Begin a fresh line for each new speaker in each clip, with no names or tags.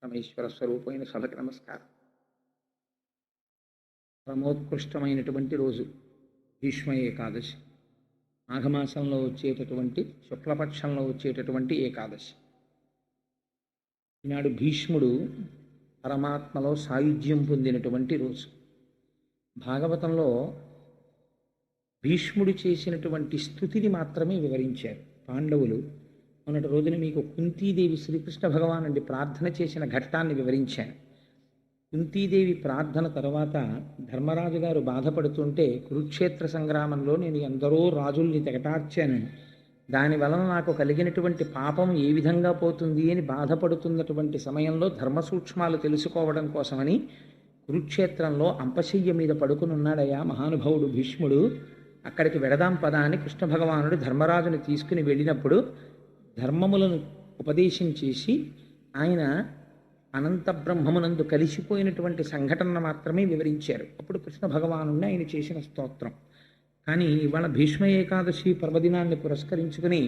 పరమేశ్వర స్వరూపమైన సభకి నమస్కారం. పరమోత్కృష్టమైనటువంటి రోజు భీష్మ ఏకాదశి. మాఘమాసంలో వచ్చేటటువంటి శుక్లపక్షంలో వచ్చేటటువంటి ఏకాదశి. ఈనాడు భీష్ముడు పరమాత్మలో సాయుధ్యం పొందినటువంటి రోజు. భాగవతంలో భీష్ముడు చేసినటువంటి స్థుతిని మాత్రమే వివరించారు పాండవులు. మొన్నటి రోజున మీకు కుంతీదేవి శ్రీకృష్ణ భగవాన్ నుండి ప్రార్థన చేసిన ఘట్టాన్ని వివరించాను. కుంతీదేవి ప్రార్థన తర్వాత ధర్మరాజు గారు బాధపడుతుంటే, కురుక్షేత్ర సంగ్రామంలో నేను ఎందరో రాజుల్ని తెగటార్చాను, దానివలన నాకు కలిగినటువంటి పాపం ఏ విధంగా పోతుంది అని బాధపడుతున్నటువంటి సమయంలో ధర్మ సూక్ష్మాలు తెలుసుకోవడం కోసమని కురుక్షేత్రంలో అంపశయ్య మీద పడుకుని ఉన్నాడయ్యా మహానుభావుడు భీష్ముడు. అక్కడికి వెడదాం పదా అని కృష్ణ భగవానుడు ధర్మరాజుని తీసుకుని వెళ్ళినప్పుడు ధర్మములను ఉపదేశం చేసి ఆయన అనంత బ్రహ్మమునందు కలిసిపోయినటువంటి సంఘటన మాత్రమే వివరించారు. అప్పుడు కృష్ణ భగవాను ఆయన చేసిన స్తోత్రం. కానీ ఇవాళ భీష్మ ఏకాదశి పర్వదినాన్ని పురస్కరించుకుని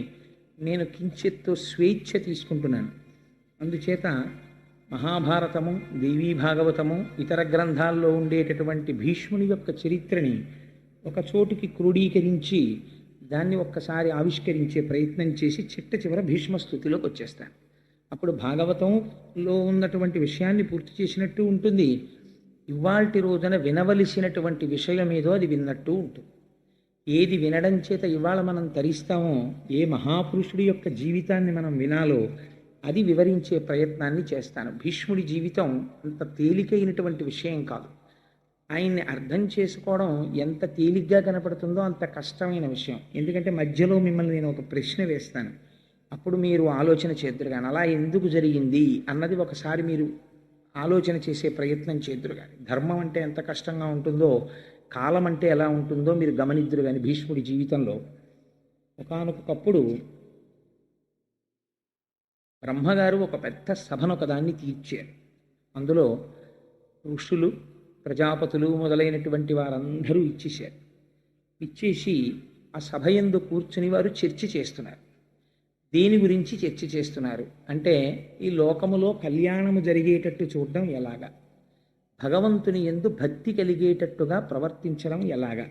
నేను కించిత్తు స్వేచ్ఛ తీసుకుంటున్నాను. అందుచేత మహాభారతము, దేవీ భాగవతము, ఇతర గ్రంథాల్లో ఉండేటటువంటి భీష్ముని యొక్క చరిత్రని ఒక చోటికి క్రోడీకరించి దాన్ని ఒక్కసారి ఆవిష్కరించే ప్రయత్నం చేసి చిట్ట చివర భీష్మస్థుతిలోకి వచ్చేస్తాను. అప్పుడు భాగవతంలో ఉన్నటువంటి విషయాన్ని పూర్తి చేసినట్టు ఉంటుంది, ఇవాల్టి రోజున వినవలసినటువంటి విషయం ఏదో అది విన్నట్టు ఉంటుంది. ఏది వినడం చేత ఇవాళ మనం తరిస్తామో, ఏ మహాపురుషుడి యొక్క జీవితాన్ని మనం వినాలో అది వివరించే ప్రయత్నాన్ని చేస్తాను. భీష్ముడి జీవితం అంత తేలికైనటువంటి విషయం కాదు. ఆయన్ని అర్థం చేసుకోవడం ఎంత తేలిగ్గా కనపడుతుందో అంత కష్టమైన విషయం. ఎందుకంటే మధ్యలో మిమ్మల్ని నేను ఒక ప్రశ్న వేస్తాను, అప్పుడు మీరు ఆలోచన చేద్దురు కానీ అలా ఎందుకు జరిగింది అన్నది ఒకసారి మీరు ఆలోచన చేసే ప్రయత్నం చేద్దురు కానీ. ధర్మం అంటే ఎంత కష్టంగా ఉంటుందో, కాలం అంటే ఎలా ఉంటుందో మీరు గమనిద్దురు కానీ. భీష్ముడి జీవితంలో ఒకానొకప్పుడు బ్రహ్మగారు ఒక పెద్ద సభను ఒకదాన్ని తీర్చారు. అందులో ఋషులు, ప్రజాపతులు మొదలైనటువంటి వారందరూ ఇచ్చేశారు. ఇచ్చేసి ఆ సభ యందు కూర్చుని వారు చర్చ చేస్తున్నారు. దేని గురించి చర్చ చేస్తున్నారు అంటే, ఈ లోకములో కళ్యాణము జరిగేటట్టు చూడడం ఎలాగా, భగవంతుని యందు భక్తి కలిగేటట్టుగా ప్రవర్తించడం ఎలాగా.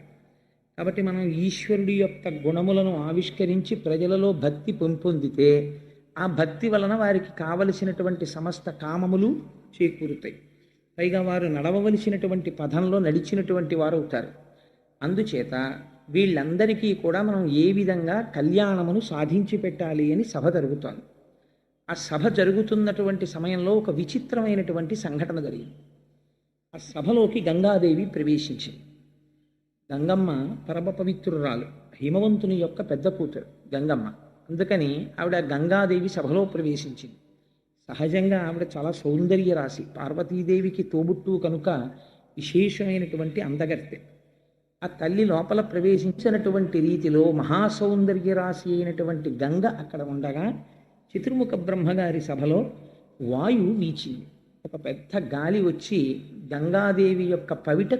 కాబట్టి మనం ఈశ్వరుడి యొక్క గుణములను ఆవిష్కరించి ప్రజలలో భక్తి పొందితే ఆ భక్తి వలన వారికి కావలసినటువంటి సమస్త కామములు చేకూరుతాయి. పైగా వారు నడవవలసినటువంటి పదంలో నడిచినటువంటి వారు అవుతారు. అందుచేత వీళ్ళందరికీ కూడా మనం ఏ విధంగా కళ్యాణమును సాధించి పెట్టాలి అని సభ జరుగుతోంది. ఆ సభ జరుగుతున్నటువంటి సమయంలో ఒక విచిత్రమైనటువంటి సంఘటన జరిగింది. ఆ సభలోకి గంగాదేవి ప్రవేశించింది. గంగమ్మ పరమ పవిత్రురాలు, హిమవంతుని యొక్క పెద్ద కూతురు గంగమ్మ. అందుకని ఆవిడ గంగాదేవి సభలో ప్రవేశించింది. సహజంగా ఆవిడ చాలా సౌందర్య రాశి, పార్వతీదేవికి తోబుట్టు కనుక విశేషమైనటువంటి అందగత్తె. ఆ తల్లి లోపల ప్రవేశించినటువంటి రీతిలో మహాసౌందర్య రాశి అయినటువంటి గంగ అక్కడ ఉండగా, చతుర్ముఖ బ్రహ్మగారి సభలో వాయువు వీచింది. ఒక పెద్ద గాలి వచ్చి గంగాదేవి యొక్క పవిట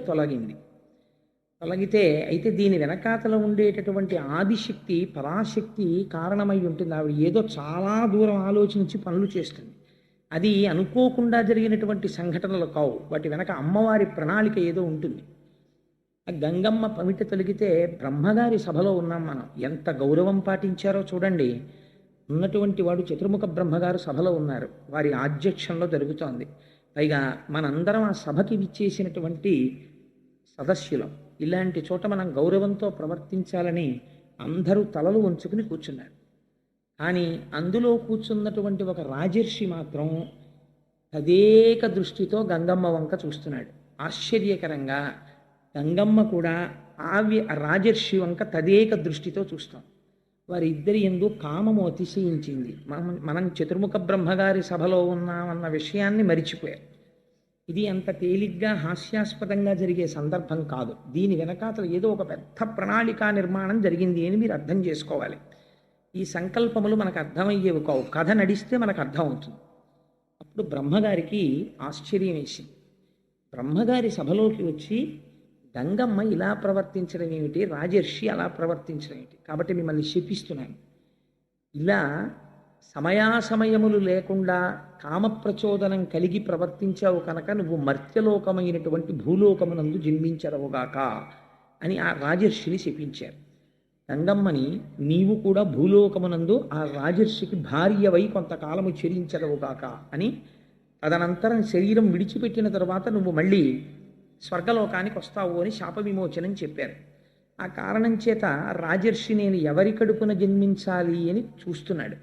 తొలగితే, అయితే దీని వెనకాతలో ఉండేటటువంటి ఆదిశక్తి, పరాశక్తి కారణమై ఉంటుంది. ఆవిడ ఏదో చాలా దూరం ఆలోచించి పనులు చేస్తుంది. అది అనుకోకుండా జరిగినటువంటి సంఘటనలు కావు, వాటి వెనక అమ్మవారి ప్రణాళిక ఏదో ఉంటుంది. ఆ గంగమ్మ పవిట తొలగితే బ్రహ్మగారి సభలో ఉన్నాం మనం. ఎంత గౌరవం పాటించారో చూడండి. ఉన్నటువంటి వాడు చతుర్ముఖ బ్రహ్మగారు సభలో ఉన్నారు, వారి ఆధ్యక్షంలో జరుగుతోంది. పైగా మనందరం ఆ సభకి విచ్చేసినటువంటి సదస్యులం. ఇలాంటి చోట మనం గౌరవంతో ప్రవర్తించాలని అందరూ తలలు వంచుకుని కూర్చున్నారు. కానీ అందులో కూర్చున్నటువంటి ఒక రాజర్షి మాత్రం తదేక దృష్టితో గంగమ్మ వంక చూస్తున్నాడు. ఆశ్చర్యకరంగా గంగమ్మ కూడా రాజర్షి వంక తదేక దృష్టితో చూస్తాం. వారిద్దరి యందు కామము అతిశయించింది. మనం చతుర్ముఖ బ్రహ్మగారి సభలో ఉన్నామన్న విషయాన్ని మరిచిపోయారు. ఇది అంత తేలిగ్గా హాస్యాస్పదంగా జరిగే సందర్భం కాదు. దీని వెనకాతల ఏదో ఒక పెద్ద ప్రణాళికా నిర్మాణం జరిగింది అని మీరు అర్థం చేసుకోవాలి. ఈ సంకల్పములు మనకు అర్థమయ్యేవి కావు, కథ నడిస్తే మనకు అర్థం అవుతుంది. అప్పుడు బ్రహ్మగారికి ఆశ్చర్యం వేసింది. బ్రహ్మగారి సభలోకి వచ్చి గంగమ్మ ఇలా ప్రవర్తించడం ఏమిటి, రాజర్షి అలా ప్రవర్తించడం ఏమిటి, కాబట్టి మిమ్మల్ని శపిస్తున్నాను. ఇలా సమయాసమయములు లేకుండా కామప్రచోదనం కలిగి ప్రవర్తించావు కనుక నువ్వు మర్త్యలోకమైనటువంటి భూలోకమునందు జన్మించరవుగాక అని ఆ రాజర్షిని శపించారు. గంగమ్మని నీవు కూడా భూలోకమునందు ఆ రాజర్షికి భార్యవై కొంతకాలము చెరించదవుగాక అని, తదనంతరం శరీరం విడిచిపెట్టిన తరువాత నువ్వు మళ్ళీ స్వర్గలోకానికి వస్తావు అని శాప విమోచనం చెప్పారు. ఆ కారణం చేత రాజర్షి నేను ఎవరి కడుపున జన్మించాలి అని చూస్తున్నాడు.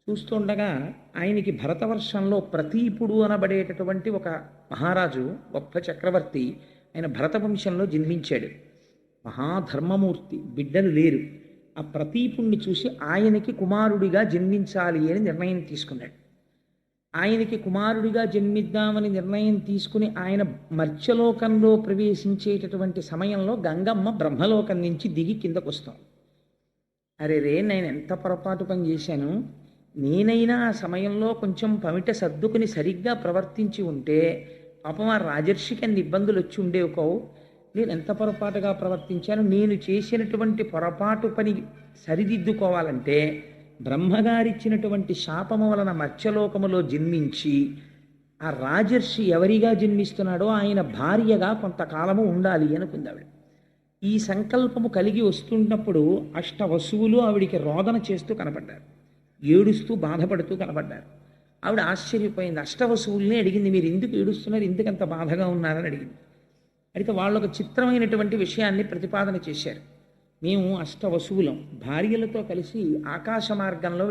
చూస్తుండగా ఆయనకి భరతవర్షంలో ప్రతీపుడు అనబడేటటువంటి ఒక మహారాజు, గొప్ప చక్రవర్తి, ఆయన భరతవంశంలో జన్మించాడు. మహాధర్మమూర్తి, బిడ్డలు లేరు. ఆ ప్రతీపుణ్ణి చూసి ఆయనకి కుమారుడిగా జన్మించాలి అని నిర్ణయం తీసుకున్నాడు. ఆయనకి కుమారుడిగా జన్మిద్దామని నిర్ణయం తీసుకుని ఆయన మర్త్యలోకంలో ప్రవేశించేటటువంటి సమయంలో గంగమ్మ బ్రహ్మలోకం నుంచి దిగి కిందకు వస్తాం. అరే నేను ఎంత పొరపాటు పని చేశాను, నేనైనా ఆ సమయంలో కొంచెం పమిట సర్దుకుని సరిగ్గా ప్రవర్తించి ఉంటే పాపం ఆ రాజర్షికి అన్ని ఇబ్బందులు వచ్చి ఉండేవి కావు. నేను ఎంత పొరపాటుగా ప్రవర్తించాను, నేను చేసినటువంటి పొరపాటు పని సరిదిద్దుకోవాలంటే బ్రహ్మగారిచ్చినటువంటి శాపము వలన మత్స్యలోకములో జన్మించి ఆ రాజర్షి ఎవరిగా జన్మిస్తున్నాడో ఆయన భార్యగా కొంతకాలము ఉండాలి అనుకుందావిడ. ఈ సంకల్పము కలిగి వస్తున్నప్పుడు అష్టవసువులు ఆవిడికి రోదన చేస్తూ కనపడ్డారు, ఏడుస్తూ బాధపడుతూ కనపడ్డారు. ఆవిడ ఆశ్చర్యపోయింది. అష్టవసువుల్ని అడిగింది, మీరు ఎందుకు ఏడుస్తున్నారు, ఎందుకంత బాధగా ఉన్నారని అడిగింది. అయితే వాళ్ళు ఒక చిత్రమైనటువంటి విషయాన్ని ప్రతిపాదన చేశారు. మేము అష్టవసువులం, భార్యలతో కలిసి ఆకాశ మార్గంలో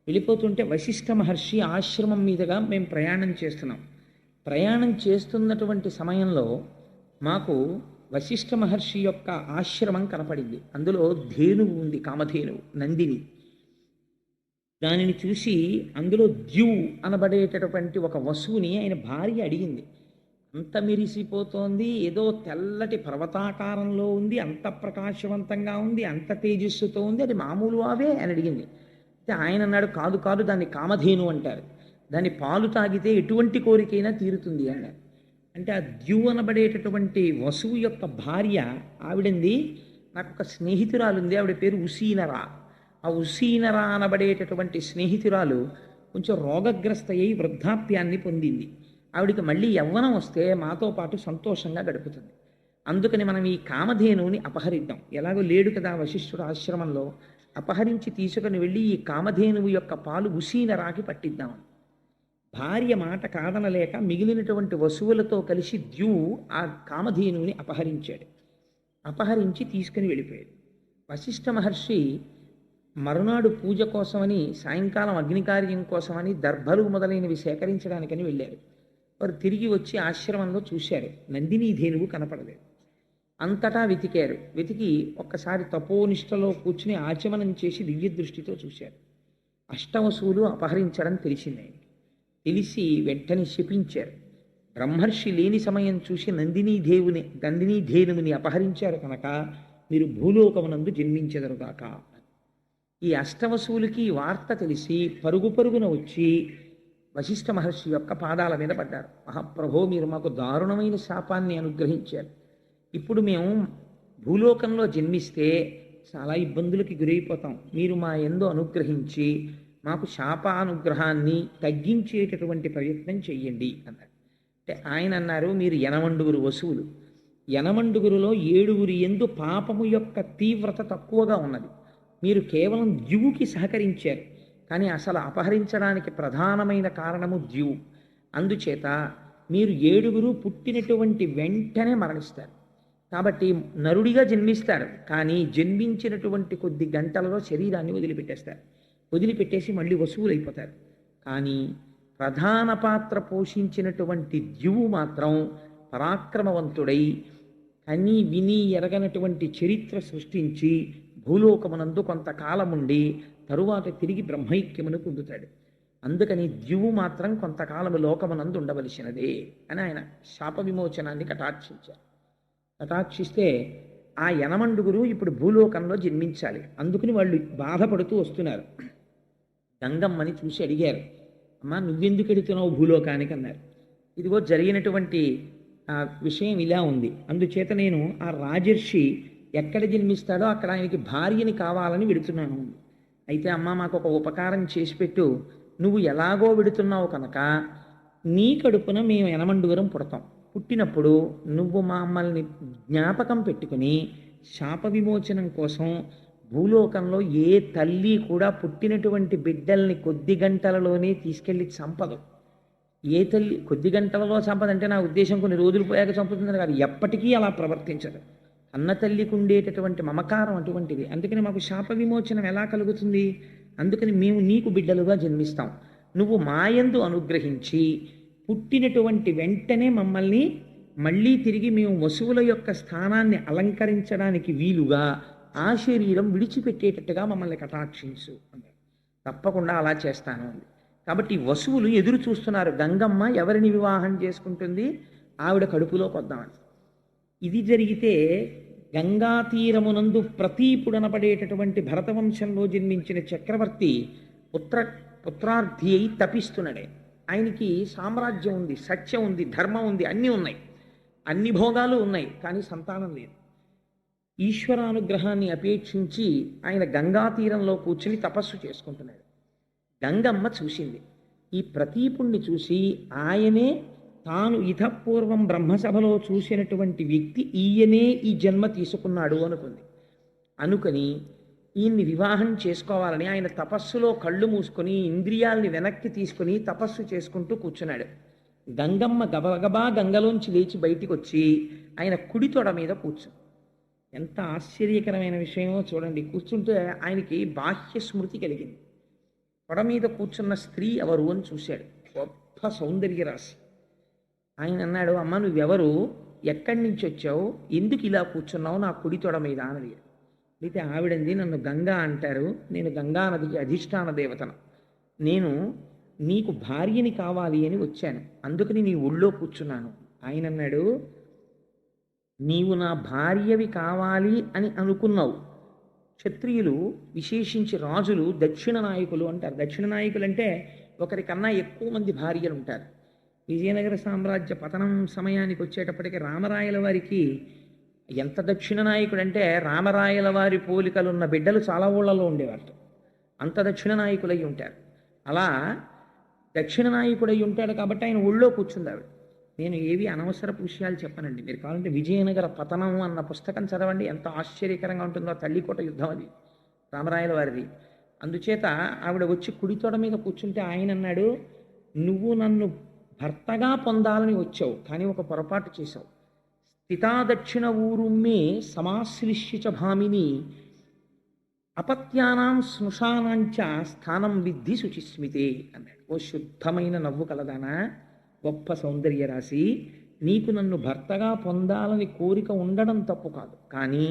వెళ్ళిపోతుంటే వశిష్ఠ మహర్షి ఆశ్రమం మీదుగా మేము ప్రయాణం చేస్తున్నాం. ప్రయాణం చేస్తున్నటువంటి సమయంలో మాకు వశిష్ఠ మహర్షి యొక్క ఆశ్రమం కనపడింది. అందులో ధేనువు ఉంది, కామధేనువు, నందిని. దానిని చూసి అందులో ద్యు అనబడేటటువంటి ఒక వసువుని ఆయన భార్య అడిగింది. అంత మెరిసిపోతోంది, ఏదో తెల్లటి పర్వతాకారంలో ఉంది, అంత ప్రకాశవంతంగా ఉంది, అంత తేజస్సుతో ఉంది, అది మామూలు అవే అని అడిగింది. అయితే ఆయన అన్నాడు, కాదు కాదు, దాన్ని కామధేను అంటారు, దాని పాలు తాగితే ఎటువంటి కోరికైనా తీరుతుంది అన్నారు. అంటే ఆ ద్యు అనబడేటటువంటి వసువు యొక్క భార్య ఆవిడంది, నాకు ఒక స్నేహితురాలు ఉంది, ఆవిడ పేరు ఉసీనరా. ఆ ఉసీనరా అనబడేటటువంటి స్నేహితురాలు కొంచెం రోగగ్రస్త అయి వృద్ధాప్యాన్ని పొందింది. ఆవిడికి మళ్ళీ యవ్వనం వస్తే మాతో పాటు సంతోషంగా గడుపుతుంది. అందుకని మనం ఈ కామధేనువుని అపహరిద్దాం. ఎలాగో లేడు కదా వశిష్ఠుడు ఆశ్రమంలో, అపహరించి తీసుకుని వెళ్ళి ఈ కామధేనువు యొక్క పాలు ఉసీనరాకి పట్టిద్దాం. భార్య మాట కాదనలేక మిగిలినటువంటి వసువులతో కలిసి ద్యు ఆ కామధేనువుని అపహరించాడు. అపహరించి తీసుకుని వెళ్ళిపోయాడు. వశిష్ఠ మహర్షి మరునాడు పూజ కోసమని, సాయంకాలం అగ్నికార్యం కోసమని దర్భలు మొదలైనవి సేకరించడానికని వెళ్ళారు. వారు తిరిగి వచ్చి ఆశ్రమంలో చూశారు, నందినీ ధేనువు కనపడలేదు. అంతటా వెతికి ఒక్కసారి తపోనిష్టలో కూర్చుని ఆచమనం చేసి దివ్య దృష్టితో చూశారు. అష్టవసువులు అపహరించడం తెలిసింది. తెలిసి వెంటనే శపించారు. బ్రహ్మర్షి లేని సమయం చూసి నందినీ ధేనువుని అపహరించారు కనుక మీరు భూలోకమునందు జన్మించెదరుగాక. ఈ అష్టవసువులకి వార్త తెలిసి పరుగున వచ్చి వశిష్ఠ మహర్షి యొక్క పాదాల మీద పడ్డారు. మహాప్రభో, మీరు మాకు దారుణమైన శాపాన్ని అనుగ్రహించారు. ఇప్పుడు మేము భూలోకంలో జన్మిస్తే చాలా ఇబ్బందులకి గురైపోతాం. మీరు మా యందు అనుగ్రహించి మాకు శాపానుగ్రహాన్ని తగ్గించేటటువంటి ప్రయత్నం చెయ్యండి అన్నారు. అంటే ఆయన అన్నారు, మీరు 80 వసువులు, 80లో 7 యందు పాపము యొక్క తీవ్రత తక్కువగా ఉన్నది. మీరు కేవలం ద్యువుకి సహకరించారు, కానీ అసలు అపహరించడానికి ప్రధానమైన కారణము ద్యువు. అందుచేత మీరు 7 పుట్టినటువంటి వెంటనే మరణిస్తారు. కాబట్టి నరుడిగా జన్మిస్తారు, కానీ జన్మించినటువంటి కొద్ది గంటలలో శరీరాన్ని వదిలిపెట్టేసి మళ్ళీ వసువులైపోతారు. కానీ ప్రధాన పాత్ర పోషించినటువంటి ద్యువు మాత్రం పరాక్రమవంతుడై కని విని ఎరగనటువంటి చరిత్ర సృష్టించి భూలోకమునందు కొంతకాలముండి తరువాత తిరిగి బ్రహ్మైక్యమును పొందుతాడు. అందుకని ద్యువు మాత్రం కొంతకాలము లోకమునందు ఉండవలసినదే అని ఆయన శాప విమోచనాన్ని కటాక్షిస్తే ఆ 80 ఇప్పుడు భూలోకంలో జన్మించాలి. అందుకని వాళ్ళు బాధపడుతూ వస్తున్నారు. గంగమ్మని చూసి అడిగారు, అమ్మా నువ్వెందుకు ఎడుతున్నావు భూలోకానికి అన్నారు. ఇదిగో జరిగినటువంటి విషయం ఇలా ఉంది, అందుచేత నేను ఆ రాజర్షి ఎక్కడ జన్మిస్తాడో అక్కడ ఆయనకి భార్యని కావాలని వెడుతున్నాను. అయితే అమ్మ మాకు ఒక ఉపకారం చేసి పెట్టు, నువ్వు ఎలాగో విడుతున్నావు కనుక నీ కడుపున మేము ఎనమండుగురం పుడతాం. పుట్టినప్పుడు నువ్వు మమ్మల్ని జ్ఞాపకం పెట్టుకుని శాప విమోచనం కోసం భూలోకంలో ఏ తల్లి కూడా పుట్టినటువంటి బిడ్డల్ని కొద్ది గంటలలోనే తీసుకెళ్ళి చంపదు. ఏ తల్లి కొద్ది గంటలలో చంపదంటే నా ఉద్దేశం కొన్ని రోజులు పోయాక చంపుతుందని కాదు, ఎప్పటికీ అలా ప్రవర్తించదు. అన్న తల్లికి ఉండేటటువంటి మమకారం అటువంటిది. అందుకని మాకు శాప విమోచనం ఎలా కలుగుతుంది? అందుకని మేము నీకు బిడ్డలుగా జన్మిస్తాం. నువ్వు మాయందు అనుగ్రహించి పుట్టినటువంటి వెంటనే మమ్మల్ని మళ్ళీ తిరిగి మేము వసువుల యొక్క స్థానాన్ని అలంకరించడానికి వీలుగా ఆ శరీరం విడిచిపెట్టేటట్టుగా మమ్మల్ని కటాక్షించు అన్నారు. తప్పకుండా అలా చేస్తాను అంది. కాబట్టి వసువులు ఎదురు చూస్తున్నారు, గంగమ్మ ఎవరిని వివాహం చేసుకుంటుంది, ఆవిడ కడుపులోకి వద్దామని. ఇది జరిగితే గంగా తీరమునందు ప్రతీపుడనపడేటటువంటి భరతవంశంలో జన్మించిన చక్రవర్తి పుత్రార్థి అయి తపిస్తున్నాడే. ఆయనకి సామ్రాజ్యం ఉంది, సత్యం ఉంది, ధర్మం ఉంది, అన్నీ ఉన్నాయి, అన్ని భోగాలు ఉన్నాయి, కానీ సంతానం లేదు. ఈశ్వరానుగ్రహాన్ని అపేక్షించి ఆయన గంగా తీరంలో కూర్చుని తపస్సు చేసుకుంటున్నాడు. గంగమ్మ చూసింది. ఈ ప్రతీపుణ్ణి చూసి ఆయనే తాను ఇతపూర్వం బ్రహ్మసభలో చూసినటువంటి వ్యక్తి ఈయనే ఈ జన్మ తీసుకున్నాడు అనుకుని ఈయన్ని వివాహం చేసుకోవాలని ఆయన తపస్సులో కళ్ళు మూసుకొని ఇంద్రియాల్ని వెనక్కి తీసుకుని తపస్సు చేసుకుంటూ కూర్చున్నాడు. గంగమ్మ గబగబా గంగలోంచి లేచి బయటికి వచ్చి ఆయన కుడి తొడ మీద కూర్చుంది. ఎంత ఆశ్చర్యకరమైన విషయమో చూడండి. కూర్చుంటే ఆయనకి బాహ్య స్మృతి కలిగింది. తొడ మీద కూర్చున్న స్త్రీ ఎవరు అని చూశాడు. గొప్ప సౌందర్య రాశి. ఆయన అన్నాడు, అమ్మ నువ్వెవరు, ఎక్కడి నుంచి వచ్చావు, ఎందుకు ఇలా కూర్చున్నావు నా కుడి తొడ మీద అని అడిగాడు. అయితే ఆవిడంది, నన్ను గంగా అంటారు, నేను గంగా నదికి అధిష్టాన దేవతను, నేను నీకు భార్యని కావాలి అని వచ్చాను, అందుకని నీ ఒళ్ళో కూర్చున్నాను. ఆయన అన్నాడు, నీవు నా భార్యవి కావాలి అని అనుకున్నావు. క్షత్రియులు విశేషించి రాజులు దక్షిణ నాయకులు అంటారు. దక్షిణ నాయకులు అంటే ఒకరికన్నా ఎక్కువ మంది భార్యలు ఉంటారు. విజయనగర సామ్రాజ్య పతనం సమయానికి వచ్చేటప్పటికి రామరాయల వారికి ఎంత దక్షిణ నాయకుడు అంటే రామరాయల వారి పోలికలున్న బిడ్డలు చాలా ఊళ్ళలో ఉండేవారు. అంత దక్షిణ నాయకులై ఉంటారు. అలా దక్షిణ నాయకుడై ఉంటాడు కాబట్టి ఆయన ఒళ్ళో కూర్చుందావిడ. నేను ఏవి అనవసరపు విషయాలు చెప్పనండి, మీరు కావాలంటే విజయనగర పతనం అన్న పుస్తకం చదవండి, ఎంత ఆశ్చర్యకరంగా ఉంటుందో. తల్లికోట యుద్ధం అది రామరాయల వారిది. అందుచేత ఆవిడ వచ్చి కుడి తొడ మీద కూర్చుంటే ఆయన అన్నాడు, నువ్వు నన్ను భర్తగా పొందాలని వచ్చావు, కానీ ఒక పొరపాటు చేశావు. స్థితాదక్షిణ ఊరుమ్మే సమాశ్లిష్య భామిని అపత్యానాం స్మశానాంచ స్థానం విద్ధి శుచిస్మితే అన్నాడు. ఓ శుద్ధమైన నవ్వు కలదానా, గొప్ప సౌందర్య రాశి, నీకు నన్ను భర్తగా పొందాలని కోరిక ఉండడం తప్పు కాదు, కానీ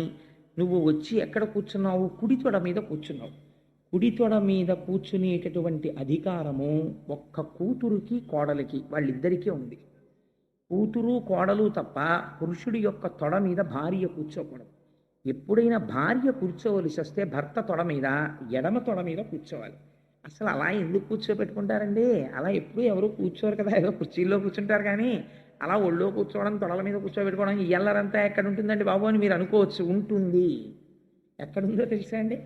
నువ్వు వచ్చి ఎక్కడ కూర్చున్నావు, కుడి తొడ మీద కూర్చున్నావు. కుడి తొడ మీద కూర్చునేటటువంటి అధికారము ఒక్క కూతురుకి కోడలికి వాళ్ళిద్దరికీ ఉంది. కూతురు కోడలు తప్ప పురుషుడి యొక్క తొడ మీద భార్య కూర్చోకూడదు. ఎప్పుడైనా భార్య కూర్చోవలసి వస్తే భర్త తొడ మీద, ఎడమ తొడ మీద కూర్చోవాలి. అసలు అలా ఎందుకు కూర్చోబెట్టుకుంటారండి? అలా ఎప్పుడు ఎవరు కూర్చోరు కదా, ఏదో కుర్చీల్లో కూర్చుంటారు, కానీ అలా ఒళ్ళో కూర్చోవడం, తొడల మీద కూర్చోబెట్టుకోవడం ఎల్లరంతా ఎక్కడ ఉంటుందండి బాబు అని మీరు అనుకోవచ్చు. ఉంటుంది. ఎక్కడుందో తెలుసా అండి?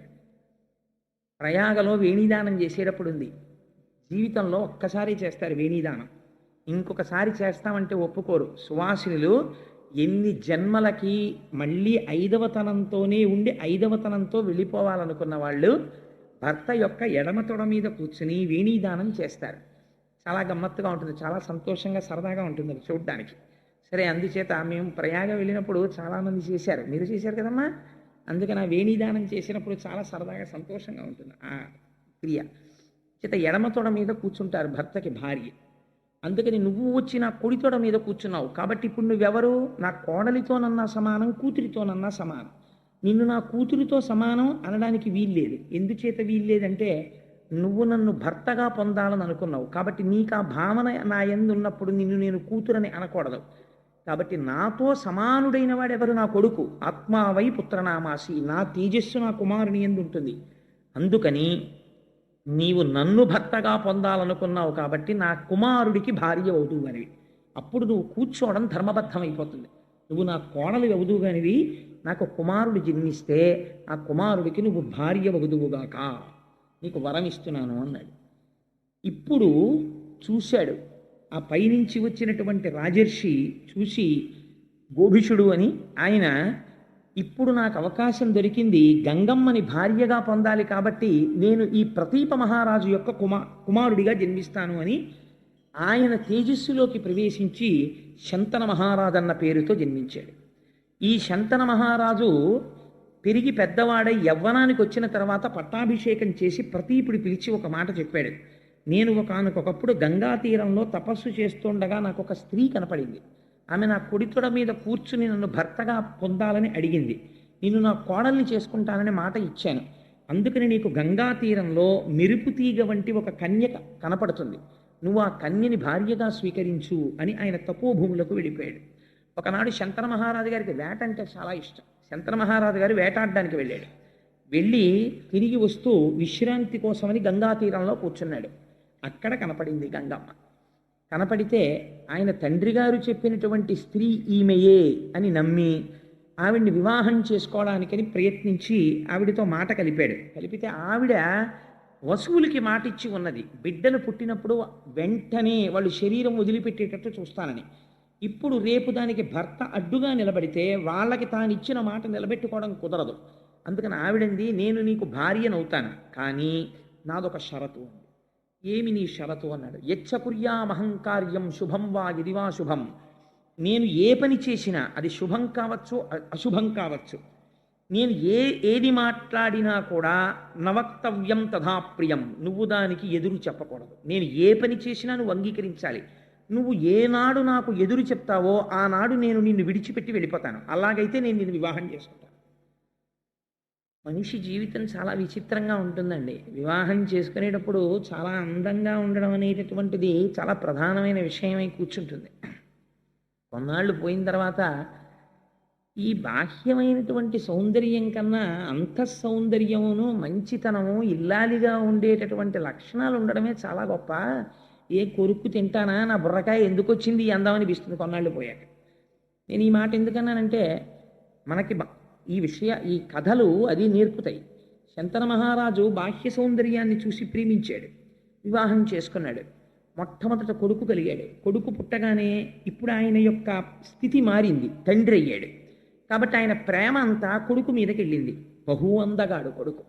ప్రయాగలో వేణీదానం చేసేటప్పుడు ఉంది. జీవితంలో ఒక్కసారి చేస్తారు వేణీదానం, ఇంకొకసారి చేస్తామంటే ఒప్పుకోరు. సువాసినులు ఎన్ని జన్మలకి మళ్ళీ ఐదవతనంతోనే ఉండి ఐదవతనంతో వెళ్ళిపోవాలనుకున్న వాళ్ళు భర్త యొక్క ఎడమ తొడ మీద కూర్చుని వేణీదానం చేస్తారు. చాలా గమ్మత్తుగా ఉంటుంది, చాలా సంతోషంగా సరదాగా ఉంటుంది అది చూడడానికి. సరే, అందుచేత మేము ప్రయాగ వెళ్ళినప్పుడు చాలామంది చేశారు, మీరు చేశారు కదమ్మా, అందుకని ఆ వేణీదానం చేసినప్పుడు చాలా సరదాగా సంతోషంగా ఉంటుంది ఆ క్రియ. చేత ఎడమ తొడ మీద కూర్చుంటారు భర్తకి భార్య. అందుకని నువ్వు వచ్చి నా కుడి తొడ మీద కూర్చున్నావు కాబట్టి ఇప్పుడు నువ్వెవరు, నా కోడలితోనన్నా సమానం, కూతురితోనన్నా సమానం. నిన్ను నా కూతురితో సమానం అనడానికి వీల్లేదు. ఎందుచేత వీల్లేదంటే నువ్వు నన్ను భర్తగా పొందాలని అనుకున్నావు కాబట్టి నీకు ఆ భావన నా యందు ఉన్నప్పుడు నిన్ను నేను కూతురని అనకూడదు. కాబట్టి నాతో సమానుడైన వాడెవరు, నా కొడుకు. ఆత్మావై పుత్రనామాసి, నా తేజస్సు నా కుమారుని యందు ఉంటుంది. అందుకని నీవు నన్ను భర్తగా పొందాలనుకున్నావు కాబట్టి నా కుమారుడికి భార్య అవుదువుగానివి. అప్పుడు నువ్వు కూర్చోవడం ధర్మబద్ధమైపోతుంది. నువ్వు నా కోడలు అవుదువుగానివి, నాకు కుమారుడు జన్మిస్తే ఆ కుమారుడికి నువ్వు భార్య అవుదువుగాక నీకు వరం ఇస్తున్నాను అన్నాడు. ఇప్పుడు చూశాడు, ఆ పైనుంచి వచ్చినటువంటి రాజర్షి చూసి, గోభిషుడు అని ఆయన, ఇప్పుడు నాకు అవకాశం దొరికింది గంగమ్మని భార్యగా పొందాలి కాబట్టి నేను ఈ ప్రతీప మహారాజు యొక్క కుమారుడిగా జన్మిస్తాను అని ఆయన తేజస్సులోకి ప్రవేశించి శంతన మహారాజన్న పేరుతో జన్మించాడు. ఈ శంతన మహారాజు పెరిగి పెద్దవాడై యవ్వనానికి వచ్చిన తర్వాత పట్టాభిషేకం చేసి ప్రతీపుడి పిలిచి ఒక మాట చెప్పాడు. నేను ఒకనకొకప్పుడు గంగా తీరంలో తపస్సు చేస్తుండగా నాకు ఒక స్త్రీ కనపడింది. ఆమె నా కుడితొడ మీద కూర్చుని నన్ను భర్తగా పొందాలని అడిగింది. నేను నా కోడల్ని చేసుకుంటానని మాట ఇచ్చాను. అందుకని నీకు గంగా తీరంలో మెరుపు తీగ వంటి ఒక కన్య కనపడుతుంది. నువ్వు ఆ కన్యని భార్యగా స్వీకరించు అని ఆయన తపోభూములకు వెళ్ళిపోయాడు. ఒకనాడు శంతన మహారాజు గారికి వేట అంటే చాలా ఇష్టం. శంతన మహారాజు గారు వేటాడడానికి వెళ్ళాడు. వెళ్ళి తిరిగి వస్తూ విశ్రాంతి కోసమని గంగా తీరంలో కూర్చున్నాడు. అక్కడ కనపడింది గంగమ్మ. కనపడితే ఆయన తండ్రి గారు చెప్పినటువంటి స్త్రీ ఈమెయే అని నమ్మి ఆవిడ్ని వివాహం చేసుకోవడానికని ప్రయత్నించి ఆవిడతో మాట కలిపాడు. కలిపితే ఆవిడ వసువులకి మాట ఇచ్చి ఉన్నది, బిడ్డలు పుట్టినప్పుడు వెంటనే వాళ్ళు శరీరం వదిలిపెట్టేటట్టు చూస్తానని. ఇప్పుడు రేపు దానికి భర్త అడ్డుగా నిలబడితే వాళ్ళకి తాను ఇచ్చిన మాట నిలబెట్టుకోవడం కుదరదు. అందుకని ఆవిడంది, నేను నీకు భార్యనవుతాను, కానీ నాదొక షరతు ఉంది. ఏమి నీ షరతు అన్నాడు. యచ్చకుర్యామహంకార్యం శుభం వా యదివా శుభం, నేను ఏ పని చేసినా అది శుభం కావచ్చు అశుభం కావచ్చు, నేను ఏది మాట్లాడినా కూడా నవక్తవ్యం తథా ప్రియం, నువ్వు దానికి ఎదురు చెప్పకూడదు. నేను ఏ పని చేసినా నువ్వు అంగీకరించాలి. నువ్వు ఏనాడు నాకు ఎదురు చెప్తావో ఆనాడు నేను నిన్ను విడిచిపెట్టి వెళ్ళిపోతాను. అలాగైతే నేను నిన్ను వివాహం చేసుకుంటాను. మనిషి జీవితం చాలా విచిత్రంగా ఉంటుందండి. వివాహం చేసుకునేటప్పుడు చాలా అందంగా ఉండడం అనేటటువంటిది చాలా ప్రధానమైన విషయమై కూర్చుంటుంది. కొన్నాళ్ళు పోయిన తర్వాత ఈ బాహ్యమైనటువంటి సౌందర్యం కన్నా అంతఃసౌందర్యమును మంచితనము ఇల్లాలిగా ఉండేటటువంటి లక్షణాలు ఉండడమే చాలా గొప్ప. ఏ కొరుక్కు తింటానా, నా బుర్రకాయ ఎందుకు వచ్చింది ఈ అందం అనిపిస్తుంది కొన్నాళ్ళు పోయాక. నేను ఈ మాట ఎందుకన్నానంటే మనకి ఈ కథలు అది నేర్పుతాయి. శంతన మహారాజు బాహ్య సౌందర్యాన్ని చూసి ప్రేమించాడు, వివాహం చేసుకున్నాడు. మొట్టమొదట కొడుకు కలిగాడు. కొడుకు పుట్టగానే ఇప్పుడు ఆయన యొక్క స్థితి మారింది, తండ్రి అయ్యాడు. కాబట్టి ఆయన ప్రేమ అంతా కొడుకు మీదకి వెళ్ళింది. బహు అందగాడు కొడుకు.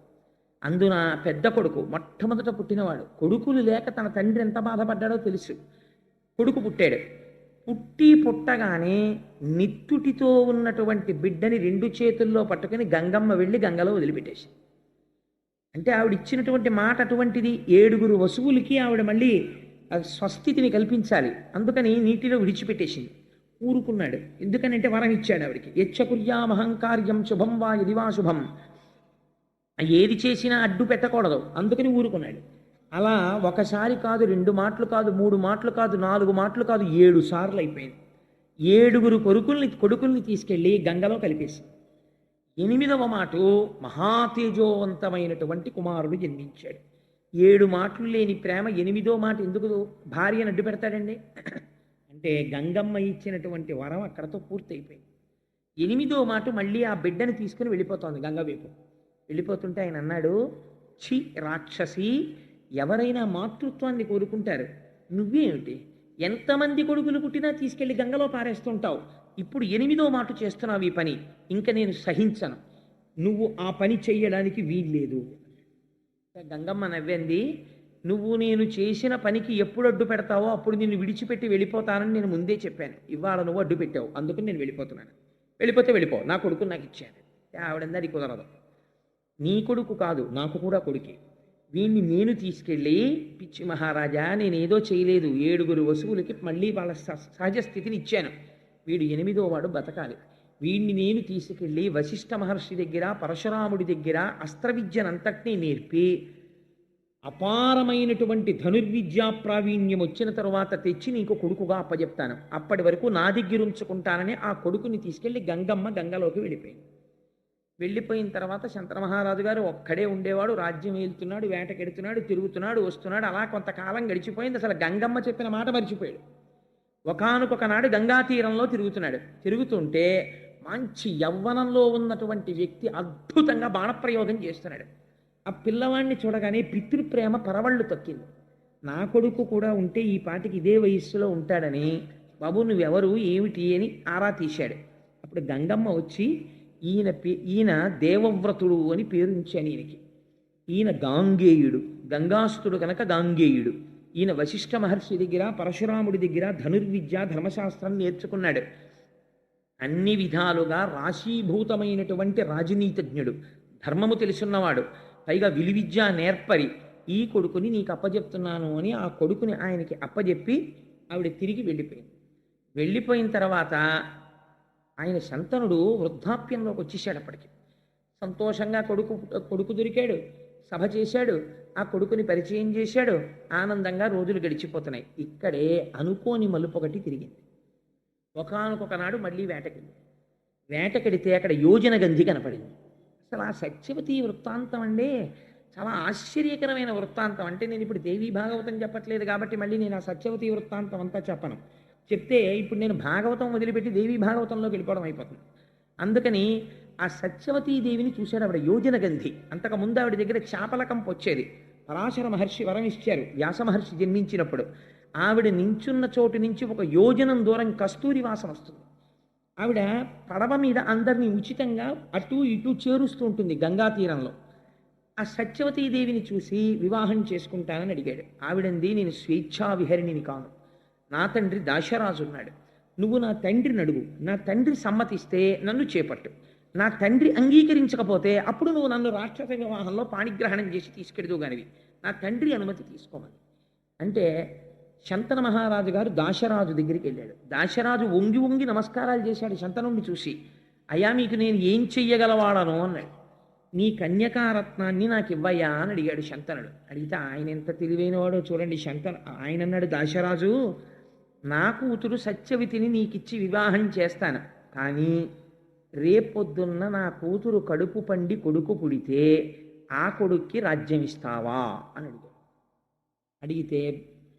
అందున పెద్ద కొడుకు మొట్టమొదట పుట్టినవాడు. కొడుకులు లేక తన తండ్రి ఎంత బాధపడ్డాడో తెలుసు. కొడుకు పుట్టాడు. పుట్టగానే నిత్తుటితో ఉన్నటువంటి బిడ్డని 2 చేతుల్లో పట్టుకుని గంగమ్మ వెళ్ళి గంగలో వదిలిపెట్టేసి, అంటే ఆవిడ ఇచ్చినటువంటి మాట అటువంటిది. 7 వసువులకి ఆవిడ మళ్ళీ స్వస్థితిని కల్పించాలి, అందుకని నీటిలో విడిచిపెట్టేసింది. ఊరుకున్నాడు. ఎందుకనంటే వరం ఇచ్చాడు ఆవిడికి. యచ్చకుర్యామహంకార్యం శుభం వా యదివా శుభం, ఏది చేసినా అడ్డు పెట్టకూడదు, అందుకని ఊరుకున్నాడు. అలా ఒకసారి కాదు, 2 మాటలు కాదు, 3 మాటలు కాదు, 4 మాటలు కాదు, 7 సార్లు అయిపోయింది. 7 కొడుకుల్ని తీసుకెళ్ళి గంగలో కలిపేసి 8వ మాట మహాతేజోవంతమైనటువంటి కుమారుడు జన్మించాడు. 7 మాటలు లేని ప్రేమ 8వ మాట ఎందుకు భార్యను అడ్డు పెడతాడండి? అంటే గంగమ్మ ఇచ్చినటువంటి వరం అక్కడతో పూర్తయిపోయింది. 8వ మాట మళ్ళీ ఆ బిడ్డని తీసుకుని వెళ్ళిపోతోంది గంగ వైపు. వెళ్ళిపోతుంటే ఆయన అన్నాడు, ఛీ రాక్షసి, ఎవరైనా మాతృత్వాన్ని కోరుకుంటారు, నువ్వేమిటి ఎంతమంది కొడుకులు పుట్టినా తీసుకెళ్లి గంగలో పారేస్తుంటావు, ఇప్పుడు 8వ మాట చేస్తున్నావు ఈ పని, ఇంకా నేను సహించను, నువ్వు ఆ పని చెయ్యడానికి వీల్లేదు. గంగమ్మ నవ్వింది, నువ్వు నేను చేసిన పనికి ఎప్పుడు అడ్డు పెడతావో అప్పుడు నిన్ను విడిచిపెట్టి వెళ్ళిపోతానని నేను ముందే చెప్పాను. ఇవాళ నువ్వు అడ్డు పెట్టావు, అందుకని నేను వెళ్ళిపోతున్నాను. వెళ్ళిపో, నా కొడుకు నాకు ఇచ్చాను. ఆవిడంది అది కుదరదు. నీ కొడుకు కాదు, నాకు కూడా కొడుకే. వీడిని నేను తీసుకెళ్ళి, పిచ్చి మహారాజా నేనేదో చేయలేదు, 7 వసువులకి మళ్ళీ వాళ్ళ సహజ స్థితిని ఇచ్చాను, వీడు 8వ వాడు బతకాలి. వీడిని నేను తీసుకెళ్ళి వశిష్ఠ మహర్షి దగ్గర, పరశురాముడి దగ్గర అస్త్ర విద్యనంతటినీ నేర్పి అపారమైనటువంటి ధనుర్విద్యా ప్రావీణ్యం వచ్చిన తరువాత తెచ్చి నీకు కొడుకుగా అప్పచెప్తాను, అప్పటి వరకు నా దగ్గర ఉంచుకుంటానని ఆ కొడుకుని తీసుకెళ్ళి గంగమ్మ గంగలోకి వెళ్ళిపోయింది. వెళ్ళిపోయిన తర్వాత శంతన మహారాజు గారు ఒక్కడే ఉండేవాడు, రాజ్యం వెళ్తున్నాడు, వేటకెడుతున్నాడు, తిరుగుతున్నాడు, వస్తున్నాడు. అలా కొంతకాలం గడిచిపోయింది. అసలు గంగమ్మ చెప్పిన మాట మర్చిపోయాడు. ఒకానొక నాడు గంగా తీరంలో తిరుగుతున్నాడు. తిరుగుతుంటే మంచి యవ్వనంలో ఉన్నటువంటి వ్యక్తి అద్భుతంగా బాణప్రయోగం చేస్తున్నాడు. ఆ పిల్లవాడిని చూడగానే పితృప్రేమ పరవళ్ళు తొక్కింది. నా కొడుకు కూడా ఉంటే ఈ పాటికి ఇదే వయస్సులో ఉంటాడని, బాబు నువ్వెవరు ఏమిటి అని ఆరా తీశాడు. అప్పుడు గంగమ్మ వచ్చి ఈయన దేవవ్రతుడు అని పేరు ఉంచాను ఈయనకి. ఈయన గాంగేయుడు, గంగాస్తుడు కనుక గాంగేయుడు. ఈయన వశిష్ఠ మహర్షి దగ్గర పరశురాముడి దగ్గర ధనుర్విద్య ధర్మశాస్త్రం నేర్చుకున్నాడు. అన్ని విధాలుగా రాశీభూతమైనటువంటి రాజనీతిజ్ఞుడు, ధర్మము తెలుసున్నవాడు, పైగా విలువిద్య నేర్పరి. ఈ కొడుకుని నీకు అప్పజెప్తున్నాను అని ఆ కొడుకుని ఆయనకి అప్పజెప్పి ఆవిడ తిరిగి వెళ్ళిపోయింది. వెళ్ళిపోయిన తర్వాత ఆయన శంతనుడు వృద్ధాప్యంలోకి వచ్చేసాడు. అప్పటికి సంతోషంగా కొడుకు దొరికాడు, సభ చేశాడు, ఆ కొడుకుని పరిచయం చేశాడు, ఆనందంగా రోజులు గడిచిపోతున్నాయి. ఇక్కడే అనుకోని మలుపు ఒకటి తిరిగింది. ఒకనొకనాడు మళ్ళీ వేటకెడితే అక్కడ యోజన గంధి కనపడింది. అసలు ఆ సత్యవతి వృత్తాంతం అండి చాలా ఆశ్చర్యకరమైన వృత్తాంతం. అంటే నేను ఇప్పుడు దేవీ భాగవతం చెప్పట్లేదు కాబట్టి మళ్ళీ నేను ఆ సత్యవతి వృత్తాంతం అంతా చెప్పను. చెప్తే ఇప్పుడు నేను భాగవతం వదిలిపెట్టి దేవీ భాగవతంలోకి వెళ్ళిపోవడం అయిపోతుంది. అందుకని ఆ సత్యవతీదేవిని చూశాడు ఆవిడ యోజన గంధి. అంతకుముందు ఆవిడ దగ్గర చేపల కంపు వచ్చేది. పరాశర మహర్షి వరం ఇచ్చారు వ్యాస మహర్షి జన్మించినప్పుడు. ఆవిడ నించున్న చోటు నుంచి ఒక యోజనం దూరం కస్తూరి వాసన వస్తుంది. ఆవిడ పడవ మీద అందరినీ ఉచితంగా అటు ఇటు చేరుస్తూ ఉంటుంది గంగా తీరంలో. ఆ సత్యవతీదేవిని చూసి వివాహం చేసుకుంటానని అడిగాడు. ఆవిడంది, నేను స్వేచ్ఛా విహరిణిని కాను, నా తండ్రి దాశరాజు ఉన్నాడు, నువ్వు నా తండ్రిని అడుగు, నా తండ్రి సమ్మతిస్తే నన్ను చేపట్టు, నా తండ్రి అంగీకరించకపోతే అప్పుడు నువ్వు నన్ను రాక్షస వివాహంలో పాణిగ్రహణం చేసి తీసుకెడుదు గానివి, నా తండ్రి అనుమతి తీసుకోమని. అంటే శంతన మహారాజు గారు దాశరాజు దగ్గరికి వెళ్ళాడు. దాశరాజు వంగి వంగి నమస్కారాలు చేశాడు శంతనుడిని చూసి. అయ్యా మీకు నేను ఏం చెయ్యగలవాడను అన్నాడు. నీ కన్యకారత్నాన్ని నాకు ఇవ్వయ్యా అని అడిగాడు శంతనుడు. అడిగితే ఆయన ఎంత తెలివైనవాడో చూడండి. ఆయన అన్నాడు, దాశరాజు నా కూతురు సత్యవతిని నీకిచ్చి వివాహం చేస్తాను, కానీ రేపొద్దున్న నా కూతురు కడుపు పండి కొడుకు పుడితే ఆ కొడుక్కి రాజ్యం ఇస్తావా అని అడిగాడు. అడిగితే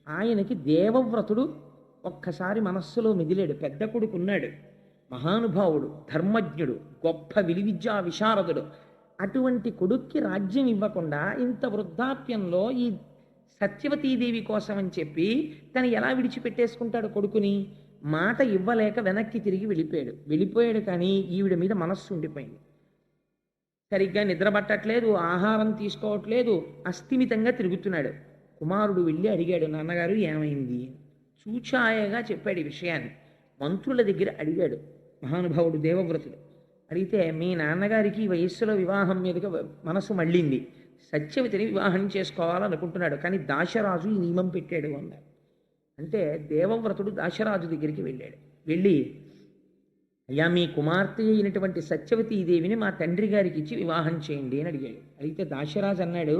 ఆయనకి దేవవ్రతుడు ఒక్కసారి మనస్సులో మిగిలాడు. పెద్ద కొడుకున్నాడు, మహానుభావుడు, ధర్మజ్ఞుడు, గొప్ప విలువిద్యా విశారదుడు. అటువంటి కొడుక్కి రాజ్యం ఇవ్వకుండా ఇంత వృద్ధాప్యంలో ఈ సత్యవతీదేవి కోసం అని చెప్పి తను ఎలా విడిచిపెట్టేసుకుంటాడు కొడుకుని? మాట ఇవ్వలేక వెనక్కి తిరిగి వెళ్ళిపోయాడు. కానీ ఈవిడ మీద మనస్సు ఉండిపోయింది. సరిగ్గా నిద్రపట్టట్లేదు, ఆహారం తీసుకోవట్లేదు, అస్థిమితంగా తిరుగుతున్నాడు. కుమారుడు వెళ్ళి అడిగాడు, నాన్నగారు ఏమైంది? చూచాయగా చెప్పాడు ఈ విషయాన్ని. మంత్రుల దగ్గర అడిగాడు మహానుభావుడు దేవవ్రతుడు. అడిగితే మీ నాన్నగారికి ఈ వయస్సులో వివాహం మీదుగా మనసు మళ్ళింది, సత్యవతిని వివాహం చేసుకోవాలనుకుంటున్నాడు, కానీ దాశరాజు ఈ నియమం పెట్టాడు అన్నారు. అంటే దేవవ్రతుడు దాశరాజు దగ్గరికి వెళ్ళి అయ్యా మీ కుమార్తె అయినటువంటి సత్యవతీదేవిని మా తండ్రి గారికి ఇచ్చి వివాహం చేయండి అని అడిగాడు. అడిగితే దాశరాజు అన్నాడు,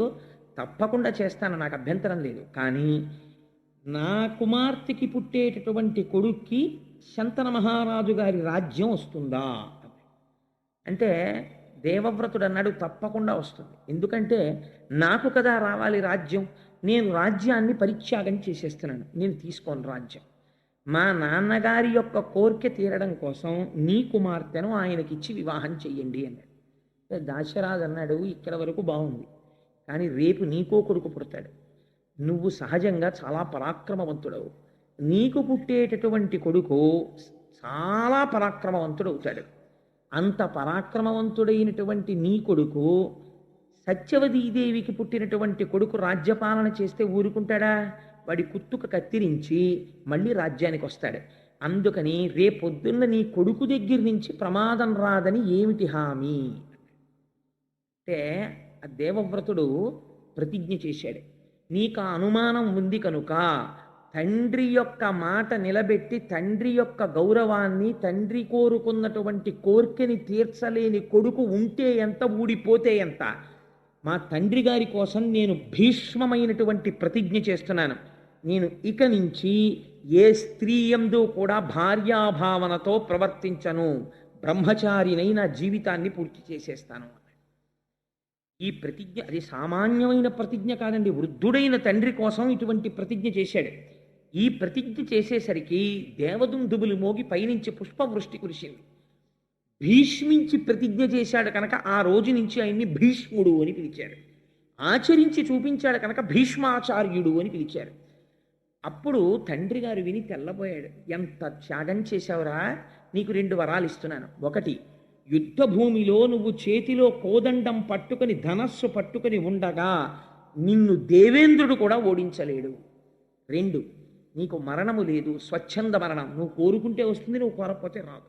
తప్పకుండా చేస్తాను, నాకు అభ్యంతరం లేదు, కానీ నా కుమార్తెకి పుట్టేటటువంటి కొడుక్కి శంతన మహారాజు గారి రాజ్యం వస్తుందా అంటే దేవవ్రతుడు అన్నాడు, తప్పకుండా వస్తుంది. ఎందుకంటే నాకు కదా రావాలి రాజ్యం, నేను రాజ్యాన్ని పరిత్యాగం చేసేస్తున్నాను, నేను తీసుకోను రాజ్యం. మా నాన్నగారి యొక్క కోరిక తీరడం కోసం నీ కుమార్తెను ఆయనకిచ్చి వివాహం చెయ్యండి అన్నాడు. దాశరాజు అన్నాడు, ఇక్కడ వరకు బాగుంది, కానీ రేపు నీకో కొడుకు పుడతాడు, నువ్వు సహజంగా చాలా పరాక్రమవంతుడవు, నీకు పుట్టేటటువంటి కొడుకు చాలా పరాక్రమవంతుడు అవుతాడు. అంత పరాక్రమవంతుడైనటువంటి నీ కొడుకు సత్యవతీదేవికి పుట్టినటువంటి కొడుకు రాజ్యపాలన చేస్తే ఊరుకుంటాడా? వాడి కుత్తుక కత్తిరించి మళ్ళీ రాజ్యానికి వస్తాడు. అందుకని రేపొద్దున్న నీ కొడుకు దగ్గర నుంచి ప్రమాదం రాదని ఏమిటి హామీ అంటే ఆ దేవవ్రతుడు ప్రతిజ్ఞ చేశాడు, నీకు ఆ అనుమానం ఉంది కనుక తండ్రి యొక్క మాట నిలబెట్టి తండ్రి యొక్క గౌరవాన్ని, తండ్రి కోరుకున్నటువంటి కోరికని తీర్చలేని కొడుకు ఉంటే ఎంత, ఊడిపోతే ఎంత, మా తండ్రి గారి కోసం నేను భీష్మమైనటువంటి ప్రతిజ్ఞ చేస్తున్నాను. నేను ఇక నుంచి ఏ స్త్రీ యందు కూడా భార్యాభావనతో ప్రవర్తించను, బ్రహ్మచారినై నా జీవితాన్ని పూర్తి చేసేస్తాను. ఈ ప్రతిజ్ఞ అది సామాన్యమైన ప్రతిజ్ఞ కాదండి, వృద్ధుడైన తండ్రి కోసం ఇటువంటి ప్రతిజ్ఞ చేశాడు. ఈ ప్రతిజ్ఞ చేసేసరికి దేవదుందుబులు మోగి పైనుంచి పుష్పవృష్టి కురిసింది. భీష్మించి ప్రతిజ్ఞ చేశాడు కనుక ఆ రోజు నుంచి ఆయన్ని భీష్ముడు అని పిలిచాడు. ఆచరించి చూపించాడు కనుక భీష్మాచార్యుడు అని పిలిచారు. అప్పుడు తండ్రి గారు విని తెల్లబోయాడు. ఎంత త్యాగం చేశావురా, నీకు 2 వరాలు ఇస్తున్నాను. ఒకటి, యుద్ధ భూమిలో నువ్వు చేతిలో కోదండం పట్టుకొని ధనస్సు పట్టుకొని ఉండగా నిన్ను దేవేంద్రుడు కూడా ఓడించలేడు. 2, నీకు మరణము లేదు, స్వచ్ఛంద మరణం. నువ్వు కోరుకుంటే వస్తుంది, నువ్వు కోరకపోతే రాదు.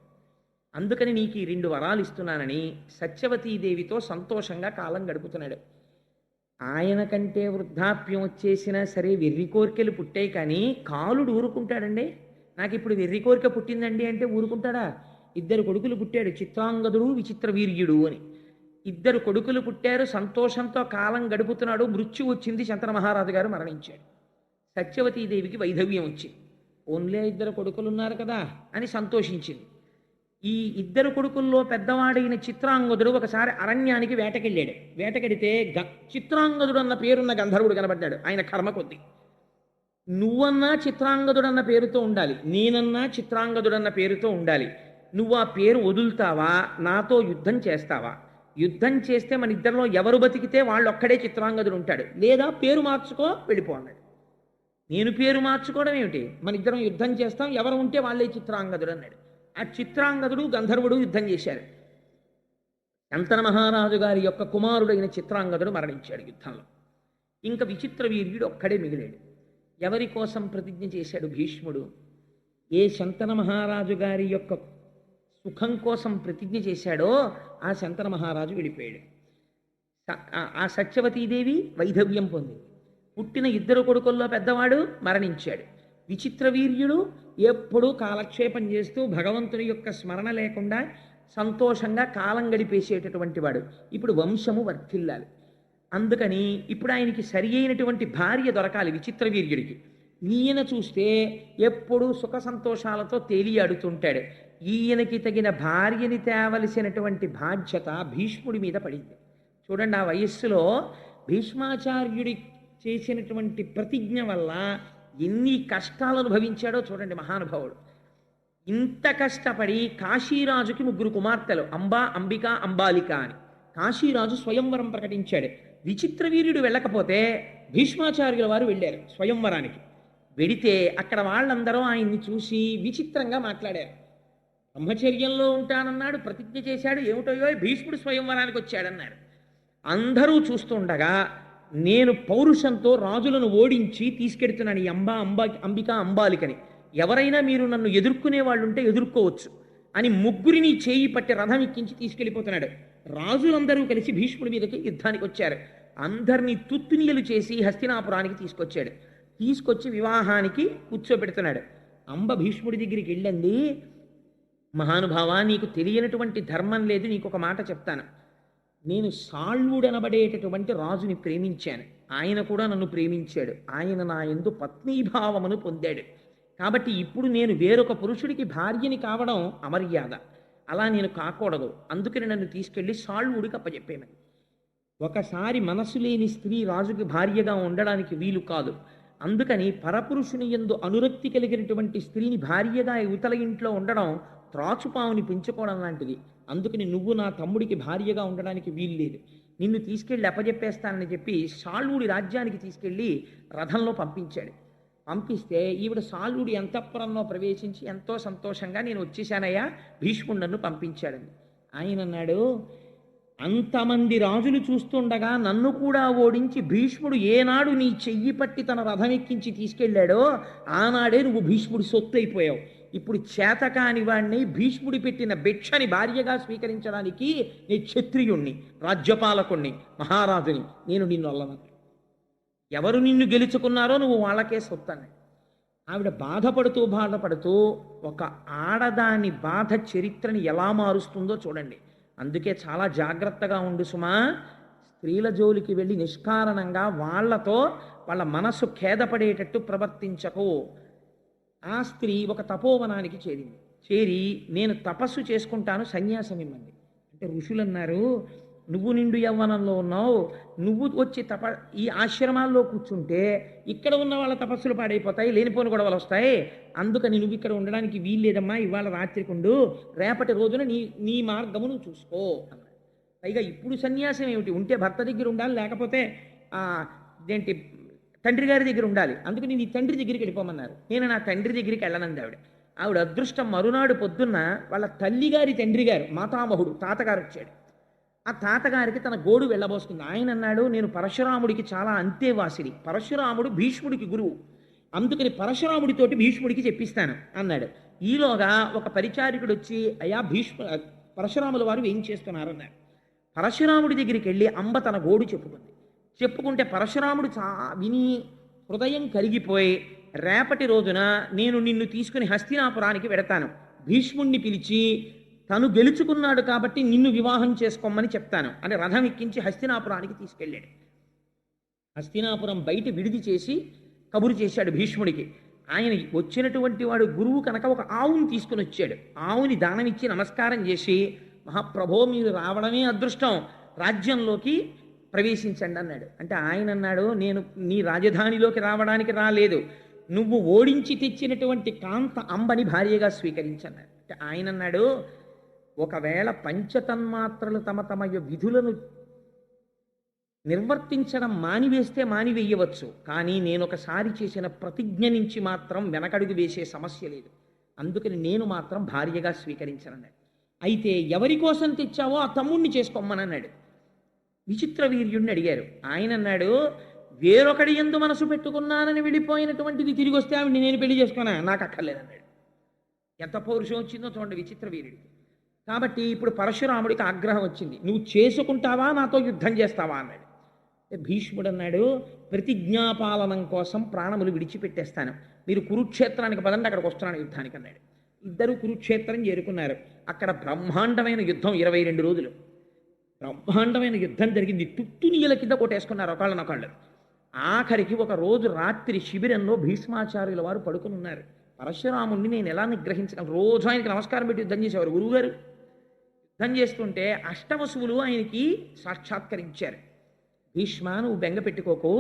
అందుకని నీకు ఈ 2 వరాలు ఇస్తున్నానని సత్యవతీదేవితో సంతోషంగా కాలం గడుపుతున్నాడు. ఆయన కంటే వృద్ధాప్యం వచ్చేసినా సరే వెర్రి కోరికలు పుట్టాయి, కానీ కాలుడు ఊరుకుంటాడండి. నాకు ఇప్పుడు వెర్రి కోరిక పుట్టిందండి అంటే ఊరుకుంటాడా? 2 కొడుకులు పుట్టాడు, చిత్రాంగదుడు విచిత్ర వీర్యుడు అని. 2 కొడుకులు పుట్టారు, సంతోషంతో కాలం గడుపుతున్నాడు. మృత్యు వచ్చింది, శంతన మహారాజు గారు మరణించాడు. సత్యవతీదేవికి వైధవ్యం వచ్చింది. ఓన్లే 2 కొడుకులు ఉన్నారు కదా అని సంతోషించింది. ఈ 2 కొడుకుల్లో పెద్దవాడైన చిత్రాంగదుడు ఒకసారి అరణ్యానికి వేటకెళ్ళాడు. వేటకెడితే చిత్రాంగదుడు అన్న పేరున్న గంధర్వుడు కనబడ్డాడు. ఆయన కర్మ కొద్ది. నువ్వన్నా చిత్రాంగదుడన్న పేరుతో ఉండాలి, నేనన్నా చిత్రాంగదుడన్న పేరుతో ఉండాలి. నువ్వు ఆ పేరు వదులుతావా, నాతో యుద్ధం చేస్తావా? యుద్ధం చేస్తే మన ఇద్దరిలో ఎవరు బతికితే వాళ్ళు ఒక్కడే చిత్రాంగదుడు ఉంటాడు, లేదా పేరు మార్చుకో వెళ్ళిపో అన్నాడు. నేను పేరు మార్చుకోవడం ఏమిటి, మన ఇద్దరం యుద్ధం చేస్తాం, ఎవరు ఉంటే వాళ్ళే చిత్రాంగదుడు అన్నాడు. ఆ చిత్రాంగదుడు గంధర్వుడు యుద్ధం చేశారు. శంతన మహారాజు గారి యొక్క కుమారుడైన చిత్రాంగదుడు మరణించాడు యుద్ధంలో. ఇంకా విచిత్ర వీర్యుడు ఒక్కడే మిగిలాడు. ఎవరి కోసం ప్రతిజ్ఞ చేశాడు భీష్ముడు? ఏ శంతన మహారాజు గారి యొక్క సుఖం కోసం ప్రతిజ్ఞ చేశాడో ఆ శంతన మహారాజు వెళ్ళిపోయాడు. ఆ సత్యవతీదేవి వైధవ్యం పొందింది. పుట్టిన 2 కొడుకుల్లో పెద్దవాడు మరణించాడు. విచిత్ర వీర్యుడు ఎప్పుడూ కాలక్షేపం చేస్తూ భగవంతుని యొక్క స్మరణ లేకుండా సంతోషంగా కాలం గడిపేసేటటువంటి వాడు. ఇప్పుడు వంశము వర్ధిల్లాలి. అందుకని ఇప్పుడు ఆయనకి సరి అయినటువంటి భార్య దొరకాలి విచిత్ర వీర్యుడికి. ఈయన చూస్తే ఎప్పుడూ సుఖ సంతోషాలతో తేలియాడుతుంటాడు. ఈయనకి తగిన భార్యని తేవలసినటువంటి బాధ్యత భీష్ముడి మీద పడింది. చూడండి, ఆ వయస్సులో భీష్మాచార్యుడి చేసినటువంటి ప్రతిజ్ఞ వల్ల ఎన్ని కష్టాలు అనుభవించాడో చూడండి మహానుభావుడు. ఇంత కష్టపడి కాశీరాజుకి 3 కుమార్తెలు, అంబా, అంబిక, అంబాలిక అని. కాశీరాజు స్వయంవరం ప్రకటించాడు. విచిత్ర వీర్యుడు వెళ్ళకపోతే భీష్మాచార్యుల వారు వెళ్ళారు స్వయంవరానికి. వెడితే అక్కడ వాళ్ళందరూ ఆయన్ని చూసి విచిత్రంగా మాట్లాడారు. బ్రహ్మచర్యంలో ఉంటానన్నాడు, ప్రతిజ్ఞ చేశాడు, ఏమిటోయో భీష్ముడు స్వయంవరానికి వచ్చాడన్నారు. అందరూ చూస్తుండగా నేను పౌరుషంతో రాజులను ఓడించి తీసుకెడుతున్నాను ఈ అంబిక, అంబాలికని. ఎవరైనా మీరు నన్ను ఎదుర్కొనే వాళ్ళు ఉంటే ఎదుర్కోవచ్చు అని 3 చేయి పట్టి రథం ఎక్కించి తీసుకెళ్ళిపోతున్నాడు. రాజులందరూ కలిసి భీష్ముడి మీదకి యుద్ధానికి వచ్చారు. అందరినీ తుత్తునియలు చేసి హస్తినాపురానికి తీసుకొచ్చాడు. తీసుకొచ్చి వివాహానికి కూర్చోబెడుతున్నాడు. అంబ భీష్ముడి దగ్గరికి వెళ్ళండి, మహానుభావా, నీకు తెలియనటువంటి ధర్మం లేదు, నీకు ఒక మాట చెప్తాను. నేను సాళ్వుడనబడేటటువంటి రాజుని ప్రేమించాను, ఆయన కూడా నన్ను ప్రేమించాడు. ఆయన నా యందు పత్నీభావమును పొందాడు. కాబట్టి ఇప్పుడు నేను వేరొక పురుషుడికి భార్యని కావడం అమర్యాద, అలా నేను కాకూడదు. అందుకని నన్ను తీసుకెళ్ళి సాళ్వుడికి అప్పచెప్పేమని. ఒకసారి మనసు లేని స్త్రీ రాజుకి భార్యగా ఉండడానికి వీలు కాదు. అందుకని పరపురుషుని యందు అనురక్తి కలిగినటువంటి స్త్రీని భార్యగా యువతల ఇంట్లో ఉండడం త్రాచుపావుని పెంచుకోవడం లాంటిది. అందుకని నువ్వు నా తమ్ముడికి భార్యగా ఉండడానికి వీలు లేదు, నిన్ను తీసుకెళ్ళి అప్పచెప్పేస్తానని చెప్పి సాళ్వుడి రాజ్యానికి తీసుకెళ్ళి రథంలో పంపించాడు. పంపిస్తే ఈవిడ సాళ్వుడి అంతఃపురంలో ప్రవేశించి ఎంతో సంతోషంగా నేను వచ్చేసానయ్యా, భీష్ముడు నన్ను పంపించాడని. ఆయన అన్నాడు, అంతమంది రాజులు చూస్తుండగా నన్ను కూడా ఓడించి భీష్ముడు ఏనాడు నీ చెయ్యి పట్టి తన రథం ఎక్కించి తీసుకెళ్ళాడో ఆనాడే నువ్వు భీష్ముడి సొత్తు అయిపోయావు. ఇప్పుడు చేతకాని వాడిని భీష్ముడి పెట్టిన భిక్షని భార్యగా స్వీకరించడానికి నీ క్షత్రియుణ్ణి, రాజ్యపాలకుణ్ణి, మహారాజుని, నేను నిన్ను అల్లను. ఎవరు నిన్ను గెలుచుకున్నారో నువ్వు వాళ్ళకే సొత్తని. ఆవిడ బాధపడుతూ ఒక ఆడదాని బాధ చరిత్రని ఎలా మారుస్తుందో చూడండి. అందుకే చాలా జాగ్రత్తగా ఉండు సుమా. స్త్రీల జోలికి వెళ్ళి నిష్కారణంగా వాళ్ళతో వాళ్ళ మనసు ఖేదపడేటట్టు ప్రవర్తించకు. ఆ స్త్రీ ఒక తపోవనానికి చేరి నేను తపస్సు చేసుకుంటాను, సన్యాసం ఇమ్మంది. అంటే ఋషులు అన్నారు, నువ్వు నిండు యవ్వనంలో ఉన్నావు, నువ్వు వచ్చి ఈ ఆశ్రమాల్లో కూర్చుంటే ఇక్కడ ఉన్న వాళ్ళ తపస్సులు పాడైపోతాయి, లేనిపోని గొడవలు వస్తాయి. అందుకని నువ్వు ఇక్కడ ఉండడానికి వీల్లేదమ్మా, ఇవాళ రాత్రికి ఉండు, రేపటి రోజున నీ మార్గము నువ్వు చూసుకో అన్నాడు. పైగా ఇప్పుడు సన్యాసం ఏమిటి, ఉంటే భర్త దగ్గర ఉండాలి, లేకపోతే ఇదేంటి తండ్రి గారి దగ్గర ఉండాలి, అందుకని నీ తండ్రి దగ్గరికి వెళ్ళిపోమన్నారు. నేను నా తండ్రి దగ్గరికి వెళ్ళనంది ఆవిడ. ఆవిడ అదృష్టం, మరునాడు పొద్దున్న వాళ్ళ తల్లిగారి తండ్రి గారు మాతామహుడు తాతగారు వచ్చాడు. ఆ తాతగారికి తన గోడు వెళ్ళబోసుకుంది. ఆయన అన్నాడు, నేను పరశురాముడికి చాలా అంతేవాసిని, పరశురాముడు భీష్ముడికి గురువు, అందుకని పరశురాముడితోటి భీష్ముడికి చెప్పిస్తాను అన్నాడు. ఈలోగా ఒక పరిచారికుడు వచ్చి, అయ్యా పరశురాముల వారు ఏం చేస్తున్నారన్నారు. పరశురాముడి దగ్గరికి వెళ్ళి అంబ తన గోడు చెప్పుకుంటే పరశురాముడు విని హృదయం కరిగిపోయి, రేపటి రోజున నేను నిన్ను తీసుకుని హస్తినాపురానికి వెడతాను, భీష్ముణ్ణి పిలిచి తను గెలుచుకున్నాడు కాబట్టి నిన్ను వివాహం చేసుకోమని చెప్తాను అని రథం ఎక్కించి హస్తినాపురానికి తీసుకెళ్ళాడు. హస్తినాపురం బయట విడిది చేసి కబురు చేశాడు భీష్ముడికి. ఆయన వచ్చినటువంటి వాడు గురువు కనుక ఒక ఆవుని తీసుకుని వచ్చాడు. ఆవుని దానమిచ్చి నమస్కారం చేసి, మహాప్రభో మీరు రావడమే అదృష్టం, రాజ్యంలోకి ప్రవేశించండి అన్నాడు. అంటే ఆయన అన్నాడు, నేను నీ రాజధానిలోకి రావడానికి రాలేదు, నువ్వు ఓడించి తెచ్చినటువంటి కాంత అంబని భార్యగా స్వీకరించన్నాడు. అంటే ఆయన అన్నాడు, ఒకవేళ పంచతన్మాత్రలు తమ తమ విధులను నిర్వర్తించడం మానివేస్తే మానివేయవచ్చు, కానీ నేను ఒకసారి చేసిన ప్రతిజ్ఞ నుంచి మాత్రం వెనకడుగు వేసే సమస్య లేదు, అందుకని నేను మాత్రం భార్యగా స్వీకరించనన్నాడు. అయితే ఎవరి కోసం తెచ్చావో ఆ తమ్ముణ్ణి చేసుకోమని అన్నాడు. విచిత్ర వీర్యుడిని అడిగారు. ఆయన అన్నాడు, వేరొకడి యందు మనసు పెట్టుకున్నానని వెళ్ళిపోయినటువంటిది తిరిగి వస్తే ఆవిడ నేను పెళ్లి చేసుకున్నా, నాకు అక్కర్లేదన్నాడు. ఎంత పౌరుషం వచ్చిందో చూడండి విచిత్ర వీరుడికి. కాబట్టి ఇప్పుడు పరశురాముడికి ఆగ్రహం వచ్చింది, నువ్వు చేసుకుంటావా నాతో యుద్ధం చేస్తావా అన్నాడు. భీష్ముడు అన్నాడు, ప్రతిజ్ఞాపాలనం కోసం ప్రాణములు విడిచిపెట్టేస్తాను, మీరు కురుక్షేత్రానికి పదండి, అక్కడికి వస్తున్నాను యుద్ధానికి అన్నాడు. ఇద్దరు కురుక్షేత్రం చేరుకున్నారు. అక్కడ బ్రహ్మాండమైన యుద్ధం 22 రోజులు బ్రహ్మాండమైన యుద్ధం జరిగింది. తుత్తునీయల కింద కొట్టేసుకున్నారు ఒకళ్ళనొకళ్ళు. ఆఖరికి ఒక రోజు రాత్రి శిబిరంలో భీష్మాచార్యుల వారు పడుకుని ఉన్నారు. పరశురాముణ్ణి నేను ఎలా నిగ్రహించగలను, రోజు ఆయనకి నమస్కారం పెట్టి యుద్ధం చేసేవారు గురువుగారు. యుద్ధం చేస్తుంటే అష్టవసువులు ఆయనకి సాక్షాత్కరించారు. భీష్మ, నువ్వు బెంగ పెట్టుకోకు,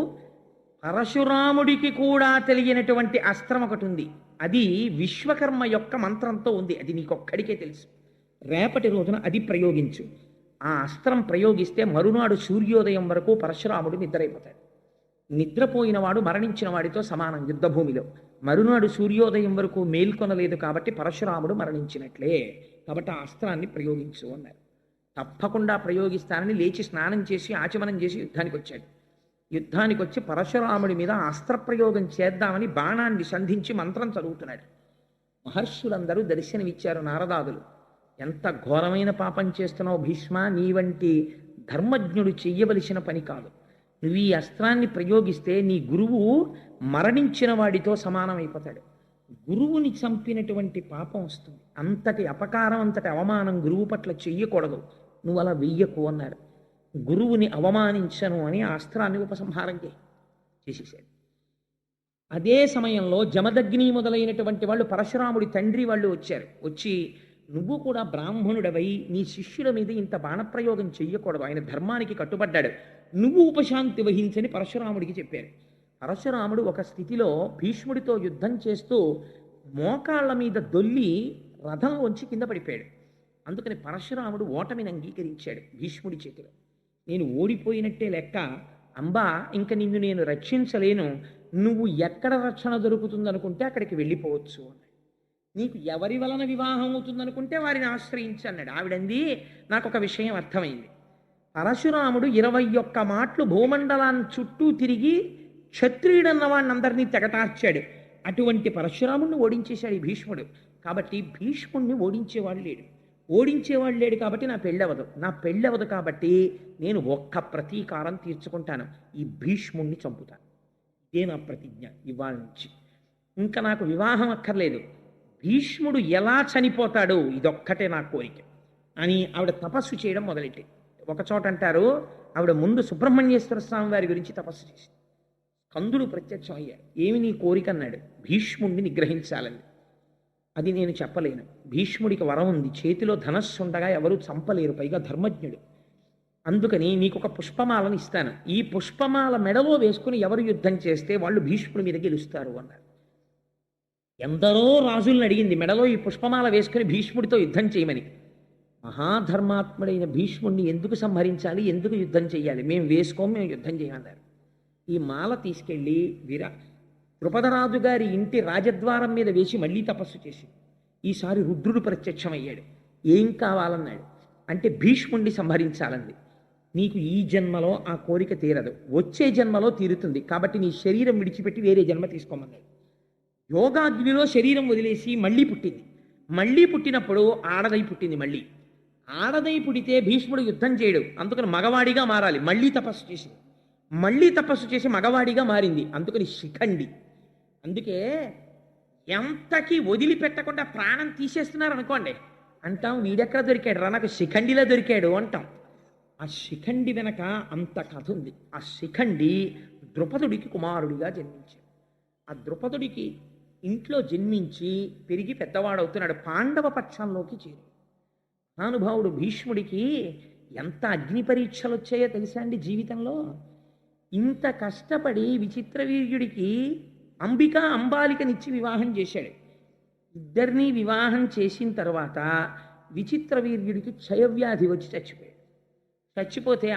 పరశురాముడికి కూడా తెలియనటువంటి అస్త్రం ఒకటి ఉంది, అది విశ్వకర్మ యొక్క మంత్రంతో ఉంది, అది నీకొక్కడికే తెలుసు, రేపటి రోజున అది ప్రయోగించు. ఆ అస్త్రం ప్రయోగిస్తే మరునాడు సూర్యోదయం వరకు పరశురాముడు నిద్రైపోతాడు. నిద్రపోయిన వాడు మరణించిన వాడితో సమానం యుద్ధభూమిలో. మరునాడు సూర్యోదయం వరకు మేల్కొనలేదు కాబట్టి పరశురాముడు మరణించినట్లే, కాబట్టి ఆ అస్త్రాన్ని ప్రయోగించు అన్నారు. తప్పకుండా ప్రయోగిస్తానని లేచి స్నానం చేసి ఆచమనం చేసి యుద్ధానికి వచ్చాడు. యుద్ధానికి వచ్చి పరశురాముడి మీద అస్త్రప్రయోగం చేద్దామని బాణాన్ని సంధించి మంత్రం చదువుతున్నాడు. మహర్షులందరూ దర్శనమిచ్చారు. నారదాదులు, ఎంత ఘోరమైన పాపం చేస్తున్నావు భీష్మ, నీ వంటి ధర్మజ్ఞుడు చెయ్యవలసిన పని కాదు, నువ్వు ఈ అస్త్రాన్ని ప్రయోగిస్తే నీ గురువు మరణించిన వాడితో సమానమైపోతాడు, గురువుని చంపినటువంటి పాపం వస్తుంది, అంతటి అపకారం అంతటి అవమానం గురువు పట్ల చెయ్యకూడదు, నువ్వు అలా వెయ్యకు అన్నారు. గురువుని అవమానించను అని ఆ అస్త్రాన్ని ఉపసంహారం చేసేసాడు. అదే సమయంలో జమదగ్ని మొదలైనటువంటి వాళ్ళు పరశురాముడి తండ్రి వాళ్ళు వచ్చారు. వచ్చి, నువ్వు కూడా బ్రాహ్మణుడవై నీ శిష్యుల మీద ఇంత బాణప్రయోగం చెయ్యకూడదు, ఆయన ధర్మానికి కట్టుబడ్డాడు, నువ్వు ఉపశాంతి వహించని పరశురాముడికి చెప్పారు. పరశురాముడు ఒక స్థితిలో భీష్ముడితో యుద్ధం చేస్తూ మోకాళ్ళ మీద దొల్లి రథంలోంచి కింద పడిపోయాడు. అందుకని పరశురాముడు ఓటమిని అంగీకరించాడు భీష్ముడి చేతిలో. నేను ఓడిపోయినట్టే లెక్క, అంబా ఇంక నిన్ను నేను రక్షించలేను, నువ్వు ఎక్కడ రక్షణ దొరుకుతుందనుకుంటే అక్కడికి వెళ్ళిపోవచ్చు అన్నాడు. నీకు ఎవరి వలన వివాహం అవుతుందనుకుంటే వారిని ఆశ్రయించి అన్నాడు. ఆవిడంది, నాకు ఒక విషయం అర్థమైంది, పరశురాముడు 21 మాటలు భూమండలాన్ని చుట్టూ తిరిగి క్షత్రియుడన్న వాడిని అందరినీ తెగటార్చాడు, అటువంటి పరశురాముడిని ఓడించేశాడు ఈ భీష్ముడు. కాబట్టి భీష్ముడిని ఓడించేవాడు లేడు కాబట్టి నా పెళ్ళవదు కాబట్టి నేను ఒక్క ప్రతీకారం తీర్చుకుంటాను, ఈ భీష్ముడిని చంపుతాను, ఇదే నా ప్రతిజ్ఞ ఇవాళ నుంచి, ఇంకా నాకు వివాహం అక్కర్లేదు, భీష్ముడు ఎలా చనిపోతాడో ఇదొక్కటే నా కోరిక అని ఆవిడ తపస్సు చేయడం మొదలెట్టి. ఒక చోట అంటారు, ఆవిడ ముందు సుబ్రహ్మణ్యేశ్వర స్వామి వారి గురించి తపస్సు చేసి కందుడు ప్రత్యక్షం అయ్యాడు. ఏమి నీ కోరిక అన్నాడు. భీష్ముడిని నిగ్రహించాలని. అది నేను చెప్పలేను, భీష్ముడికి వరం ఉంది, చేతిలో ధనస్సు ఉండగా ఎవరు చంపలేరు, పైగా ధర్మజ్ఞుడు, అందుకని నీకు ఒక పుష్పమాలను ఇస్తాను, ఈ పుష్పమాల మెడలో వేసుకుని ఎవరు యుద్ధం చేస్తే వాళ్ళు భీష్ముడి మీద గెలుస్తారు అన్నారు. ఎందరో రాజుల్ని అడిగింది మెడలో ఈ పుష్పమాల వేసుకుని భీష్ముడితో యుద్ధం చేయమని. మహాధర్మాత్ముడైన భీష్ముడిని ఎందుకు సంహరించాలి, ఎందుకు యుద్ధం చేయాలి, మేము యుద్ధం చేయమన్నారు. ఈ మాల తీసుకెళ్ళి ద్రుపదరాజు గారి ఇంటి రాజద్వారం మీద వేసి మళ్ళీ తపస్సు చేసింది. ఈసారి రుద్రుడు ప్రత్యక్షమయ్యాడు. ఏం కావాలన్నాడు. అంటే భీష్ముణ్ణి సంహరించాలంది. నీకు ఈ జన్మలో ఆ కోరిక తీరదు, వచ్చే జన్మలో తీరుతుంది, కాబట్టి నీ శరీరం విడిచిపెట్టి వేరే జన్మ తీసుకోమన్నాడు. యోగాగ్నిలో శరీరం వదిలేసి మళ్ళీ పుట్టింది. మళ్ళీ పుట్టినప్పుడు ఆడదై పుట్టింది. మళ్ళీ ఆడదై పుడితే భీష్ముడు యుద్ధం చేయడు, అందుకని మగవాడిగా మారాలి. మళ్ళీ తపస్సు చేసింది. మళ్ళీ తపస్సు చేసి మగవాడిగా మారింది, అందుకని శిఖండి. అందుకే ఎంతకి వదిలిపెట్టకుండా ప్రాణం తీసేస్తున్నారు అనుకోండి, అంటాం వీడెక్కడ దొరికాడు రా, నాకు శిఖండిలో దొరికాడు అంటాం. ఆ శిఖండి వెనక అంత కథ ఉంది. ఆ శిఖండి ద్రుపదుడికి కుమారుడిగా జన్మించాడు. ఆ ద్రుపదుడికి ఇంట్లో జన్మించి పెరిగి పెద్దవాడవుతున్నాడు. పాండవ పక్షంలోకి చేరి మహానుభావుడు భీష్ముడికి ఎంత అగ్ని పరీక్షలు వచ్చాయో తెలుసా అండి జీవితంలో. ఇంత కష్టపడి విచిత్రవీర్యుడికి అంబాలికనిచ్చి వివాహం చేశాడు. ఇద్దరినీ వివాహం చేసిన తర్వాత విచిత్రవీర్యుడికి క్షయవ్యాధి వచ్చి చచ్చిపోయాడు. చచ్చిపోతే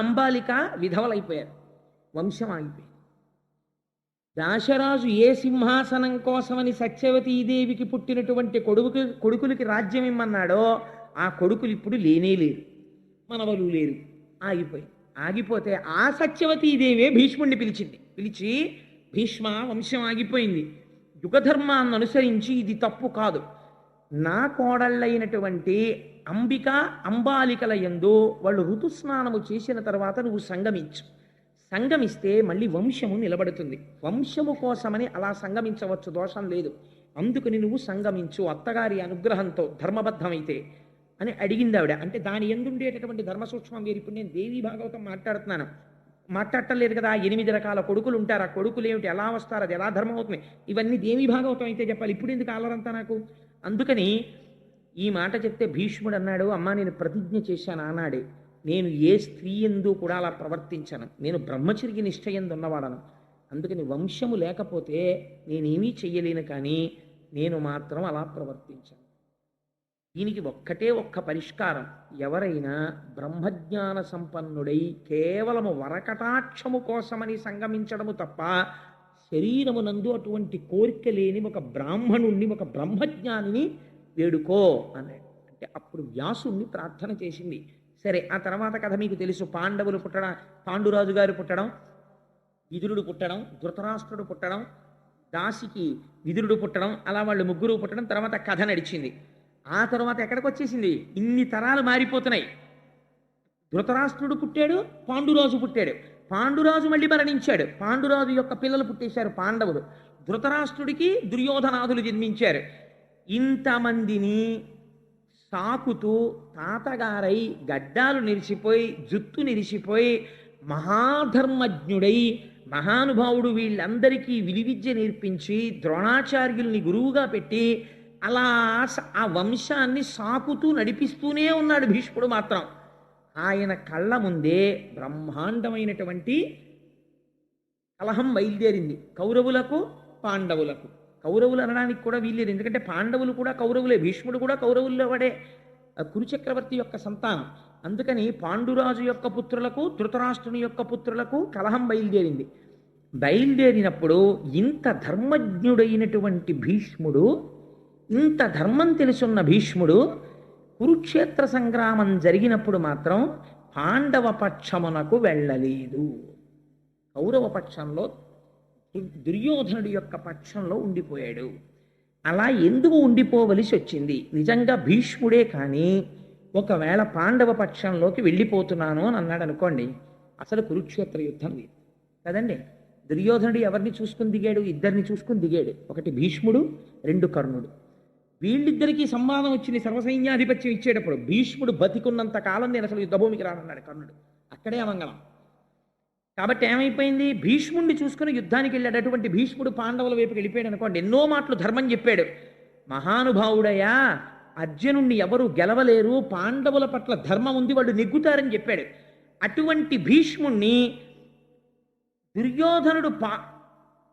అంబాలిక విధవలైపోయారు, వంశం ఆగిపోయింది. దాశరాజు ఏ సింహాసనం కోసమని సత్యవతీదేవికి పుట్టినటువంటి కొడుకులకి రాజ్యం ఇమ్మన్నాడో ఆ కొడుకులు ఇప్పుడు లేనే లేరు, మనవలు లేరు, ఆగిపోతే ఆ సత్యవతీదేవే భీష్ముడిని పిలిచి భీష్మ, వంశం ఆగిపోయింది, యుగధర్మాన్ని అనుసరించి ఇది తప్పు కాదు, నా కోడళ్ళైనటువంటి అంబాలికల యందు వాళ్ళు ఋతుస్నానము చేసిన తర్వాత నువ్వు సంగమిస్తే మళ్ళీ వంశము నిలబడుతుంది, వంశము కోసమని అలా సంగమించవచ్చు, దోషం లేదు, అందుకని నువ్వు సంగమించు అత్తగారి అనుగ్రహంతో ధర్మబద్ధమైతే అని అడిగింది ఆవిడ. అంటే దాని ఎందుండేటటువంటి ధర్మ సూక్ష్మం వేరు. ఇప్పుడు నేను దేవీ భాగవతం మాట్లాడటలేదు కదా. 8 రకాల కొడుకులు ఉంటారు, ఆ కొడుకులు ఏమిటి, ఎలా వస్తారు, అది ఎలా ధర్మం అవుతుంది, ఇవన్నీ దేవీ భాగవతం అయితే చెప్పాలి. ఇప్పుడు ఎందుకు ఆలరంతా నాకు. అందుకని ఈ మాట చెప్తే భీష్ముడు అన్నాడు, అమ్మా నేను ప్రతిజ్ఞ చేశాను ఆనాడే, నేను ఏ స్త్రీ ఎందు కూడా అలా ప్రవర్తించను, నేను బ్రహ్మచర్య నిష్ఠయందు ఉన్నవాడను, అందుకని వంశము లేకపోతే నేనేమీ చెయ్యలేను, కానీ నేను మాత్రం అలా ప్రవర్తించాను. దీనికి ఒక్క పరిష్కారం, ఎవరైనా బ్రహ్మజ్ఞాన సంపన్నుడై కేవలము వరకటాక్షము కోసమని సంగమించడము తప్ప శరీరమునందు అటువంటి కోరిక లేని ఒక బ్రాహ్మణుణ్ణి, ఒక బ్రహ్మజ్ఞానిని వేడుకో అన్నాడు. అంటే అప్పుడు వ్యాసుణ్ణి ప్రార్థన చేసింది. సరే, ఆ తర్వాత కథ మీకు తెలుసు. పాండవులు పుట్టడం, పాండురాజు గారు పుట్టడం, విదురుడు పుట్టడం, ధృతరాష్ట్రుడు పుట్టడం, దాసికి విదురుడు పుట్టడం, అలా వాళ్ళు ముగ్గురు పుట్టడం, తర్వాత కథ నడిచింది. ఆ తర్వాత ఎక్కడికి వచ్చేసింది, ఇన్ని తరాలు మారిపోతున్నాయి. ధృతరాష్ట్రుడు పుట్టాడు, పాండురాజు పుట్టాడు, పాండురాజు మళ్ళీ మరణించాడు, పాండురాజు యొక్క పిల్లలు పుట్టేశారు పాండవులు, ధృతరాష్ట్రుడికి దుర్యోధనాదులు జన్మించారు. ఇంతమందిని సాకుతూ తాతగారై గడ్డాలు నిలిచిపోయి జుత్తు నిలిచిపోయి మహాధర్మజ్ఞుడై మహానుభావుడు వీళ్ళందరికీ విలువిద్య నేర్పించి ద్రోణాచార్యుల్ని గురువుగా పెట్టి అలా ఆ వంశాన్ని సాకుతూ నడిపిస్తూనే ఉన్నాడు భీష్ముడు మాత్రం. ఆయన కళ్ళ ముందే బ్రహ్మాండమైనటువంటి కలహం బయలుదేరింది, కౌరవులకు పాండవులకు. కౌరవులు అనడానికి కూడా వీల్లేదు, ఎందుకంటే పాండవులు కూడా కౌరవులే, భీష్ముడు కూడా కౌరవుల్లో వాడే, కురుచక్రవర్తి యొక్క సంతానం. అందుకని పాండురాజు యొక్క పుత్రులకు ధృతరాష్ట్రుని యొక్క పుత్రులకు కలహం బయలుదేరినప్పుడు ఇంత ధర్మజ్ఞుడైనటువంటి భీష్ముడు, ఇంత ధర్మం తెలుసున్న భీష్ముడు కురుక్షేత్ర సంగ్రామం జరిగినప్పుడు మాత్రం పాండవ పక్షమునకు వెళ్ళలేదు, కౌరవ పక్షంలో దుర్యోధనుడి యొక్క పక్షంలో ఉండిపోయాడు. అలా ఎందుకు ఉండిపోవలసి వచ్చింది? నిజంగా భీష్ముడే కానీ ఒకవేళ పాండవ పక్షంలోకి వెళ్ళిపోతున్నాను అని అన్నాడు అనుకోండి, అసలు కురుక్షేత్ర యుద్ధం లేదు కదండి. దుర్యోధనుడు ఎవరిని చూసుకుని దిగాడు? ఇద్దరిని చూసుకుని దిగాడు. ఒకటి భీష్ముడు, 2 కర్ణుడు. వీళ్ళిద్దరికీ సంవాదం వచ్చింది సర్వసైన్యాధిపత్యం ఇచ్చేటప్పుడు. భీష్ముడు బతికున్నంత కాలం నేను అసలు యుద్ధభూమికి రానన్నాడు కర్ణుడు. అక్కడే అమంగళం. కాబట్టి ఏమైపోయింది, భీష్ముడిని చూసుకుని యుద్ధానికి వెళ్ళాడు. అటువంటి భీష్ముడు పాండవుల వైపుకి వెళ్ళిపోయాడు అనుకోండి, ఎన్నో మాటలు ధర్మం చెప్పాడు. మహానుభావుడయ్యా, అర్జునుణ్ణి ఎవరు గెలవలేరు, పాండవుల పట్ల ధర్మం ఉంది, వాళ్ళు నెగ్గుతారని చెప్పాడు. అటువంటి భీష్ముణ్ణి దుర్యోధనుడు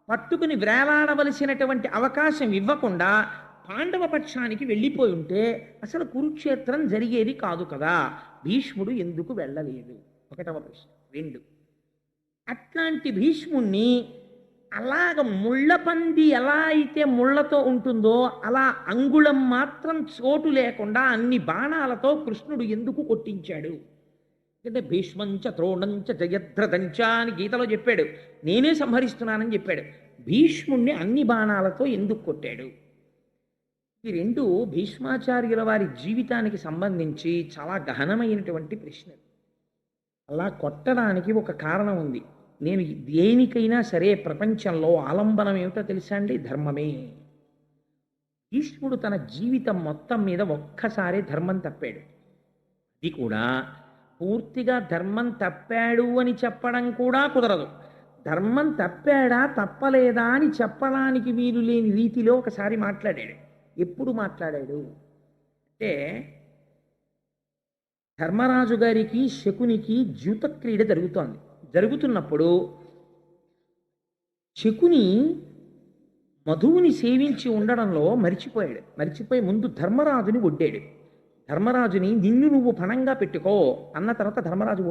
పట్టుకుని వేలాడవలసినటువంటి అవకాశం ఇవ్వకుండా పాండవ పక్షానికి వెళ్ళిపోయి ఉంటే అసలు కురుక్షేత్రం జరిగేది కాదు కదా. భీష్ముడు ఎందుకు వెళ్ళలేదు? ఒకటవ ప్రశ్న. 2, అట్లాంటి భీష్ముణ్ణి అలాగ ముళ్ళపంది ఎలా అయితే ముళ్ళతో ఉంటుందో అలా అంగుళం మాత్రం చోటు లేకుండా అన్ని బాణాలతో కృష్ణుడు ఎందుకు కొట్టించాడు అంటే భీష్మంచ ద్రోణంచ జయద్రథంచ అని గీతలో చెప్పాడు. నేనే సంహరిస్తున్నానని చెప్పాడు. భీష్ముణ్ణి అన్ని బాణాలతో ఎందుకు కొట్టాడు? ఈ రెండు భీష్మాచార్యుల వారి జీవితానికి సంబంధించి చాలా గహనమైనటువంటి ప్రశ్నలు. అలా కొట్టడానికి ఒక కారణం ఉంది. నేను దేనికైనా సరే ప్రపంచంలో ఆలంబనం ఏమిటో తెలుసా అండి? ధర్మమే. భీష్ముడు తన జీవితం మొత్తం మీద ఒక్కసారి ధర్మం తప్పాడు. అది కూడా పూర్తిగా ధర్మం తప్పాడు అని చెప్పడం కూడా కుదరదు. ధర్మం తప్పాడా తప్పలేదా అని చెప్పడానికి వీలు లేని రీతిలో ఒకసారి మాట్లాడాడు. ఎప్పుడు మాట్లాడాడు అంటే, ధర్మరాజు గారికి శకునికి ద్యూతక్రీడ జరుగుతున్నప్పుడు శకుని మధువుని సేవించి ఉండడంలో మరిచిపోయి ముందు ధర్మరాజుని ఒడ్డాడు. ధర్మరాజుని నిన్ను నువ్వు పణంగా పెట్టుకో అన్న తర్వాత ధర్మరాజు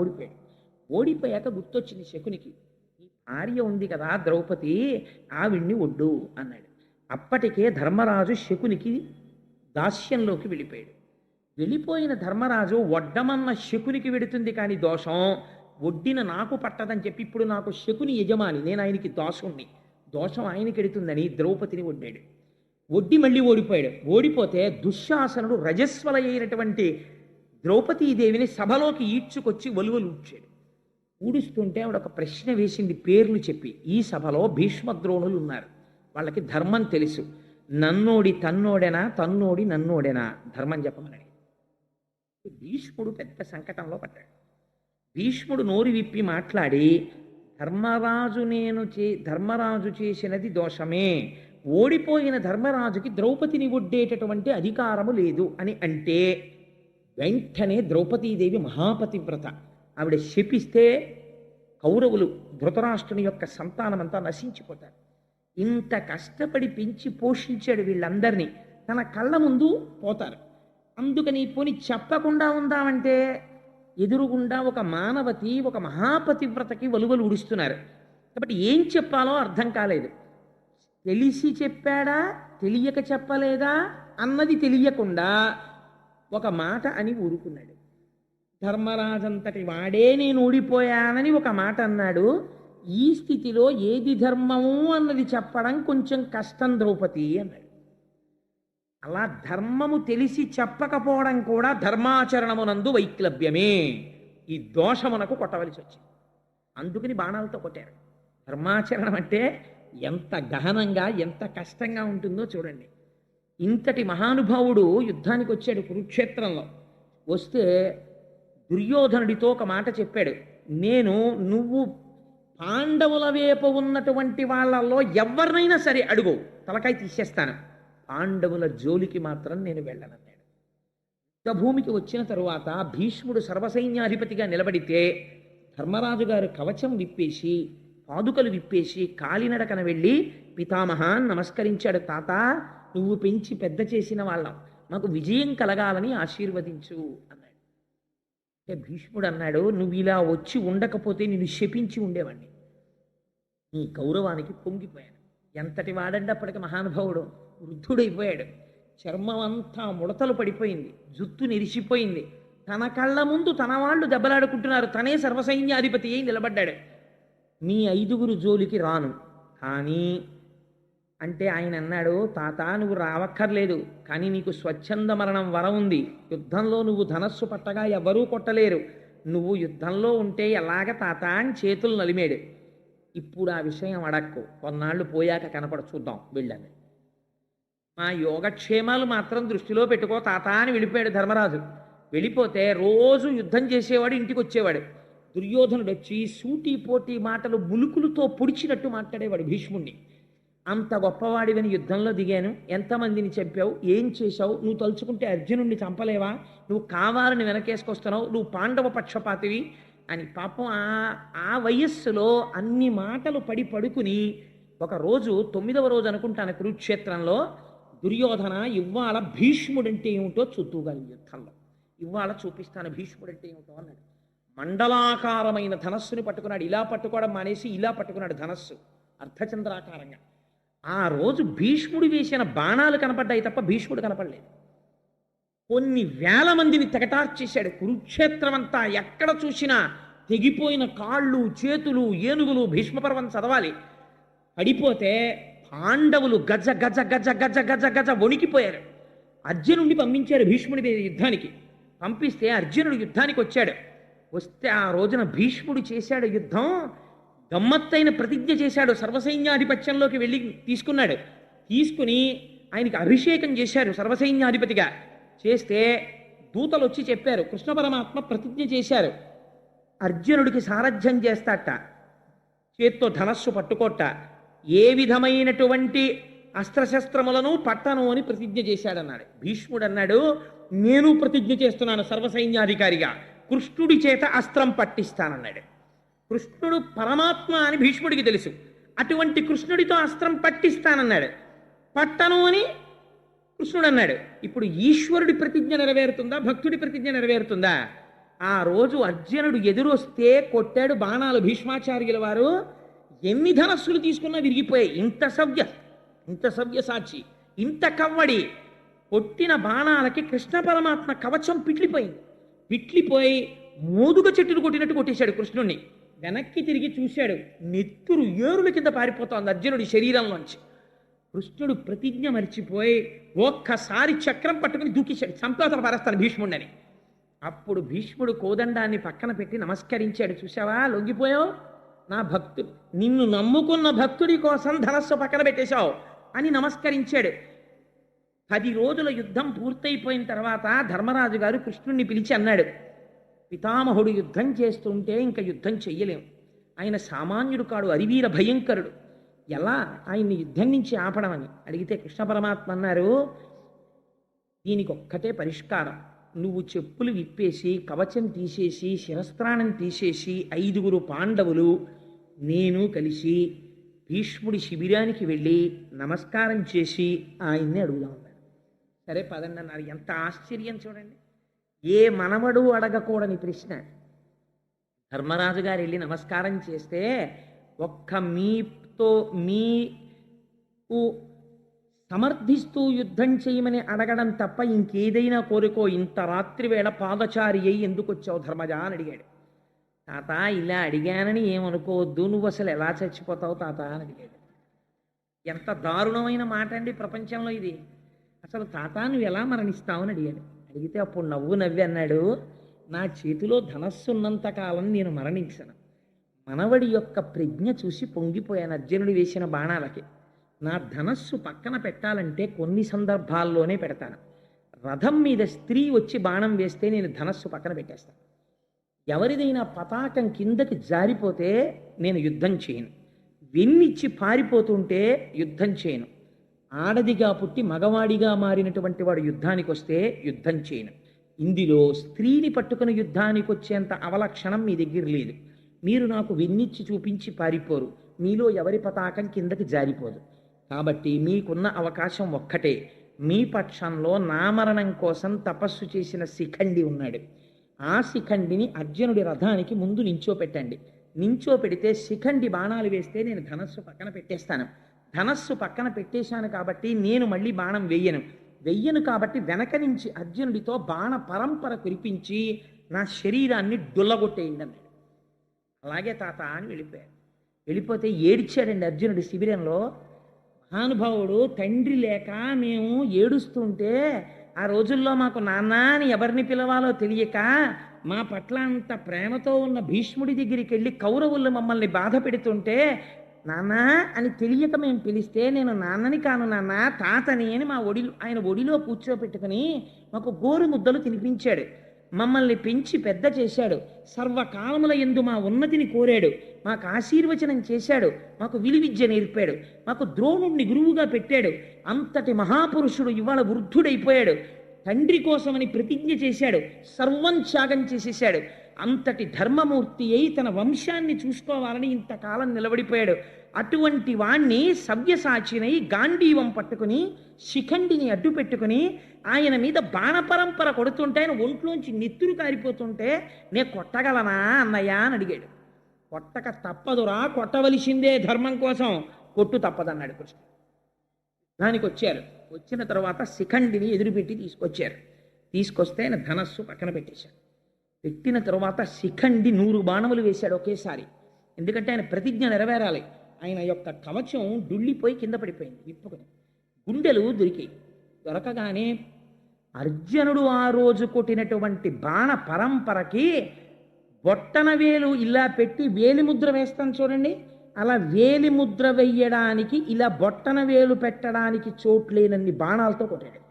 ఓడిపోయాక గుర్తొచ్చింది శకునికి, ఈ భార్య ఉంది కదా ద్రౌపది, ఆవిడ్ని ఒడ్డు అన్నాడు. అప్పటికే ధర్మరాజు శకునికి దాస్యంలోకి వెళ్ళిపోయిన ధర్మరాజు వడ్డమన్న శకునికి వెడుతుంది కానీ దోషం ఒడ్డిన నాకు పట్టదని చెప్పి ఇప్పుడు నాకు శకుని యజమాని, నేను ఆయనకి దోషం ఆయనకి ఎడుతుందని ద్రౌపదిని ఒడ్డి మళ్ళీ ఓడిపోతే దుశ్శాసనుడు రజస్వల అయినటువంటి ద్రౌపదీదేవిని సభలోకి ఈడ్చుకొచ్చి వలువలు ఊడుస్తుంటే ఆవిడ ఒక ప్రశ్న వేసింది పేర్లు చెప్పి. ఈ సభలో భీష్మద్రోణులు ఉన్నారు, వాళ్ళకి ధర్మం తెలుసు. నన్నోడి తన్నోడెనా, తన్నోడి నన్నోడెనా, ధర్మం చెప్పమని. భీష్ముడు పెద్ద సంకటంలో పడ్డాడు. భీష్ముడు నోరు విప్పి మాట్లాడి, ధర్మరాజు చేసినది దోషమే, ఓడిపోయిన ధర్మరాజుకి ద్రౌపదిని ఒడ్డేటటువంటి అధికారము లేదు అని అంటే వెంటనే ద్రౌపదీదేవి మహాపతివ్రత, ఆవిడ శపిస్తే కౌరవులు ధృతరాష్ట్రుని యొక్క సంతానమంతా నశించిపోతారు. ఇంత కష్టపడి పెంచి పోషించాడు వీళ్ళందరినీ, తన కళ్ళ ముందు పోతారు. అందుకని పోని చెప్పకుండా ఉందామంటే ఎదురుగుండా ఒక మానవతి, ఒక మహాపతివ్రతకి వలువలు ఉడుస్తున్నారు. కాబట్టి ఏం చెప్పాలో అర్థం కాలేదు. తెలిసి చెప్పాడా తెలియక చెప్పలేదా అన్నది తెలియకుండా ఒక మాట అని ఊరుకున్నాడు. ధర్మరాజంతటి వాడే నేను ఓడిపోయానని ఒక మాట అన్నాడు. ఈ స్థితిలో ఏది ధర్మము అన్నది చెప్పడం కొంచెం కష్టం ద్రౌపది అన్నాడు. అలా ధర్మము తెలిసి చెప్పకపోవడం కూడా ధర్మాచరణమునందు వైక్లభ్యమే. ఈ దోషమునకు కొట్టవలసి వచ్చింది. అందుకని బాణాలతో కొట్టారు. ధర్మాచరణం అంటే ఎంత గహనంగా ఎంత కష్టంగా ఉంటుందో చూడండి. ఇంతటి మహానుభావుడు యుద్ధానికి వచ్చాడు కురుక్షేత్రంలో. వస్తే దుర్యోధనుడితో ఒక మాట చెప్పాడు, నువ్వు పాండవుల వైపు ఉన్నటువంటి వాళ్ళల్లో ఎవరినైనా సరే అడుగు, తలకాయ తీసేస్తాను, పాండవుల జోలికి మాత్రం నేను వెళ్ళనన్నాడు. యుద్ధభూమికి వచ్చిన తరువాత భీష్ముడు సర్వసైన్యాధిపతిగా నిలబడితే ధర్మరాజు గారు కవచం విప్పేసి పాదుకలు విప్పేసి కాలినడకన వెళ్ళి పితామహాన్ నమస్కరించాడు. తాత, నువ్వు పెంచి పెద్ద చేసిన వాళ్ళం, మాకు విజయం కలగాలని ఆశీర్వదించు అన్నాడు. అంటే భీష్ముడు అన్నాడు, నువ్వు ఇలా వచ్చి ఉండకపోతే నిన్ను శపించి ఉండేవాడిని. నీ గౌరవానికి పొంగిపోయాను. ఎంతటి వాడండి అప్పటికి మహానుభావుడు, వృద్ధుడైపోయాడు. చర్మం అంతా ముడతలు పడిపోయింది, జుత్తు నెరిసిపోయింది. తన కళ్ళ ముందు తన వాళ్ళు దెబ్బలాడుకుంటున్నారు, తనే సర్వసైన్యాధిపతి అయి నిలబడ్డాడు. మీ 5గురు జోలికి రాను కానీ అంటే ఆయన అన్నాడు, తాత నువ్వు రావక్కర్లేదు, కానీ నీకు స్వచ్ఛంద మరణం వరం ఉంది. యుద్ధంలో నువ్వు ధనస్సు పట్టగా ఎవరూ కొట్టలేరు, నువ్వు యుద్ధంలో ఉంటే ఎలాగ తాత అని చేతులు నలిమాడు. ఇప్పుడు ఆ విషయం అడక్కు, కొన్నాళ్ళు పోయాక కనపడ చూద్దాం వెళ్ళని. మా యోగక్షేమాలు మాత్రం దృష్టిలో పెట్టుకో తాత అని వెళ్ళిపోయాడు ధర్మరాజు. వెళ్ళిపోతే రోజు యుద్ధం చేసేవాడు, ఇంటికి వచ్చేవాడు. దుర్యోధనుడు వచ్చి సూటి పోటీ మాటలు ములుకులతో పొడిచినట్టు మాట్లాడేవాడు భీష్ముణ్ణి. అంత గొప్పవాడివని యుద్ధంలో దిగాను, ఎంతమందిని చంపావు, ఏం చేశావు, నువ్వు తలుచుకుంటే అర్జునుడిని చంపలేవా, నువ్వు కావాలని వెనకేసుకొస్తున్నావు, నువ్వు పాండవ పక్షపాతివి అని పాపం ఆ వయస్సులో అన్ని మాటలు పడుకుని ఒకరోజు 9వ రోజు అనుకుంటాను కురుక్షేత్రంలో, దుర్యోధన ఇవాళ భీష్ముడంటే ఏమిటో చూద్దుగాలి యుద్ధంలో, ఇవాళ చూపిస్తాను భీష్ముడంటే ఏమిటో అన్నాడు. మండలాకారమైన ధనస్సుని పట్టుకున్నాడు. ఇలా పట్టుకోవడం మానేసి ఇలా పట్టుకున్నాడు ధనస్సు అర్ధచంద్రాకారంగా. ఆ రోజు భీష్ముడు వేసిన బాణాలు కనపడ్డాయి తప్ప భీష్ముడు కనపడలేదు. కొన్ని వేల మందిని తెగటార్చేశాడు. కురుక్షేత్రం అంతా ఎక్కడ చూసినా తెగిపోయిన కాళ్ళు, చేతులు, ఏనుగులు. భీష్మపర్వం చదవాలి. పడిపోతే పాండవులు గజ గజ గజ గజ గజ గజ వణికిపోయారు. అర్జునుడిని పంపించారు భీష్ముడి మీద యుద్ధానికి. పంపిస్తే అర్జునుడు యుద్ధానికి వచ్చాడు. వస్తే ఆ రోజున భీష్ముడు చేశాడు యుద్ధం. గమ్మత్తైన ప్రతిజ్ఞ చేశాడు. సర్వసైన్యాధిపత్యంలోకి వెళ్ళి తీసుకున్నాడు. తీసుకుని ఆయనకి అభిషేకం చేశారు సర్వసైన్యాధిపతిగా. చేస్తే దూతలు వచ్చి చెప్పారు, కృష్ణ పరమాత్మ ప్రతిజ్ఞ చేశారు, అర్జునుడికి సారథ్యం చేస్తాట, చేత్తో ధనస్సు పట్టుకోట, ఏ విధమైనటువంటి అస్త్రశస్త్రములను పట్టను అని ప్రతిజ్ఞ చేశాడన్నాడు. భీష్ముడు అన్నాడు, నేను ప్రతిజ్ఞ చేస్తున్నాను సర్వసైన్యాధికారిగా, కృష్ణుడి చేత అస్త్రం పట్టిస్తానన్నాడు. కృష్ణుడు పరమాత్మ అని భీష్ముడికి తెలుసు. అటువంటి కృష్ణుడితో అస్త్రం పట్టిస్తానన్నాడు. పట్టను అని కృష్ణుడు అన్నాడు. ఇప్పుడు ఈశ్వరుడి ప్రతిజ్ఞ నెరవేరుతుందా, భక్తుడి ప్రతిజ్ఞ నెరవేరుతుందా? ఆ రోజు అర్జునుడు ఎదురొస్తే కొట్టాడు బాణాలు భీష్మాచార్యుల వారు. ఎన్ని ధనస్సులు తీసుకున్నా విరిగిపోయాయి. ఇంత సవ్యసాచి, ఇంత కవ్వడి. కొట్టిన బాణాలకి కృష్ణ పరమాత్మ కవచం పిట్లిపోయి మోదుగ చెట్టును కొట్టినట్టు కొట్టేశాడు కృష్ణుణ్ణి. వెనక్కి తిరిగి చూశాడు, నెత్తురు ఏరుల కింద పారిపోతోంది అర్జునుడి శరీరంలోంచి. కృష్ణుడు ప్రతిజ్ఞ మరిచిపోయి ఒక్కసారి చక్రం పట్టుకుని దూకేశాడు, సంపాదన పారేస్తాను భీష్ముడిని. అప్పుడు భీష్ముడు కోదండాన్ని పక్కన పెట్టి నమస్కరించాడు. చూసావా, లొంగిపోయావు, నా భక్తుడు, నిన్ను నమ్ముకున్న భక్తుడి కోసం ధనస్సు పక్కన పెట్టేశావు అని నమస్కరించాడు. 10 రోజుల యుద్ధం పూర్తయిపోయిన తర్వాత ధర్మరాజు గారు కృష్ణుణ్ణి పిలిచి అన్నాడు, పితామహుడు యుద్ధం చేస్తుంటే ఇంకా యుద్ధం చెయ్యలేం, ఆయన సామాన్యుడు కాడు, అరివీర భయంకరుడు, ఎలా ఆయన్ని యుద్ధం నుంచి ఆపడం అని అడిగితే కృష్ణ పరమాత్మ అన్నారు, దీనికి ఒక్కటే పరిష్కారం, నువ్వు చెప్పులు విప్పేసి కవచం తీసేసి శిరస్త్రాణం తీసేసి 5 పాండవులు నేను కలిసి భీష్ముడి శిబిరానికి వెళ్ళి నమస్కారం చేసి ఆయన్ని అడుగుదాం అన్నారు. సరే పదండి అన్నారు. ఎంత ఆశ్చర్యం చూడండి, ఏ మనవడు అడగకూడని ప్రశ్న. ధర్మరాజు గారు వెళ్ళి నమస్కారం చేస్తే ఒక్క మీకు సమర్థిస్తూ యుద్ధం చేయమని అడగడం తప్ప ఇంకేదైనా కోరుకో, ఇంత రాత్రి వేళ పాదచారి అయి ఎందుకు వచ్చావు ధర్మజ అని అడిగాడు. తాత ఇలా అడిగానని ఏమనుకోవద్దు, నువ్వు అసలు ఎలా చచ్చిపోతావు తాత అని అడిగాడు. ఎంత దారుణమైన మాట అండి ప్రపంచంలో ఇది. అసలు తాత నువ్వు ఎలా మరణిస్తావు అని అడిగాడు. అడిగితే అప్పుడు నవ్వి అన్నాడు, నా చేతిలో ధనస్సు ఉన్నంతకాలం నేను మరణించను. మనవడి యొక్క ప్రజ్ఞ చూసి పొంగిపోయాను అర్జునుడు వేసిన బాణాలకి. నా ధనస్సు పక్కన పెట్టాలంటే కొన్ని సందర్భాల్లోనే పెడతాను. రథం మీద స్త్రీ వచ్చి బాణం వేస్తే నేను ధనస్సు పక్కన పెట్టేస్తాను. ఎవరిదైనా పతాకం కిందకి జారిపోతే నేను యుద్ధం చేయను. వెన్నిచ్చి పారిపోతుంటే యుద్ధం చేయను. ఆడదిగా పుట్టి మగవాడిగా మారినటువంటి వాడు యుద్ధానికి వస్తే యుద్ధం చేయను. ఇందులో స్త్రీని పట్టుకుని యుద్ధానికి వచ్చేంత అవలక్షణం మీ దగ్గర లేదు. మీరు నాకు వెన్నిచ్చి చూపించి పారిపోరు. మీలో ఎవరి పతాకం కిందకి జారిపోదు. కాబట్టి మీకున్న అవకాశం ఒక్కటే, మీ పక్షంలో నామరణం కోసం తపస్సు చేసిన శిఖండి ఉన్నాడు. ఆ శిఖండిని అర్జునుడి రథానికి ముందు నించోపెట్టండి. నించోపెడితే శిఖండి బాణాలు వేస్తే నేను ధనస్సు పక్కన పెట్టేస్తాను. ధనస్సు పక్కన పెట్టేశాను కాబట్టి నేను మళ్ళీ బాణం వెయ్యను కాబట్టి వెనక నుంచి అర్జునుడితో బాణ పరంపర కురిపించి నా శరీరాన్ని డుల్లగొట్టేయండి అన్నాడు. అలాగే తాత అని వెళ్ళిపోతే ఏడ్చాడండి అర్జునుడి శిబిరంలో. మహానుభావుడు, తండ్రి లేక మేము ఏడుస్తుంటే ఆ రోజుల్లో మాకు నాన్న అని ఎవరిని పిలవాలో తెలియక మా పట్ల అంత ప్రేమతో ఉన్న భీష్ముడి దగ్గరికి వెళ్ళి కౌరవులు మమ్మల్ని బాధ పెడుతుంటే నాన్న అని తెలియక మేము పిలిస్తే నేను నాన్నని కాను నాన్న తాతని అని ఆయన ఒడిలో కూర్చోపెట్టుకుని మాకు గోరు ముద్దలు తినిపించాడు. మమ్మల్ని పెంచి పెద్ద చేశాడు. సర్వకాలముల యందు మా ఉన్నతిని కోరాడు. మాకు ఆశీర్వచనం చేశాడు. మాకు విలువిద్య నేర్పాడు. మాకు ద్రోణుణ్ణి గురువుగా పెట్టాడు. అంతటి మహాపురుషుడు ఇవాళ వృద్ధుడైపోయాడు. తండ్రి కోసమని ప్రతిజ్ఞ చేశాడు. సర్వం త్యాగం చేసేశాడు. అంతటి ధర్మమూర్తి అయి తన వంశాన్ని చూసుకోవాలని ఇంతకాలం నిలబడిపోయాడు. అటువంటి వాణ్ణి సవ్యసాచినై గాంధీవం పట్టుకుని శిఖండిని అడ్డు పెట్టుకుని ఆయన మీద బాణపరంపర కొడుతుంటే ఆయన ఒంట్లోంచి నెత్తురు కారిపోతుంటే నే కొట్టగలనా అన్నయ్య అని అడిగాడు. కొట్టక తప్పదురా, కొట్టవలసిందే ధర్మం కోసం, కొట్టు తప్పదన్నాడు కృష్ణుడు. దానికి వచ్చారు. వచ్చిన తర్వాత శిఖండిని ఎదురుపెట్టి తీసుకొచ్చారు. తీసుకొస్తే ఆయన ధనస్సు పక్కన పెట్టేశాడు. పెట్టిన తర్వాత శిఖండి 100 బాణములు వేశాడు ఒకేసారి. ఎందుకంటే ఆయన ప్రతిజ్ఞ నెరవేరాలి. ఆయన యొక్క కవచం డుళ్ళిపోయి కింద పడిపోయింది విప్పుకుని. గుండెలు దొరికాయి. దొరకగానే అర్జునుడు ఆ రోజు కొట్టినటువంటి బాణ పరంపరకి బొట్టన వేలు ఇలా పెట్టి వేలి ముద్ర వేస్తాను చూడండి, అలా వేలి ముద్ర వెయ్యడానికి ఇలా బొట్టన వేలు పెట్టడానికి చోట్లేనన్ని బాణాలతో కొట్టాడు.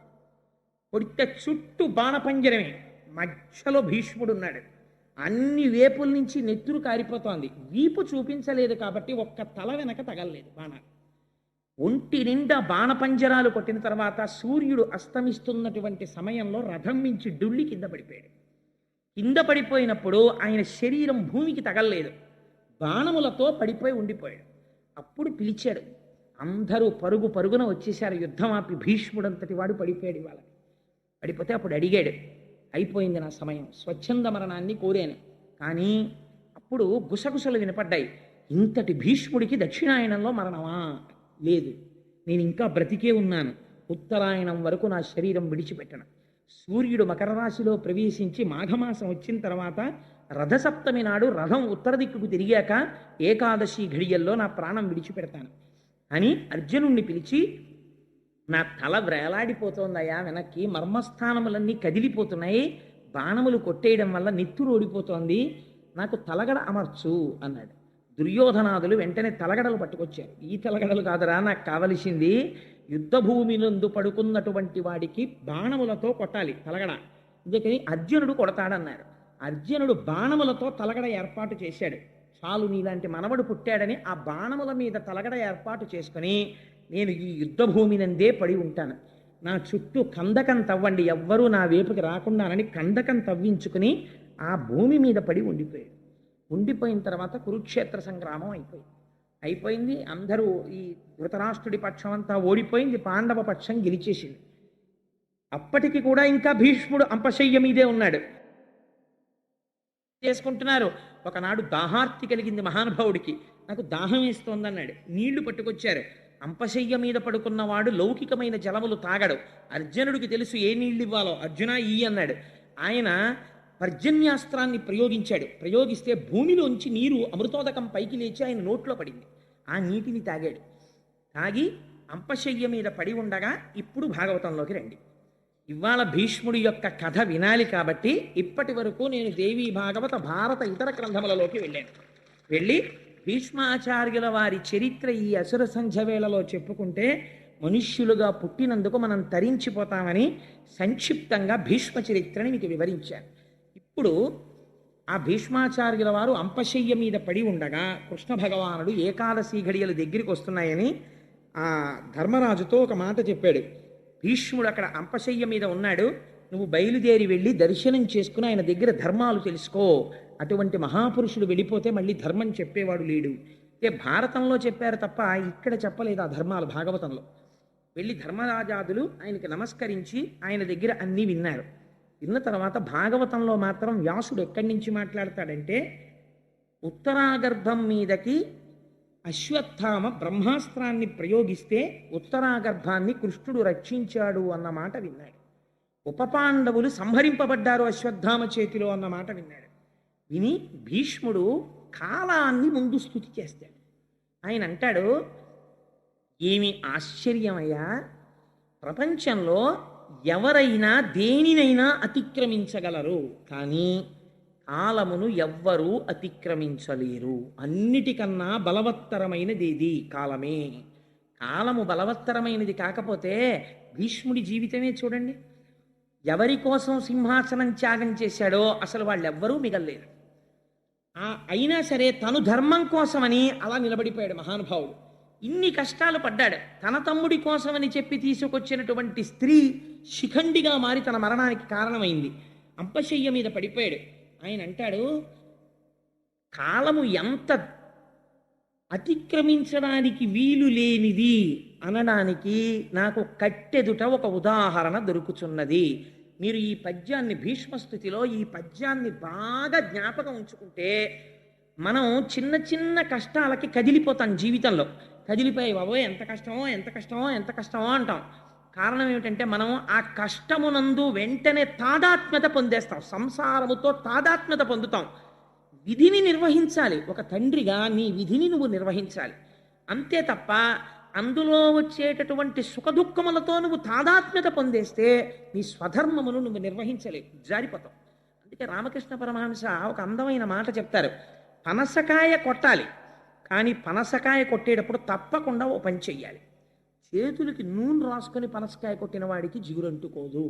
కొడితే చుట్టూ బాణపంజరమే, మధ్యలో భీష్ముడు ఉన్నాడు. అన్ని వేపుల నుంచి నెత్తురు కారిపోతోంది. వీపు చూపించలేదు కాబట్టి ఒక్క తల వెనక తగలలేదు బాణాలు. ఒంటి నిండా బాణపంజరాలు కొట్టిన తర్వాత సూర్యుడు అస్తమిస్తున్నటువంటి సమయంలో రథం మించి డుళ్ళి కింద పడిపోయాడు. కింద పడిపోయినప్పుడు ఆయన శరీరం భూమికి తగలలేదు, బాణములతో పడిపోయి ఉండిపోయాడు. అప్పుడు పిలిచాడు. అందరూ పరుగు పరుగున వచ్చేశారు. యుద్ధం ఆపి భీష్ముడంతటి వాడు పడిపోయాడు. ఇవాళ పడిపోతే అప్పుడు అడిగాడు, అయిపోయింది నా సమయం, స్వచ్ఛంద మరణాన్ని కోరాను. కానీ అప్పుడు గుసగుసలు వినపడ్డాయి. ఇంతటి భీష్ముడికి దక్షిణాయనంలో మరణమా? లేదు, నేను ఇంకా బ్రతికే ఉన్నాను. ఉత్తరాయణం వరకు నా శరీరం విడిచిపెట్టను. సూర్యుడు మకర రాశిలో ప్రవేశించి మాఘమాసం వచ్చిన తర్వాత రథసప్తమి నాడు రథం ఉత్తర దిక్కుకు తిరిగాక ఏకాదశి ఘడియల్లో నా ప్రాణం విడిచిపెడతాను అని అర్జునుణ్ణి పిలిచి, నా తల వ్రేలాడిపోతోందయ్యా వెనక్కి, మర్మస్థానములన్నీ కదిలిపోతున్నాయి, బాణములు కొట్టేయడం వల్ల నెత్తురు ఓడిపోతోంది, నాకు తలగడ అమర్చు అన్నాడు. దుర్యోధనాదులు వెంటనే తలగడలు పట్టుకొచ్చారు. ఈ తలగడలు కాదురా నాకు కావలసింది, యుద్ధ భూమినందు పడుకున్నటువంటి వాడికి బాణములతో కొట్టాలి తలగడ, అందుకని అర్జునుడు కొడతాడన్నారు. అర్జునుడు బాణములతో తలగడ ఏర్పాటు చేశాడు. చాలు నీలాంటి మనవడు పుట్టాడని ఆ బాణముల మీద తలగడ ఏర్పాటు చేసుకుని, నేను ఈ యుద్ధ భూమినందే పడి ఉంటాను, నా చుట్టూ కందకం తవ్వండి, ఎవ్వరూ నా వైపుకి రాకుండానని కందకం తవ్వించుకుని ఆ భూమి మీద పడి ఉండిపోయాడు. ఉండిపోయిన తర్వాత కురుక్షేత్ర సంగ్రామం అయిపోయింది. అందరూ ఈ ధృతరాష్ట్రుడి పక్షం అంతా ఓడిపోయింది, పాండవ పక్షం గెలిచేసింది. అప్పటికి కూడా ఇంకా భీష్ముడు అంపశయ్య మీదే ఉన్నాడు. చేసుకుంటున్నారు. ఒకనాడు దాహార్తి కలిగింది మహానుభావుడికి, నాకు దాహం వేస్తోందన్నాడు. నీళ్లు పట్టుకొచ్చారు. అంపశయ్య మీద పడుకున్నవాడు లౌకికమైన జలములు తాగడు. అర్జునుడికి తెలుసు ఏ నీళ్ళు ఇవ్వాలో. అర్జున ఈ అన్నాడు. ఆయన పర్జన్యాస్త్రాన్ని ప్రయోగించాడు. ప్రయోగిస్తే భూమిలోంచి నీరు అమృతోదకం పైకి లేచి ఆయన నోట్లో పడింది. ఆ నీటిని తాగాడు. తాగి అంపశయ్య మీద పడి ఉండగా ఇప్పుడు భాగవతంలోకి రండి. ఇవాళ భీష్ముడి యొక్క కథ వినాలి కాబట్టి ఇప్పటి వరకు నేను దేవీ భాగవత భారత ఇతర గ్రంథములలోకి వెళ్ళి భీష్మాచార్యుల వారి చరిత్ర ఈ అసుర సంధ్య వేళలో చెప్పుకుంటే మనుష్యులుగా పుట్టినందుకు మనం తరించిపోతామని సంక్షిప్తంగా భీష్మ చరిత్రని మీకు వివరించాను. ఇప్పుడు ఆ భీష్మాచార్యుల వారు అంపశయ్య మీద పడి ఉండగా కృష్ణ భగవానుడు ఏకాదశి ఘడియలు దగ్గరికి వస్తున్నాయని ఆ ధర్మరాజుతో ఒక మాట చెప్పాడు. భీష్ముడు అక్కడ అంపశయ్య మీద ఉన్నాడు, నువ్వు బయలుదేరి వెళ్ళి దర్శనం చేసుకుని ఆయన దగ్గర ధర్మాలు తెలుసుకో. అటువంటి మహాపురుషుడు వెళ్ళిపోతే మళ్ళీ ధర్మం చెప్పేవాడు లేడు. అంటే భారతంలో చెప్పారు తప్ప ఇక్కడ చెప్పలేదు ఆ ధర్మాలు భాగవతంలో. వెళ్ళి ధర్మరాజాదులు ఆయనకి నమస్కరించి ఆయన దగ్గర అన్నీ విన్నారు. విన్న తర్వాత భాగవతంలో మాత్రం వ్యాసుడు ఎక్కడి నుంచి మాట్లాడతాడంటే, ఉత్తరాగర్భం మీదకి అశ్వత్థామ బ్రహ్మాస్త్రాన్ని ప్రయోగిస్తే ఉత్తరాగర్భాన్ని కృష్ణుడు రక్షించాడు అన్న మాట విన్నాడు. ఉపపాండవులు సంహరింపబడ్డారు అశ్వత్థామ చేతిలో అన్న మాట విన్నాడు. విని భీష్ముడు కాలాన్ని ముందు స్తుతి చేస్తాడు. ఆయన అంటాడు, ఏమి ఆశ్చర్యమయ్యా, ప్రపంచంలో ఎవరైనా దేనినైనా అతిక్రమించగలరు, కానీ కాలమును ఎవ్వరూ అతిక్రమించలేరు. అన్నిటికన్నా బలవత్తరమైనది ఏది? కాలమే. కాలము బలవత్తరమైనది కాకపోతే భీష్ముడి జీవితమే చూడండి. ఎవరి కోసం సింహాసనం త్యాగం చేశాడో అసలు వాళ్ళెవ్వరూ మిగల్లేరు. అయినా సరే తను ధర్మం కోసమని అలా నిలబడిపోయాడు మహానుభావుడు. ఇన్ని కష్టాలు పడ్డాడు. తన తమ్ముడి కోసమని చెప్పి తీసుకొచ్చినటువంటి స్త్రీ శిఖండిగా మారి తన మరణానికి కారణమైంది. అంపశయ్య మీద పడిపోయాడు. ఆయన అంటాడు, కాలము ఎంత అతిక్రమించడానికి వీలు లేనిది అనడానికి నాకు కట్టెదుట ఒక ఉదాహరణ దొరుకుతున్నది. మీరు ఈ పద్యాన్ని భీష్మస్థుతిలో ఈ పద్యాన్ని బాగా జ్ఞాపకం ఉంచుకుంటే మనం చిన్న చిన్న కష్టాలకి కదిలిపోతాం జీవితంలో. కదిలిపోయి బాబోయ్ ఎంత కష్టమో ఎంత కష్టమో ఎంత కష్టమో అంటాం. కారణం ఏమిటంటే మనం ఆ కష్టమునందు వెంటనే తాదాత్మ్యత పొందేస్తాం, సంసారముతో తాదాత్మ్యత పొందుతాం. విధిని నిర్వహించాలి, ఒక తండ్రిగా నీ విధిని నువ్వు నిర్వహించాలి అంతే తప్ప అందులో వచ్చేటటువంటి సుఖదుఖములతో నువ్వు తాదాత్మ్యత పొందేస్తే నీ స్వధర్మమును నువ్వు నిర్వహించలేవు, జారిపోతావు. అందుకే రామకృష్ణ పరమహంస ఒక అందమైన మాట చెప్తారు, పనసకాయ కొట్టాలి కానీ పనసకాయ కొట్టేటప్పుడు తప్పకుండా ఓ పని చెయ్యాలి. చేతులకి నూనె రాసుకొని పనసకాయ కొట్టిన వాడికి జిగురంటుకోదు.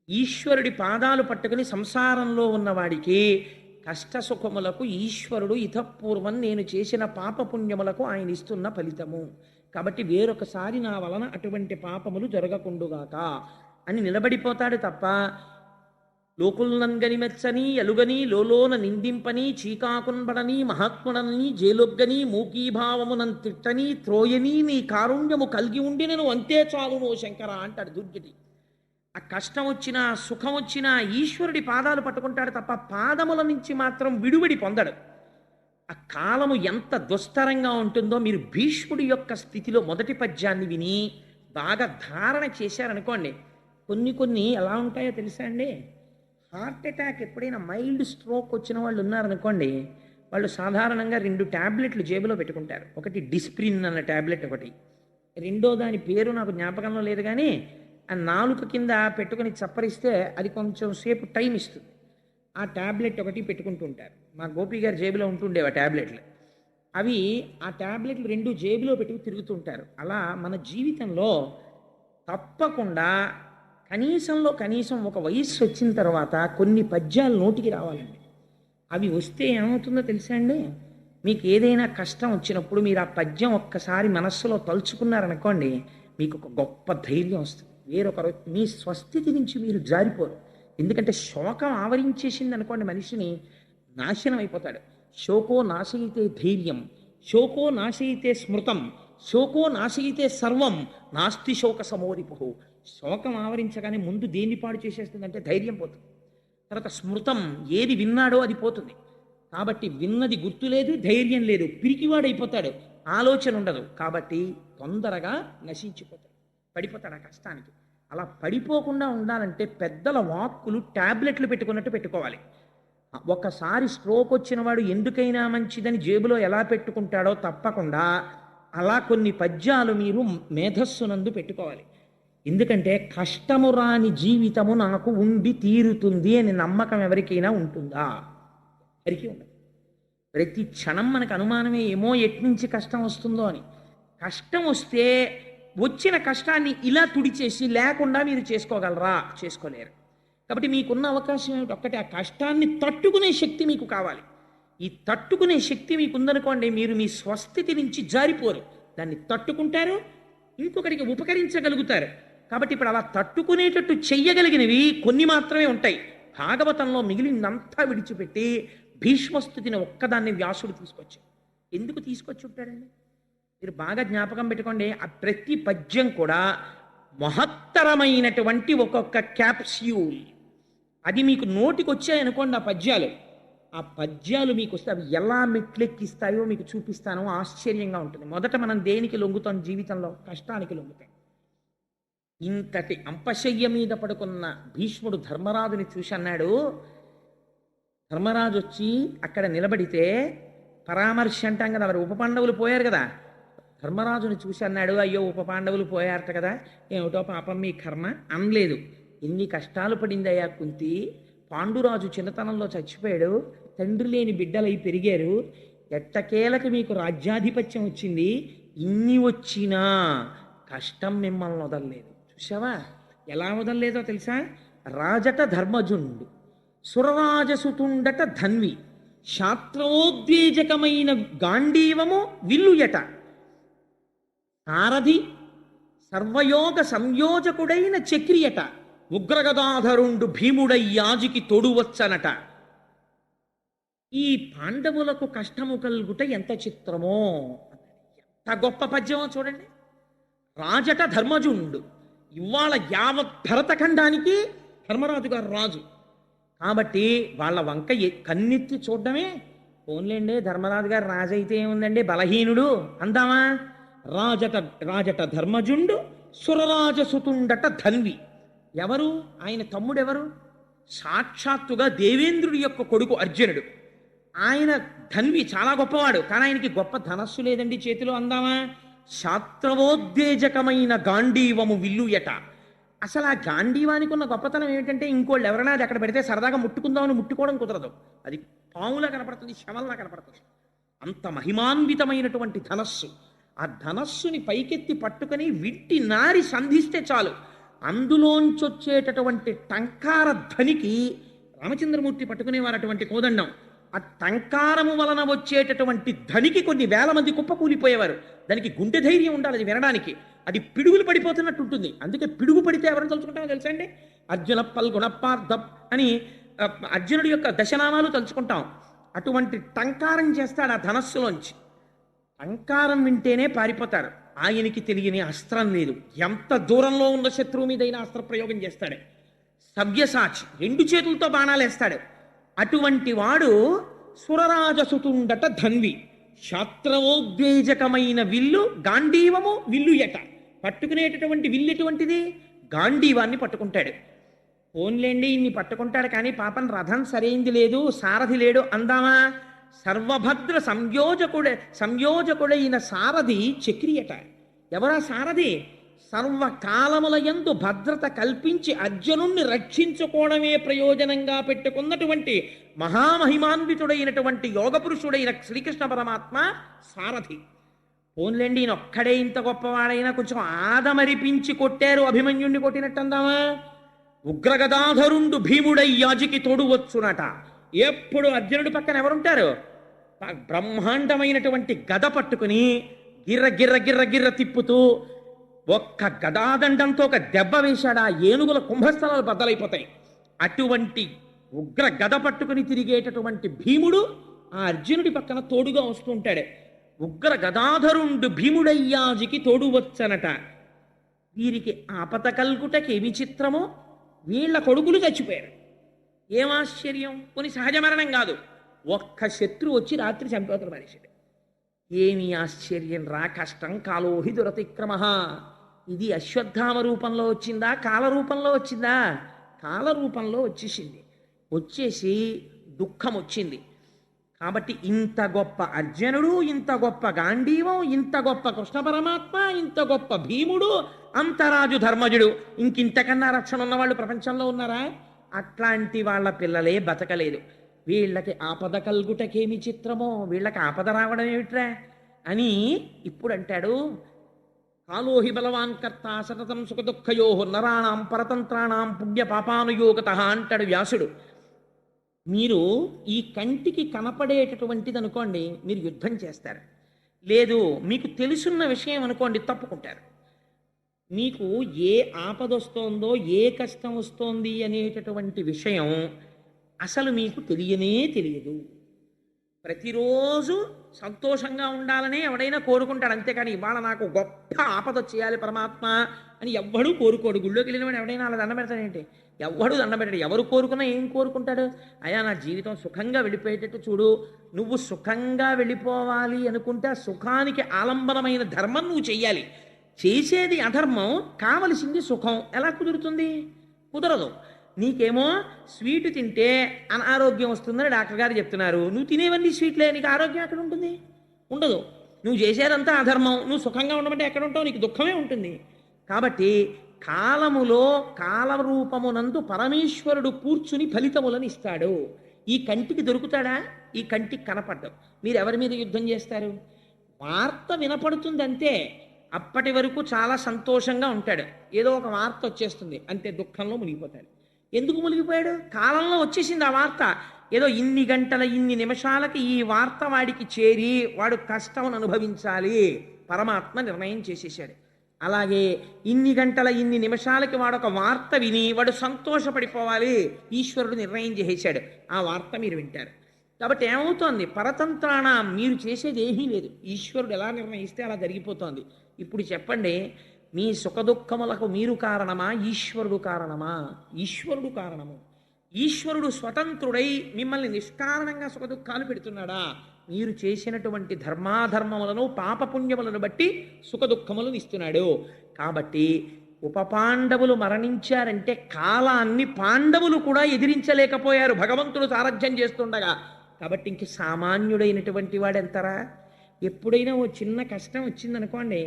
ఈశ్వరుడి పాదాలు పట్టుకుని సంసారంలో ఉన్నవాడికి కష్టసుఖములకు ఈశ్వరుడు ఇతపూర్వం నేను చేసిన పాపపుణ్యములకు ఆయన ఇస్తున్న ఫలితము. కాబట్టి వేరొకసారి నా వలన అటువంటి పాపములు జరగకుండుగాక అని నిలబడిపోతాడు తప్ప లోకుల్నంగని మెచ్చని ఎలుగని లోలోన నిందింపని చీకాకున్బడని మహాత్ముడని జేలొగ్గని మూకీభావమునం తిట్టని త్రోయని నీ కారుణ్యము కలిగి ఉండి నేను అంతే చాలునో శంకర అంటాడు దుర్జటి. ఆ కష్టం వచ్చినా సుఖం వచ్చినా ఈశ్వరుడి పాదాలు పట్టుకుంటాడు తప్ప పాదముల నుంచి మాత్రం విడువడి పొందడు. ఆ కాలము ఎంత దుస్తరంగా ఉంటుందో మీరు భీష్ముడి యొక్క స్థితిలో మొదటి పద్యాన్ని విని బాగా ధారణ చేశారనుకోండి. కొన్ని ఎలా ఉంటాయో తెలుసా అండి? హార్ట్ అటాక్ ఎప్పుడైనా మైల్డ్ స్ట్రోక్ వచ్చిన వాళ్ళు ఉన్నారనుకోండి, వాళ్ళు సాధారణంగా 2 ట్యాబ్లెట్లు జేబులో పెట్టుకుంటారు. ఒకటి డిస్ప్రిన్ అన్న ట్యాబ్లెట్, ఒకటి రెండో దాని పేరు నాకు జ్ఞాపకంలో లేదు కానీ ఆ నాలుక కింద పెట్టుకుని చప్పరిస్తే అది కొంచెం సేపు టైం ఇస్తుంది. ఆ ట్యాబ్లెట్ ఒకటి పెట్టుకుంటూ ఉంటారు. మా గోపి గారి జేబులో ఉంటుండేవి ఆ ట్యాబ్లెట్లు. అవి ఆ ట్యాబ్లెట్లు 2 జేబులో పెట్టుకు తిరుగుతుంటారు. అలా మన జీవితంలో తప్పకుండా కనీసం ఒక వయస్సు వచ్చిన తర్వాత కొన్ని పద్యాలు నోటికి రావాలండి. అవి వస్తే ఏమవుతుందో తెలుసా అండి? మీకు ఏదైనా కష్టం వచ్చినప్పుడు మీరు ఆ పద్యం ఒక్కసారి మనస్సులో తలుచుకున్నారనుకోండి, మీకు ఒక గొప్ప ధైర్యం వస్తుంది. వేరొకరు మీ స్వస్థితి నుంచి మీరు జారిపోరు. ఎందుకంటే శోకం ఆవరించేసింది అనుకోండి, మనిషిని నాశనం అయిపోతాడు. శోకో నాశయితే ధైర్యం, శోకో నాశయితే స్మృతం, శోకో నాశయితే సర్వం, నాస్తి శోక సమోరిపు. శోకం ఆవరించగానే ముందు దేన్ని పాడు చేసేస్తుందంటే ధైర్యం పోతుంది. తర్వాత స్మృతం, ఏది విన్నాడో అది పోతుంది. కాబట్టి విన్నది గుర్తులేదు, ధైర్యం లేదు, పిరికివాడైపోతాడు, ఆలోచన ఉండదు. కాబట్టి తొందరగా నశించిపోతాడు, పడిపోతాడు ఆ కష్టానికి. అలా పడిపోకుండా ఉండాలంటే పెద్దల వాక్కులు ట్యాబ్లెట్లు పెట్టుకున్నట్టు పెట్టుకోవాలి. ఒకసారి స్ట్రోక్ వచ్చిన వాడు ఎందుకైనా మంచిదని జేబులో ఎలా పెట్టుకుంటాడో తప్పకుండా అలా కొన్ని పద్యాలు మీరు మేధస్సునందు పెట్టుకోవాలి. ఎందుకంటే కష్టము రాని జీవితము నాకు ఉండి తీరుతుంది అని నమ్మకం ఎవరికైనా ఉంటుందా? ఎవరికి ఉండదు. ప్రతి క్షణం మనకు అనుమానమే, ఏమో ఎట్నుంచి కష్టం వస్తుందో అని. కష్టం వస్తే వచ్చిన కష్టాన్ని ఇలా తుడిచేసి లేకుండా మీరు చేసుకోగలరా? చేసుకోలేరు. కాబట్టి మీకున్న అవకాశం ఏమిటి? ఒక్కటి, ఆ కష్టాన్ని తట్టుకునే శక్తి మీకు కావాలి. ఈ తట్టుకునే శక్తి మీకు ఉందనుకోండి, మీరు మీ స్వస్థితి నుంచి జారిపోరు, దాన్ని తట్టుకుంటారు, ఇంకొకరికి ఉపకరించగలుగుతారు. కాబట్టి ఇప్పుడు అలా తట్టుకునేటట్టు చెయ్యగలిగినవి కొన్ని మాత్రమే ఉంటాయి. భాగవతంలో మిగిలినంతా విడిచిపెట్టి భీష్మస్థుతిని ఒక్కదాన్ని వ్యాసుడు తీసుకొచ్చాడు. ఎందుకు తీసుకొచ్చి ఉంటాడండి? మీరు బాగా జ్ఞాపకం పెట్టుకోండి. ఆ ప్రతి పద్యం కూడా మహత్తరమైనటువంటి ఒక్కొక్క క్యాప్స్యూల్. అది మీకు నోటికి వచ్చాయనుకోండి ఆ పద్యాలు మీకు వస్తే అవి ఎలా మెట్లెక్కిస్తాయో మీకు చూపిస్తానో ఆశ్చర్యంగా ఉంటుంది. మొదట మనం దేనికి లొంగుతాం జీవితంలో? కష్టానికి లొంగుతాం. ఇంతటి అంపశయ్య మీద పడుకున్న భీష్ముడు ధర్మరాజుని చూసి అన్నాడు, ధర్మరాజు వచ్చి అక్కడ నిలబడితే పరామర్శ అంటాం కదా, మరి ఉప పాండవులు పోయారు కదా. ధర్మరాజుని చూసి అన్నాడు, అయ్యో ఉప పాండవులు పోయారట కదా, ఏమిటో పాపం మీ కర్మ అనలేదు. ఎన్ని కష్టాలు పడిందయ్యా కుంతి, పాండురాజు చిన్నతనంలో చచ్చిపోయాడు, తండ్రి లేని బిడ్డలై పెరిగారు, ఎట్టకేలకి మీకు రాజ్యాధిపత్యం వచ్చింది, ఇన్ని వచ్చినా కష్టం మిమ్మల్ని వదలలేదు. చూసావా ఎలా వదలలేదో తెలుసా? రాజట ధర్మజుండు, సురరాజసుతుండట ధన్వి, శాస్త్రోద్వేజకమైన గాంధీవము విల్లుయట, సారథి సర్వయోగ సంయోజకుడైన చక్రియట, ఉగ్రగదాధరుండు భీముడై యాజికి తొడువచ్చనట. ఈ పాండవులకు కష్టము కలుగుట ఎంత చిత్రమో, ఎంత గొప్ప పద్యమో చూడండి. రాజట ధర్మజుండు, ఇవాళ యావత్ భరతఖండానికి ధర్మరాజు గారు రాజు కాబట్టి వాళ్ళ వంక కన్నెత్తి చూడడమే. పోన్లేండి, ధర్మరాజు గారు రాజు అయితే ఏముందండి, బలహీనుడు అందామా. రాజట రాజట ధర్మజుండు సురరాజసుతుండట ధన్వి. ఎవరు ఆయన తమ్ముడెవరు? సాక్షాత్తుగా దేవేంద్రుడి యొక్క కొడుకు అర్జునుడు. ఆయన ధన్వి, చాలా గొప్పవాడు, కానీ ఆయనకి గొప్ప ధనస్సు లేదండి చేతిలో అందామా. శాస్త్రవోద్వేజకమైన గాంధీవము విల్లుయట. అసలు ఆ గాంధీవానికి ఉన్న గొప్పతనం ఏమిటంటే, ఇంకోళ్ళు ఎవరైనా అది అక్కడ పెడితే సరదాగా ముట్టుకుందామని ముట్టుకోవడం కుదరదు. అది పాములా కనపడుతుంది, శవల్లా కనపడుతుంది. అంత మహిమాన్వితమైనటువంటి ధనస్సు. ఆ ధనస్సుని పైకెత్తి పట్టుకొని విట్టి నారి సంధిస్తే చాలు, అందులోంచొచ్చేటటువంటి టంకార ధ్వనికి రామచంద్రమూర్తి పట్టుకునేవారు అటువంటి కోదండం. ఆ టంకారము వలన వచ్చేటటువంటి ధనికి కొన్ని వేల మంది కుప్పకూలిపోయేవారు. దానికి గుండె ధైర్యం ఉండాలి అది వినడానికి. అది పిడుగులు పడిపోతున్నట్టు ఉంటుంది. అందుకే పిడుగు పడితే ఎవరిని తలుచుకుంటామో తెలుసా అండి? అర్జున పల్గుణపార్థం అని అర్జునుడి యొక్క దశనామాలు తలుచుకుంటాం. అటువంటి టంకారం చేస్తాడు ఆ ధనస్సులోంచి. టంకారం వింటేనే పారిపోతారు. ఆయనకి తెలియని అస్త్రం లేదు. ఎంత దూరంలో ఉన్న శత్రువు మీదైనా అస్త్ర ప్రయోగం చేస్తాడు. సవ్యసాచి, రెండు చేతులతో బాణాలు వేస్తాడు. అటువంటి వాడు సురరాజసుతుండట ధన్వి. శాస్త్రవోద్వేజకమైన విల్లు గాంధీవము విల్లుయట. పట్టుకునేటటువంటి విల్లు ఎటువంటిది? గాంధీవాన్ని పట్టుకుంటాడు. ఓన్లేండి ఇన్ని పట్టుకుంటాడు, కానీ పాపం రథం సరైంది లేదు, సారథి లేడు అందామా. సర్వభద్ర సంయోజకుడైన సారథి చక్రియట. ఎవరా సారథి? సర్వకాలములయందు భద్రత కల్పించి అర్జునుణ్ణి రక్షించుకోవడమే ప్రయోజనంగా పెట్టుకున్నటువంటి మహామహిమాన్వితుడైనటువంటి యోగపురుషుడైన శ్రీకృష్ణ పరమాత్మ సారథి. పోన్లేండి ఈయన ఒక్కడే ఇంత గొప్పవాడైనా కొంచెం ఆదమరిపించి కొట్టారు, అభిమన్యుణ్ణి కొట్టినట్టు అందామా. ఉగ్రగదాధరుండు భీముడై యాజికి తోడువచ్చునట. ఎప్పుడు అర్జునుడి పక్కన ఎవరుంటారు? బ్రహ్మాండమైనటువంటి గద పట్టుకుని గిర్ర గిర్ర గిర్ర గిర్ర తిప్పుతూ ఒక్క గదాదండంతో ఒక దెబ్బ వేశాడా ఏనుగుల కుంభస్థలాలు బద్దలైపోతాయి. అటువంటి ఉగ్ర గద పట్టుకుని తిరిగేటటువంటి భీముడు ఆ అర్జునుడి పక్కన తోడుగా వస్తూ ఉంటాడు. ఉగ్ర గదాధరుండు భీముడయ్యాజికి తోడు వచ్చనట. వీరికి ఆపద కల్గుటకేమి చిత్రమో, వీళ్ళ కొడుకులు చచ్చిపోయారు. ఏం ఆశ్చర్యం! కొన్ని సహజ మరణం కాదు, ఒక్క శత్రు వచ్చి రాత్రి చంపేతలు మనిషిడు. ఏమి ఆశ్చర్యం రా! కష్టం కాలోహి దురతిక్రమ. ఇది అశ్వత్థామ రూపంలో వచ్చిందా, కాల రూపంలో వచ్చిందా? కాల రూపంలో వచ్చేసింది. వచ్చేసి దుఃఖం వచ్చింది. కాబట్టి ఇంత గొప్ప అర్జునుడు, ఇంత గొప్ప గాంధీవం, ఇంత గొప్ప కృష్ణ పరమాత్మ, ఇంత గొప్ప భీముడు, అంతరాజు ధర్మజుడు, ఇంకింతకన్నా రక్షణ ఉన్నవాళ్ళు ప్రపంచంలో ఉన్నారా? అట్లాంటి వాళ్ళ పిల్లలే బతకలేదు. వీళ్ళకి ఆపద కల్గుటకేమి చిత్రమో, వీళ్ళకి ఆపద రావడం ఏమిట్రా అని ఇప్పుడు అంటాడు. కాలోహి బలవాన్ కర్త సతతం సుఖ దుఃఖయో నరాణం పరతంత్రాణం పుణ్య పాపానుయోగత అంటాడు వ్యాసుడు. మీరు ఈ కంటికి కనపడేటటువంటిది అనుకోండి, మీరు యుద్ధం చేస్తారు. లేదు మీకు తెలుసున్న విషయం అనుకోండి, తప్పుకుంటారు. మీకు ఏ ఆపద వస్తోందో, ఏ కష్టం వస్తోంది అనేటటువంటి విషయం అసలు మీకు తెలియనే తెలియదు. ప్రతిరోజు సంతోషంగా ఉండాలనే ఎవడైనా కోరుకుంటాడు, అంతేకాని ఇవాళ నాకు గొప్ప ఆపద చేయాలి పరమాత్మ అని ఎవ్వడూ కోరుకోడు. గుళ్ళోకి వెళ్ళినవాడు ఎవడైనా అలా దండం పెడతాడేంటి? ఎవ్వడూ దండం పెట్టాడు. ఎవరు కోరుకున్నా ఏం కోరుకుంటాడు? అయ్యా నా జీవితం సుఖంగా వెళ్ళిపోయేటట్టు చూడు. నువ్వు సుఖంగా వెళ్ళిపోవాలి అనుకుంటే సుఖానికి ఆలంబనమైన ధర్మం నువ్వు చెయ్యాలి. చేసేది అధర్మం, కావలసింది సుఖం. ఎలా కుదురుతుంది? కుదరదు. నీకేమో స్వీటు తింటే అనారోగ్యం వస్తుందని డాక్టర్ గారు చెప్తున్నారు. నువ్వు తినేవన్నీ స్వీట్లే, నీకు ఆరోగ్యం ఎక్కడ ఉంటుంది? ఉండదు. నువ్వు చేసేదంతా అధర్మం. నువ్వు సుఖంగా ఉండమంటే ఎక్కడ ఉంటావు? నీకు దుఃఖమే ఉంటుంది. కాబట్టి కాలములో కాలరూపమునందు పరమేశ్వరుడు కూర్చుని ఫలితములను ఇస్తాడు. ఈ కంటికి దొరుకుతాడా? ఈ కంటికి కనపడ్డం. మీరు ఎవరి మీద యుద్ధం చేస్తారు? వార్త వినపడుతుంది అంతే. అప్పటి వరకు చాలా సంతోషంగా ఉంటాడు. ఏదో ఒక వార్త వచ్చేస్తుంది అంతే, దుఃఖంలో మునిగిపోతాడు. ఎందుకు మునిగిపోయాడు? కాలంలో వచ్చేసింది ఆ వార్త. ఏదో ఇన్ని గంటల ఇన్ని నిమిషాలకి ఈ వార్త వాడికి చేరి వాడు కష్టం అనుభవించాలి పరమాత్మ నిర్ణయం చేసేసాడు. అలాగే ఇన్ని గంటల ఇన్ని నిమిషాలకి వాడొక వార్త విని వాడు సంతోషపడిపోవాలి ఈశ్వరుడు నిర్ణయం చేసేశాడు. ఆ వార్త మీరు వింటారు. కాబట్టి ఏమవుతోంది? పరతంత్రాణ, మీరు చేసేది ఏమీ లేదు. ఈశ్వరుడు ఎలా నిర్ణయిస్తే అలా జరిగిపోతోంది. ఇప్పుడు చెప్పండి, మీ సుఖదుఖములకు మీరు కారణమా, ఈశ్వరుడు కారణమా? ఈశ్వరుడు కారణము. ఈశ్వరుడు స్వతంత్రుడై మిమ్మల్ని నిష్కారణంగా సుఖదుఖాలు పెడుతున్నాడా? మీరు చేసినటువంటి ధర్మాధర్మములను పాపపుణ్యములను బట్టి సుఖదుఖములను ఇస్తున్నాడు. కాబట్టి ఉపపాండవులు మరణించారంటే కాలాన్ని పాండవులు కూడా ఎదిరించలేకపోయారు భగవంతుడు సారథ్యం చేస్తుండగా. కాబట్టి ఇంక సామాన్యుడైనటువంటి వాడు ఎంతరా? ఎప్పుడైనా ఓ చిన్న కష్టం వచ్చిందనుకోండి,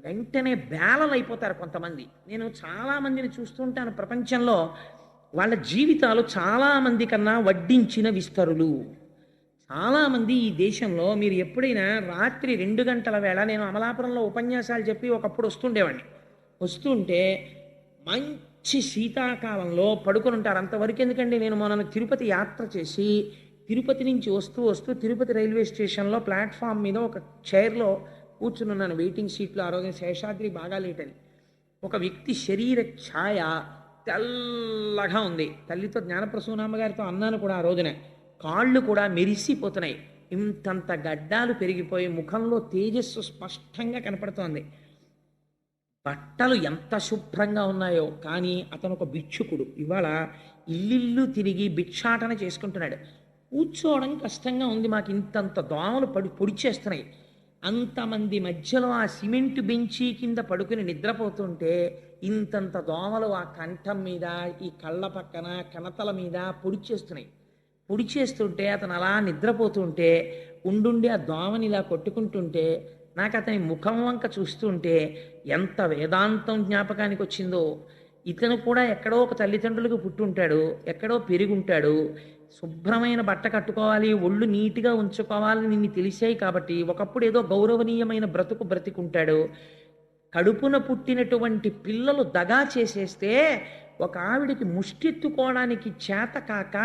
వెంటనే బేలలు అయిపోతారు కొంతమంది. నేను చాలామందిని చూస్తుంటాను ప్రపంచంలో, వాళ్ళ జీవితాలు చాలామంది కన్నా వడ్డించిన విస్తరులు. చాలామంది ఈ దేశంలో, మీరు ఎప్పుడైనా రాత్రి 2 గంటల వేళ, నేను అమలాపురంలో ఉపన్యాసాలు చెప్పి ఒకప్పుడు వస్తుంటే మంచి శీతాకాలంలో పడుకొని ఉంటారు. అంతవరకు ఎందుకండి, నేను మొన్న తిరుపతి యాత్ర చేసి తిరుపతి నుంచి వస్తూ తిరుపతి రైల్వే స్టేషన్లో ప్లాట్ఫామ్ మీద ఒక చైర్లో కూర్చుని ఉన్నాను, వెయిటింగ్ సీట్లో. ఆ రోజున శేషాద్రి బాగా లేట్ అని. ఒక వ్యక్తి శరీర ఛాయ తెల్లగా ఉంది. తల్లితో జ్ఞానప్రసూనామ్మ గారితో అన్నాను కూడా ఆ రోజున, కాళ్ళు కూడా మెరిసిపోతున్నాయి. ఇంతంత గడ్డాలు పెరిగిపోయి ముఖంలో తేజస్సు స్పష్టంగా కనపడుతోంది. బట్టలు ఎంత శుభ్రంగా ఉన్నాయో, కానీ అతను ఒక భిక్షుకుడు. ఇవాళ ఇల్లిల్లు తిరిగి భిక్షాటన చేసుకుంటున్నాడు. కూర్చోవడం కష్టంగా ఉంది, మాకు ఇంతంత దోమలు పొడిచేస్తున్నాయి. అంతమంది మధ్యలో ఆ సిమెంట్ బెంచీ కింద పడుకుని నిద్రపోతుంటే ఇంతంత దోమలు ఆ కంఠం మీద, ఈ కళ్ళ పక్కన, కణతల మీద పొడిచేస్తుంటే అతను అలా నిద్రపోతుంటే ఉండుండి ఆ దోమని ఇలా కొట్టుకుంటుంటే నాకు అతని ముఖం వంక చూస్తుంటే ఎంత వేదాంతం జ్ఞాపకానికి వచ్చిందో. ఇతను కూడా ఎక్కడో ఒక తల్లిదండ్రులకు పుట్టుంటాడు, ఎక్కడో పెరుగుంటాడు. శుభ్రమైన బట్ట కట్టుకోవాలి, ఒళ్ళు నీట్గా ఉంచుకోవాలని నిన్ను తెలిసాయి కాబట్టి ఒకప్పుడు ఏదో గౌరవనీయమైన బ్రతికుంటాడు. కడుపున పుట్టినటువంటి పిల్లలు దగా చేసేస్తే ఒక ఆవిడికి ముష్టెత్తుకోవడానికి చేత కాక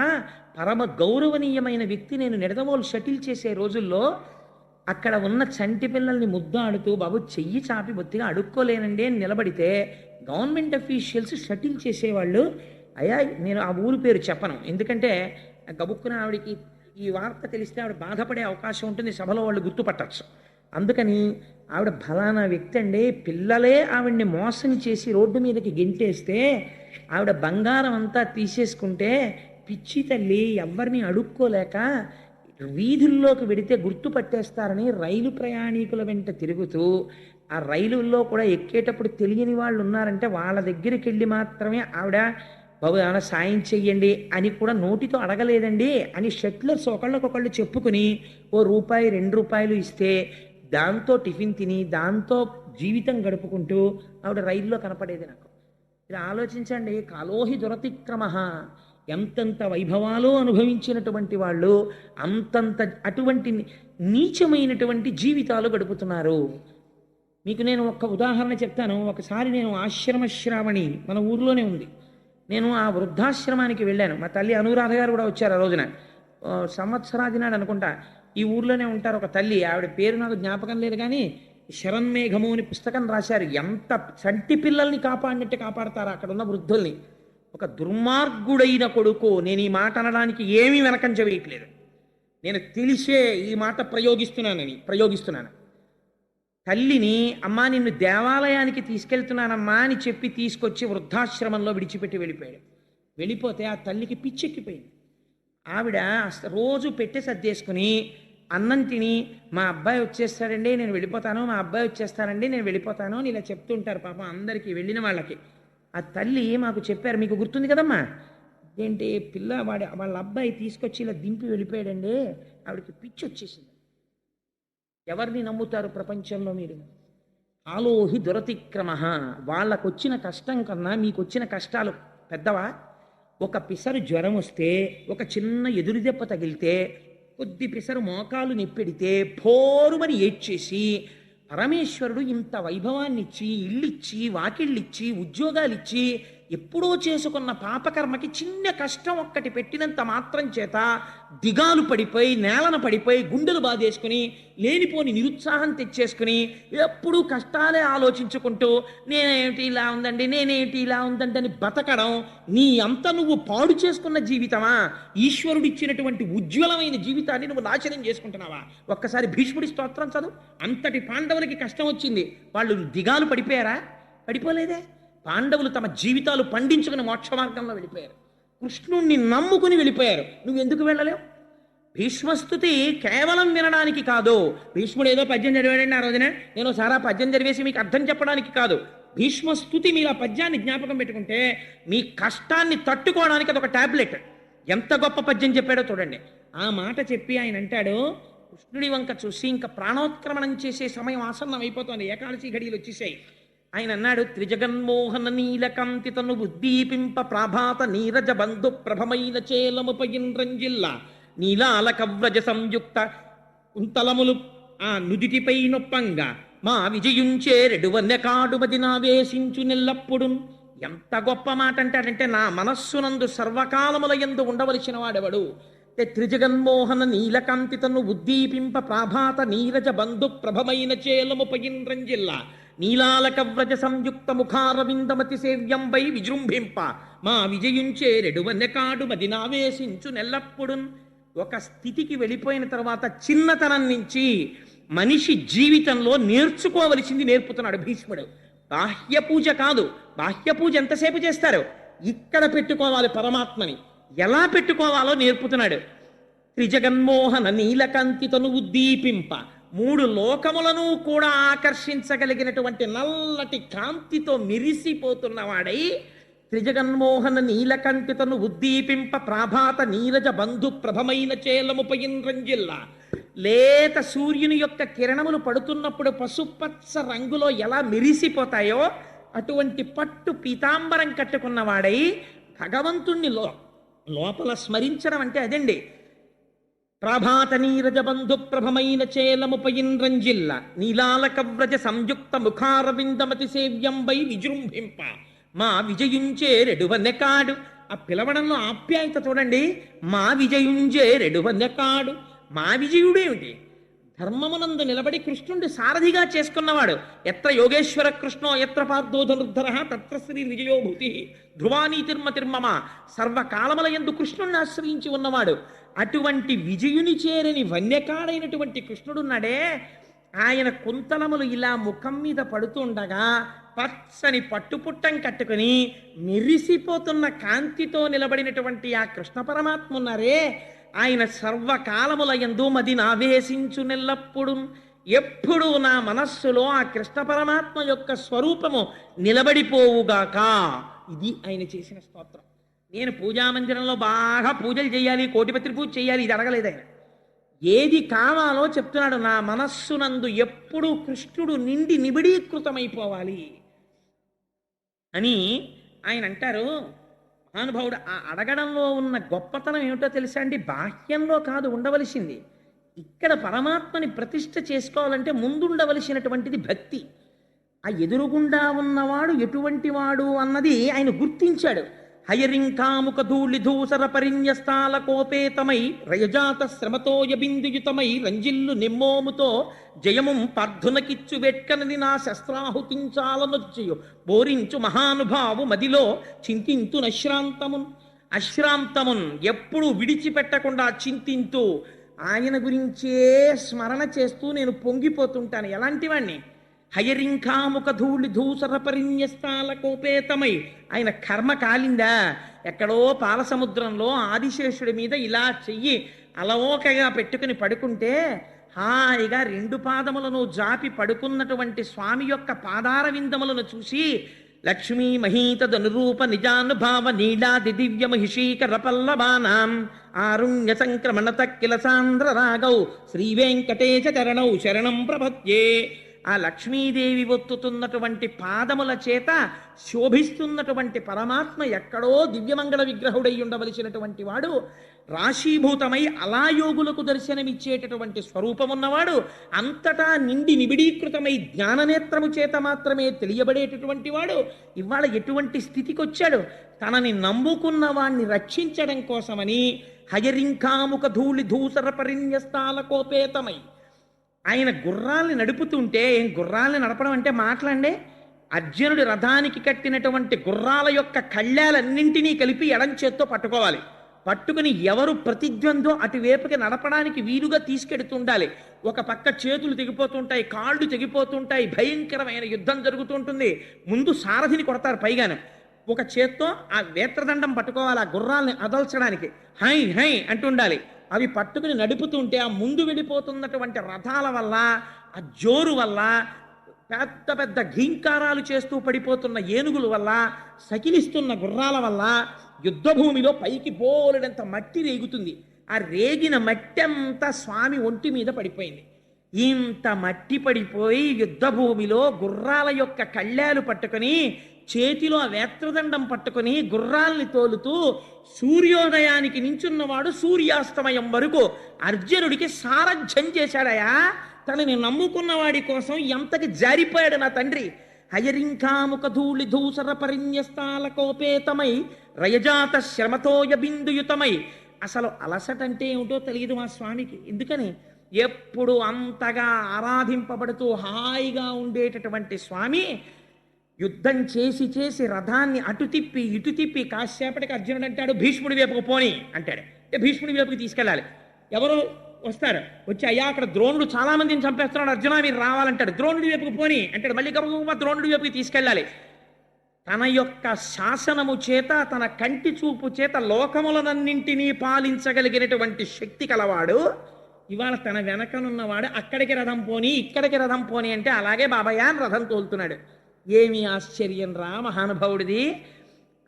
పరమ గౌరవనీయమైన వ్యక్తి, నేను నిడదవోలు షటిల్ చేసే రోజుల్లో అక్కడ ఉన్న చంటి పిల్లల్ని ముద్దాడుతూ, బాబు చెయ్యి చాపి బొత్తిగా అడుక్కోలేనండి అని నిలబడితే గవర్నమెంట్ అఫీషియల్స్ షటిల్ చేసేవాళ్ళు. అయ్యా, నేను ఆ ఊరు పేరు చెప్పను, ఎందుకంటే గబుక్కున ఆవిడికి ఈ వార్త తెలిస్తే ఆవిడ బాధపడే అవకాశం ఉంటుంది, సభలో వాళ్ళు గుర్తుపట్టచ్చు. అందుకని ఆవిడ ఫలానా వ్యక్తి అండి, పిల్లలే ఆవిడ్ని మోసం చేసి రోడ్డు మీదకి గెంటేస్తే ఆవిడ బంగారం అంతా తీసేసుకుంటే పిచ్చి తల్లి ఎవరిని అడుక్కోలేక వీధుల్లోకి వెడితే గుర్తుపట్టేస్తారని రైలు ప్రయాణికుల వెంట తిరుగుతూ, ఆ రైలుల్లో కూడా ఎక్కేటప్పుడు తెలియని వాళ్ళు ఉన్నారంటే వాళ్ళ దగ్గరికి వెళ్ళి మాత్రమే ఆవిడ, బాబు ఏమైనా సాయం చెయ్యండి అని కూడా నోటితో అడగలేదండి అని షట్లర్స్ ఒకళ్ళకొకళ్ళు చెప్పుకుని ₹1 ₹2 ఇస్తే దాంతో టిఫిన్ తిని దాంతో జీవితం గడుపుకుంటూ ఆవిడ రైల్లో కనపడేది నాకు. ఇలా ఆలోచించండి, కాలోహి దురతిక్రమ. ఎంతంత వైభవాలు అనుభవించినటువంటి వాళ్ళు అంతంత అటువంటి నీచమైనటువంటి జీవితాలు గడుపుతున్నారు. మీకు నేను ఒక ఉదాహరణ చెప్తాను. ఒకసారి నేను ఆశ్రమశ్రావణి మన ఊర్లోనే ఉంది, నేను ఆ వృద్ధాశ్రమానికి వెళ్ళాను. మా తల్లి అనురాధ గారు కూడా వచ్చారు ఆ రోజున. సంవత్సరాది నాడు అనుకుంటా. ఈ ఊర్లోనే ఉంటారు ఒక తల్లి, ఆవిడ పేరు నాకు జ్ఞాపకం లేదు, కానీ శరన్మేఘము అని పుస్తకం రాశారు. ఎంత చంటి పిల్లల్ని కాపాడినట్టు కాపాడతారు అక్కడ ఉన్న వృద్ధుల్ని. ఒక దుర్మార్గుడైన కొడుకు, నేను ఈ మాట అనడానికి ఏమీ వెనకంజ వేయట్లేదు, నేను తెలిసే ఈ మాట ప్రయోగిస్తున్నాను. తల్లిని, అమ్మా నిన్ను దేవాలయానికి తీసుకెళ్తున్నానమ్మా అని చెప్పి తీసుకొచ్చి వృద్ధాశ్రమంలో విడిచిపెట్టి వెళ్ళిపోతే ఆ తల్లికి పిచ్చెక్కిపోయింది. ఆవిడ రోజు పెట్టి సర్దేసుకుని అన్నం తిని, మా అబ్బాయి వచ్చేస్తాడండి నేను వెళ్ళిపోతాను, మా అబ్బాయి వచ్చేస్తానండి నేను వెళ్ళిపోతాను అని ఇలా చెప్తుంటారు పాపం అందరికీ, వెళ్ళిన వాళ్ళకి. ఆ తల్లి మాకు చెప్పారు, మీకు గుర్తుంది కదమ్మా, ఏంటి వాళ్ళ అబ్బాయి తీసుకొచ్చి ఇలా దింపి వెళ్ళిపోయాడండి, ఆవిడకి పిచ్చి వచ్చేసింది. ఎవరిని నమ్ముతారు ప్రపంచంలో మీరు? ఆలోహి దురతిక్రమ. వాళ్ళకు వచ్చిన కష్టం కన్నా మీకు వచ్చిన కష్టాలు పెద్దవా? ఒక పిసరు జ్వరం వస్తే, ఒక చిన్న ఎదురు దెబ్బ తగిలితే, కొద్ది పిసరు మోకాలు నెప్పెడితే భోరుమని ఏడ్చేసి పరమేశ్వరుడు ఇంత వైభవాన్ని ఇచ్చి, ఇళ్ళిచ్చి, వాకిళ్ళిచ్చి, ఉద్యోగాలిచ్చి ఎప్పుడో చేసుకున్న పాపకర్మకి చిన్న కష్టం ఒక్కటి పెట్టినంత మాత్రం చేత దిగాలు పడిపోయి నేలన పడిపోయి గుండెలు బాధేసుకుని లేనిపోని నిరుత్సాహం తెచ్చేసుకుని ఎప్పుడూ కష్టాలే ఆలోచించుకుంటూ నేనేమిటి ఇలా ఉందండి నేనేమిటి ఇలా ఉందండి అని బతకడం నీ అంత నువ్వు పాడు చేసుకున్న జీవితమా? ఈశ్వరుడిచ్చినటువంటి ఉజ్వలమైన జీవితాన్ని నువ్వు నాశనం చేసుకుంటున్నావా? ఒక్కసారి భీష్ముడి స్తోత్రం చదువు. అంతటి పాండవులకి కష్టం వచ్చింది, వాళ్ళు దిగాలు పడిపోయారా? పడిపోలేదే. పాండవులు తమ జీవితాలు పండించుకుని మోక్ష మార్గంలో వెళ్ళిపోయారు, కృష్ణుణ్ణి నమ్ముకుని వెళ్ళిపోయారు. నువ్వు ఎందుకు వెళ్ళలేవు? భీష్మస్తుతి కేవలం వినడానికి కాదు. భీష్ముడు ఏదో పద్యం చదివాడండి ఆ రోజున, నేను సారా పద్యం చదివేసి మీకు అర్థం చెప్పడానికి కాదు. భీష్మస్తుతి మీరు ఆ పద్యాన్ని జ్ఞాపకం పెట్టుకుంటే మీ కష్టాన్ని తట్టుకోవడానికి అదొక టాబ్లెట్. ఎంత గొప్ప పద్యం చెప్పాడో చూడండి. ఆ మాట చెప్పి ఆయన అంటాడు, కృష్ణుడి వంక చూసి ఇంకా ప్రాణోత్క్రమణం చేసే సమయం ఆసన్నం అయిపోతుంది, ఏకాదశి ఘడియలు వచ్చేసాయి. ఆయన అన్నాడు, త్రిజగన్మోహన నీలకంతి తను ఉద్దీపింప ప్రాభాత నీరజ బంధు ప్రభమైన చేలముపయింద్రంజిల్ల నీలాల కవ్రజ సంయుక్త కుంతలములు ఆ నుదిటిపై నొప్పంగా మా విజయుంచేరెడు వన్యకాడుమది నావేశించు నెల్లప్పుడు. ఎంత గొప్ప మాట అంటాడంటే, నా మనస్సునందు సర్వకాలముల యందు ఉండవలసిన వాడెవడు? త్రిజగన్మోహన నీలకాంతి తను ఉద్దీపింప ప్రాభాత నీరజ బంధు ప్రభమైన చేలముపయింద్రంజిల్ల నీలాలక వ్రజ సంయుక్త ముఖారవిందమతి సేవ్యంపై విజృంభింప మా విజయించేరెడు వన్యకాడు మది నావేశించు నెల్లప్పుడు. ఒక స్థితికి వెళ్ళిపోయిన తర్వాత చిన్నతనం నుంచి మనిషి జీవితంలో నేర్చుకోవలసింది నేర్పుతున్నాడు భీష్ముడు. బాహ్య పూజ కాదు, బాహ్య పూజ ఎంతసేపు చేస్తారు, ఇక్కడ పెట్టుకోవాలి పరమాత్మని, ఎలా పెట్టుకోవాలో నేర్పుతున్నాడు. త్రిజగన్మోహన నీలకంతితను ఉద్దీపింప, మూడు లోకములను కూడా ఆకర్షించగలిగినటువంటి నల్లటి కాంతితో మిరిసిపోతున్నవాడై త్రిజగన్మోహన నీలకంటితను ఉద్దీపింప ప్రాభాత నీరజ బంధు ప్రభమైన చేలముపయింద్రంజిల్ల. లేత సూర్యుని యొక్క కిరణములు పడుతున్నప్పుడు పసుపచ్చ రంగులో ఎలా మెరిసిపోతాయో అటువంటి పట్టు పీతాంబరం కట్టుకున్నవాడై భగవంతుణ్ణి లోపల స్మరించడం అంటే అదండి. ప్రభాత నీరజ బంధు ప్రభమైన చేలముపయింద్రంజిల్ల నీలాలక వ్రజ సంయుక్త ముఖారవిందమతి సేవ్యంబై విజృంభింప మా విజయుంచే రెడువన్నెకాడు. ఆ పిలవడంలో ఆప్యాయత చూడండి. మా విజయుంచే రెడువన్నెకాడు. మా విజయుడేమిటి? ధర్మమునందు నిలబడి కృష్ణుడి సారథిగా చేసుకున్నవాడు. ఎత్ర యోగేశ్వర కృష్ణో ఎత్ర పార్థో ధనుర్ధర తత్ర శ్రీ విజయోభూతి ధ్రువానీతిర్మతిర్మమ. సర్వకాలముల యందు కృష్ణుడిని ఆశ్రయించి ఉన్నవాడు. అటువంటి విజయుని చేరని వన్యకాడైనటువంటి కృష్ణుడున్నాడే, ఆయన కుంతలములు ఇలా ముఖం మీద పడుతుండగా పచ్చని పట్టుపుట్టం కట్టుకుని మెరిసిపోతున్న కాంతితో నిలబడినటువంటి ఆ కృష్ణ పరమాత్మ ఉన్నారే, ఆయన సర్వకాలముల యందు మది నావేశించు నెల్లప్పుడు. ఎప్పుడు నా మనస్సులో ఆ కృష్ణ పరమాత్మ యొక్క స్వరూపము నిలబడిపోవుగాక. ఇది ఆయన చేసిన స్తోత్రం. నేను పూజామందిరంలో బాగా పూజలు చేయాలి, కోటిపత్రి పూజ చేయాలి, ఇది అడగలేదు ఆయన. ఏది కావాలో చెప్తున్నాడు. నా మనస్సునందు ఎప్పుడు కృష్ణుడు నిండి నిబిడీకృతమైపోవాలి అని ఆయన అంటారు. మహానుభావుడు ఆ అడగడంలో ఉన్న గొప్పతనం ఏమిటో తెలుసా అండి? బాహ్యంలో కాదు ఉండవలసింది. ఇక్కడ పరమాత్మని ప్రతిష్ఠ చేసుకోవాలంటే ముందుండవలసినటువంటిది భక్తి. ఆ ఎదురుగుండా ఉన్నవాడు ఎటువంటి వాడు అన్నది ఆయన గుర్తించాడు. హయరింకాముక ధూళి ధూసర పరిన్యస్తాల కోపేతమై రయజాత శ్రమతోయ బిందుయుతమై రంజిల్లు నిమ్మోముతో జయముం పార్థునకిచ్చు వెట్కనని నా శస్త్రాహుతించాలనొచ్చియు బోరించు మహానుభావు మదిలో చింతింతు నశ్రాంతమున్. అశ్రాంతమున్ ఎప్పుడు విడిచిపెట్టకుండా చింతింతూ ఆయన గురించే స్మరణ చేస్తూ నేను పొంగిపోతుంటాను. ఎలాంటి వాణ్ణి? హయరింకాముక ధూళి ధూసర పరిన్యస్తాల కోపేతమై. ఆయన కర్మ కాలిందా? ఎక్కడో పాలసముద్రంలో ఆదిశేషుడి మీద ఇలా చెయ్యి అలవోకగా పెట్టుకుని పడుకుంటే హాయిగా రెండు పాదములను జాపి పడుకున్నటువంటి స్వామి యొక్క పాదార విందములను చూసి లక్ష్మీ మహీతదనురూప నిజానుభావ నీలాది దివ్య మహిషీకర పల్లవానాం ఆరుణ్య సంక్రమణ తక్కిల సాంద్ర రాగౌ శ్రీ వెంకటేశ చరణౌ శరణం ప్రపద్యే. ఆ లక్ష్మీదేవి ఒత్తుతున్నటువంటి పాదముల చేత శోభిస్తున్నటువంటి పరమాత్మ ఎక్కడో దివ్యమంగళ విగ్రహుడై ఉండవలసినటువంటి వాడు రాశీభూతమై అలాయోగులకు దర్శనమిచ్చేటటువంటి స్వరూపమున్నవాడు అంతటా నిండి నిబిడీకృతమై జ్ఞాననేత్రము చేత మాత్రమే తెలియబడేటటువంటి వాడు ఇవాళ ఎటువంటి స్థితికి వచ్చాడు? తనని నమ్ముకున్న వాణ్ణి రక్షించడం కోసమని హయరింకాముఖ ధూళి ధూసర పరిన్యస్తాల కోపేతమై ఆయన గుర్రాల్ని నడుపుతుంటే, ఏం గుర్రాల్ని నడపడం అంటే మాటలండి, అర్జునుడి రథానికి కట్టినటువంటి గుర్రాల యొక్క కళ్ళాలన్నింటినీ కలిపి ఎడం చేత్తో పట్టుకోవాలి. పట్టుకుని ఎవరు ప్రతిద్వందో అటువైపుకి నడపడానికి వీలుగా తీసుకెడుతుండాలి. ఒక పక్క చేతులు తెగిపోతుంటాయి, కాళ్ళు తెగిపోతుంటాయి, భయంకరమైన యుద్ధం జరుగుతుంటుంది. ముందు సారథిని కొడతారు పైగాను. ఒక చేత్తో ఆ వేత్రదండం పట్టుకోవాలి, ఆ గుర్రాల్ని అదల్చడానికి హై హై అంటుండాలి. అవి పట్టుకుని నడుపుతుంటే ఆ ముందు వెళ్ళిపోతున్నటువంటి రథాల వల్ల, ఆ జోరు వల్ల, పెద్ద పెద్ద ఘీంకారాలు చేస్తూ పడిపోతున్న ఏనుగుల వల్ల, సకిలిస్తున్న గుర్రాల వల్ల యుద్ధభూమిలో పైకి బోలెడంత మట్టి రేగుతుంది. ఆ రేగిన మట్టి అంతా స్వామి ఒంటి మీద పడిపోయింది. ఇంత మట్టి పడిపోయి యుద్ధభూమిలో గుర్రాల యొక్క కళ్ళాలు పట్టుకొని, చేతిలో ఆ వేత్రదండం పట్టుకొని గుర్రాల్ని తోలుతూ సూర్యోదయానికి నించున్నవాడు సూర్యాస్తమయం వరకు అర్జునుడికి సారథ్యం చేశాడయా. తనని నమ్ముకున్న వాడి కోసం ఎంతకి జారిపోయాడు నా తండ్రి. హయరింకాముఖ ధూళి ధూసర పరిన్యస్తాల కోపేతమై రయజాత శ్రమతోయ బిందుయుతమై. అసలు అలసటంటే ఏమిటో తెలియదు మా స్వామికి. ఎందుకని ఎప్పుడు అంతగా ఆరాధింపబడుతూ హాయిగా ఉండేటటువంటి స్వామి యుద్ధం చేసి చేసి రథాన్ని అటు తిప్పి ఇటు తిప్పి కాసేపటికి అర్జునుడు అంటాడు భీష్ముడి వైపుకు పోని అంటాడు. అంటే భీష్ముడి వైపుకి తీసుకెళ్ళాలి. ఎవరో వస్తారు, వచ్చి అయ్యా అక్కడ ద్రోణుడు చాలా మందిని చంపేస్తున్నాడు, అర్జున మీరు రావాలంటాడు. ద్రోణుడి వైపుకు పోని అంటాడు. మళ్ళీ గబగబా ద్రోణుడి వైపుకి తీసుకెళ్ళాలి. తన యొక్క శాసనము చేత, తన కంటి చూపు చేత లోకములనన్నింటినీ పాలించగలిగినటువంటి శక్తి కలవాడు ఇవాళ తన వెనకనున్నవాడు అక్కడికి రథం పోని ఇక్కడికి రథం పోని అంటే అలాగే బాబాయ్ అని రథం తోలుతున్నాడు. ఏమి ఆశ్చర్యం రా మహానుభావుడిది.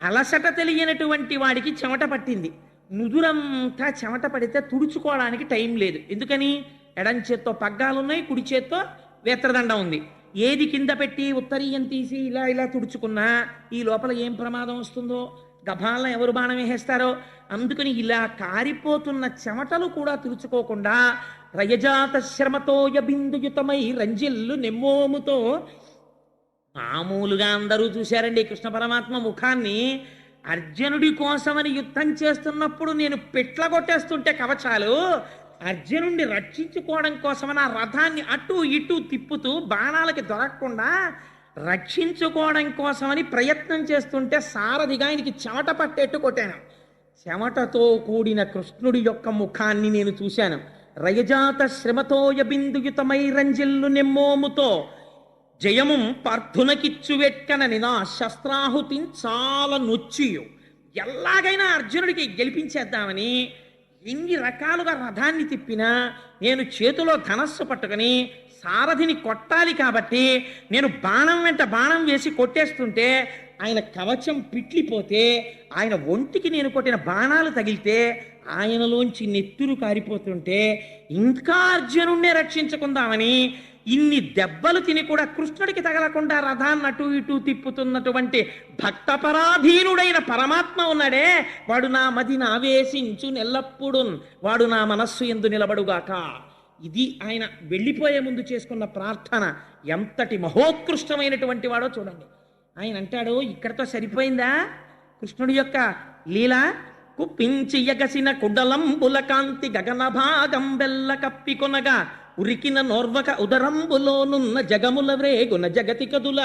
అలసట తెలియనటువంటి వాడికి చెమట పట్టింది. నుదురంతా చెమట పడితే తుడుచుకోవడానికి టైం లేదు. ఎందుకని? ఎడం చేత్తో పగ్గాలున్నాయి, కుడి చేత్తో వేత్రదండం ఉంది. ఏది కింద పెట్టి ఉత్తరీయం తీసి ఇలా ఇలా తుడుచుకున్నా ఈ లోపల ఏం ప్రమాదం వస్తుందో, గభాలను ఎవరు బాణం వేసేస్తారో. అందుకని ఇలా కారిపోతున్న చెమటలు కూడా తుడుచుకోకుండా రయజాత శ్రమతోయ బిందుయుతమై రంజిల్లు నెమ్మోముతో. మామూలుగా అందరూ చూశారండి కృష్ణ పరమాత్మ ముఖాన్ని. అర్జునుడి కోసమని యుద్ధం చేస్తున్నప్పుడు నేను పెట్ల కొట్టేస్తుంటే కవచాలు, అర్జునుడిని రక్షించుకోవడం కోసమని ఆ రథాన్ని అటు ఇటు తిప్పుతూ బాణాలకి దొరకకుండా రక్షించుకోవడం కోసమని ప్రయత్నం చేస్తుంటే సారథిగా ఆయనకి చెమట పట్టేట్టు కొట్టాను. చెమటతో కూడిన కృష్ణుడి యొక్క ముఖాన్ని నేను చూశాను. రయజాత శ్రమతోయ బిందుయుతమై రంజిల్లు నెమ్మోముతో జయము పార్థునకిచ్చు వెట్కనని నా శస్త్రాహుతి చాలా నొచ్చియు. ఎలాగైనా అర్జునుడికి గెలిపించేద్దామని ఎన్ని రకాలుగా రథాన్ని తిప్పినా నేను చేతిలో ధనస్సు పట్టుకుని సారథిని కొట్టాలి కాబట్టి నేను బాణం వెంట బాణం వేసి కొట్టేస్తుంటే ఆయన కవచం పిట్లిపోతే, ఆయన ఒంటికి నేను కొట్టిన బాణాలు తగిలితే ఆయనలోంచి నెత్తురు కారిపోతుంటే ఇంకా అర్జునుడినే రక్షించుకుందామని ఇన్ని దెబ్బలు తిని కూడా కృష్ణుడికి తగలకుండా రథాన్ని అటు ఇటు తిప్పుతున్నటువంటి భక్తపరాధీనుడైన పరమాత్మ ఉన్నాడే, వాడు నా మదిని ఆవేశించు నెల్లప్పుడు, వాడు నా మనస్సు యందు నిలబడుగాక. ఇది ఆయన వెళ్ళిపోయే ముందు చేసుకున్న ప్రార్థన. ఎంతటి మహోత్కృష్టమైనటువంటి వాడో చూడండి. ఆయన అంటాడు, ఇక్కడతో సరిపోయిందా కృష్ణుడి యొక్క లీల? కుప్పించి ఎగసిన కుడలంబుల కాంతి గగన భాగం బెల్ల కప్పికొనగా ఉరికిన నోర్వక ఉదరంబులోనున్న జగముల వ్రేగున జగతి కదుల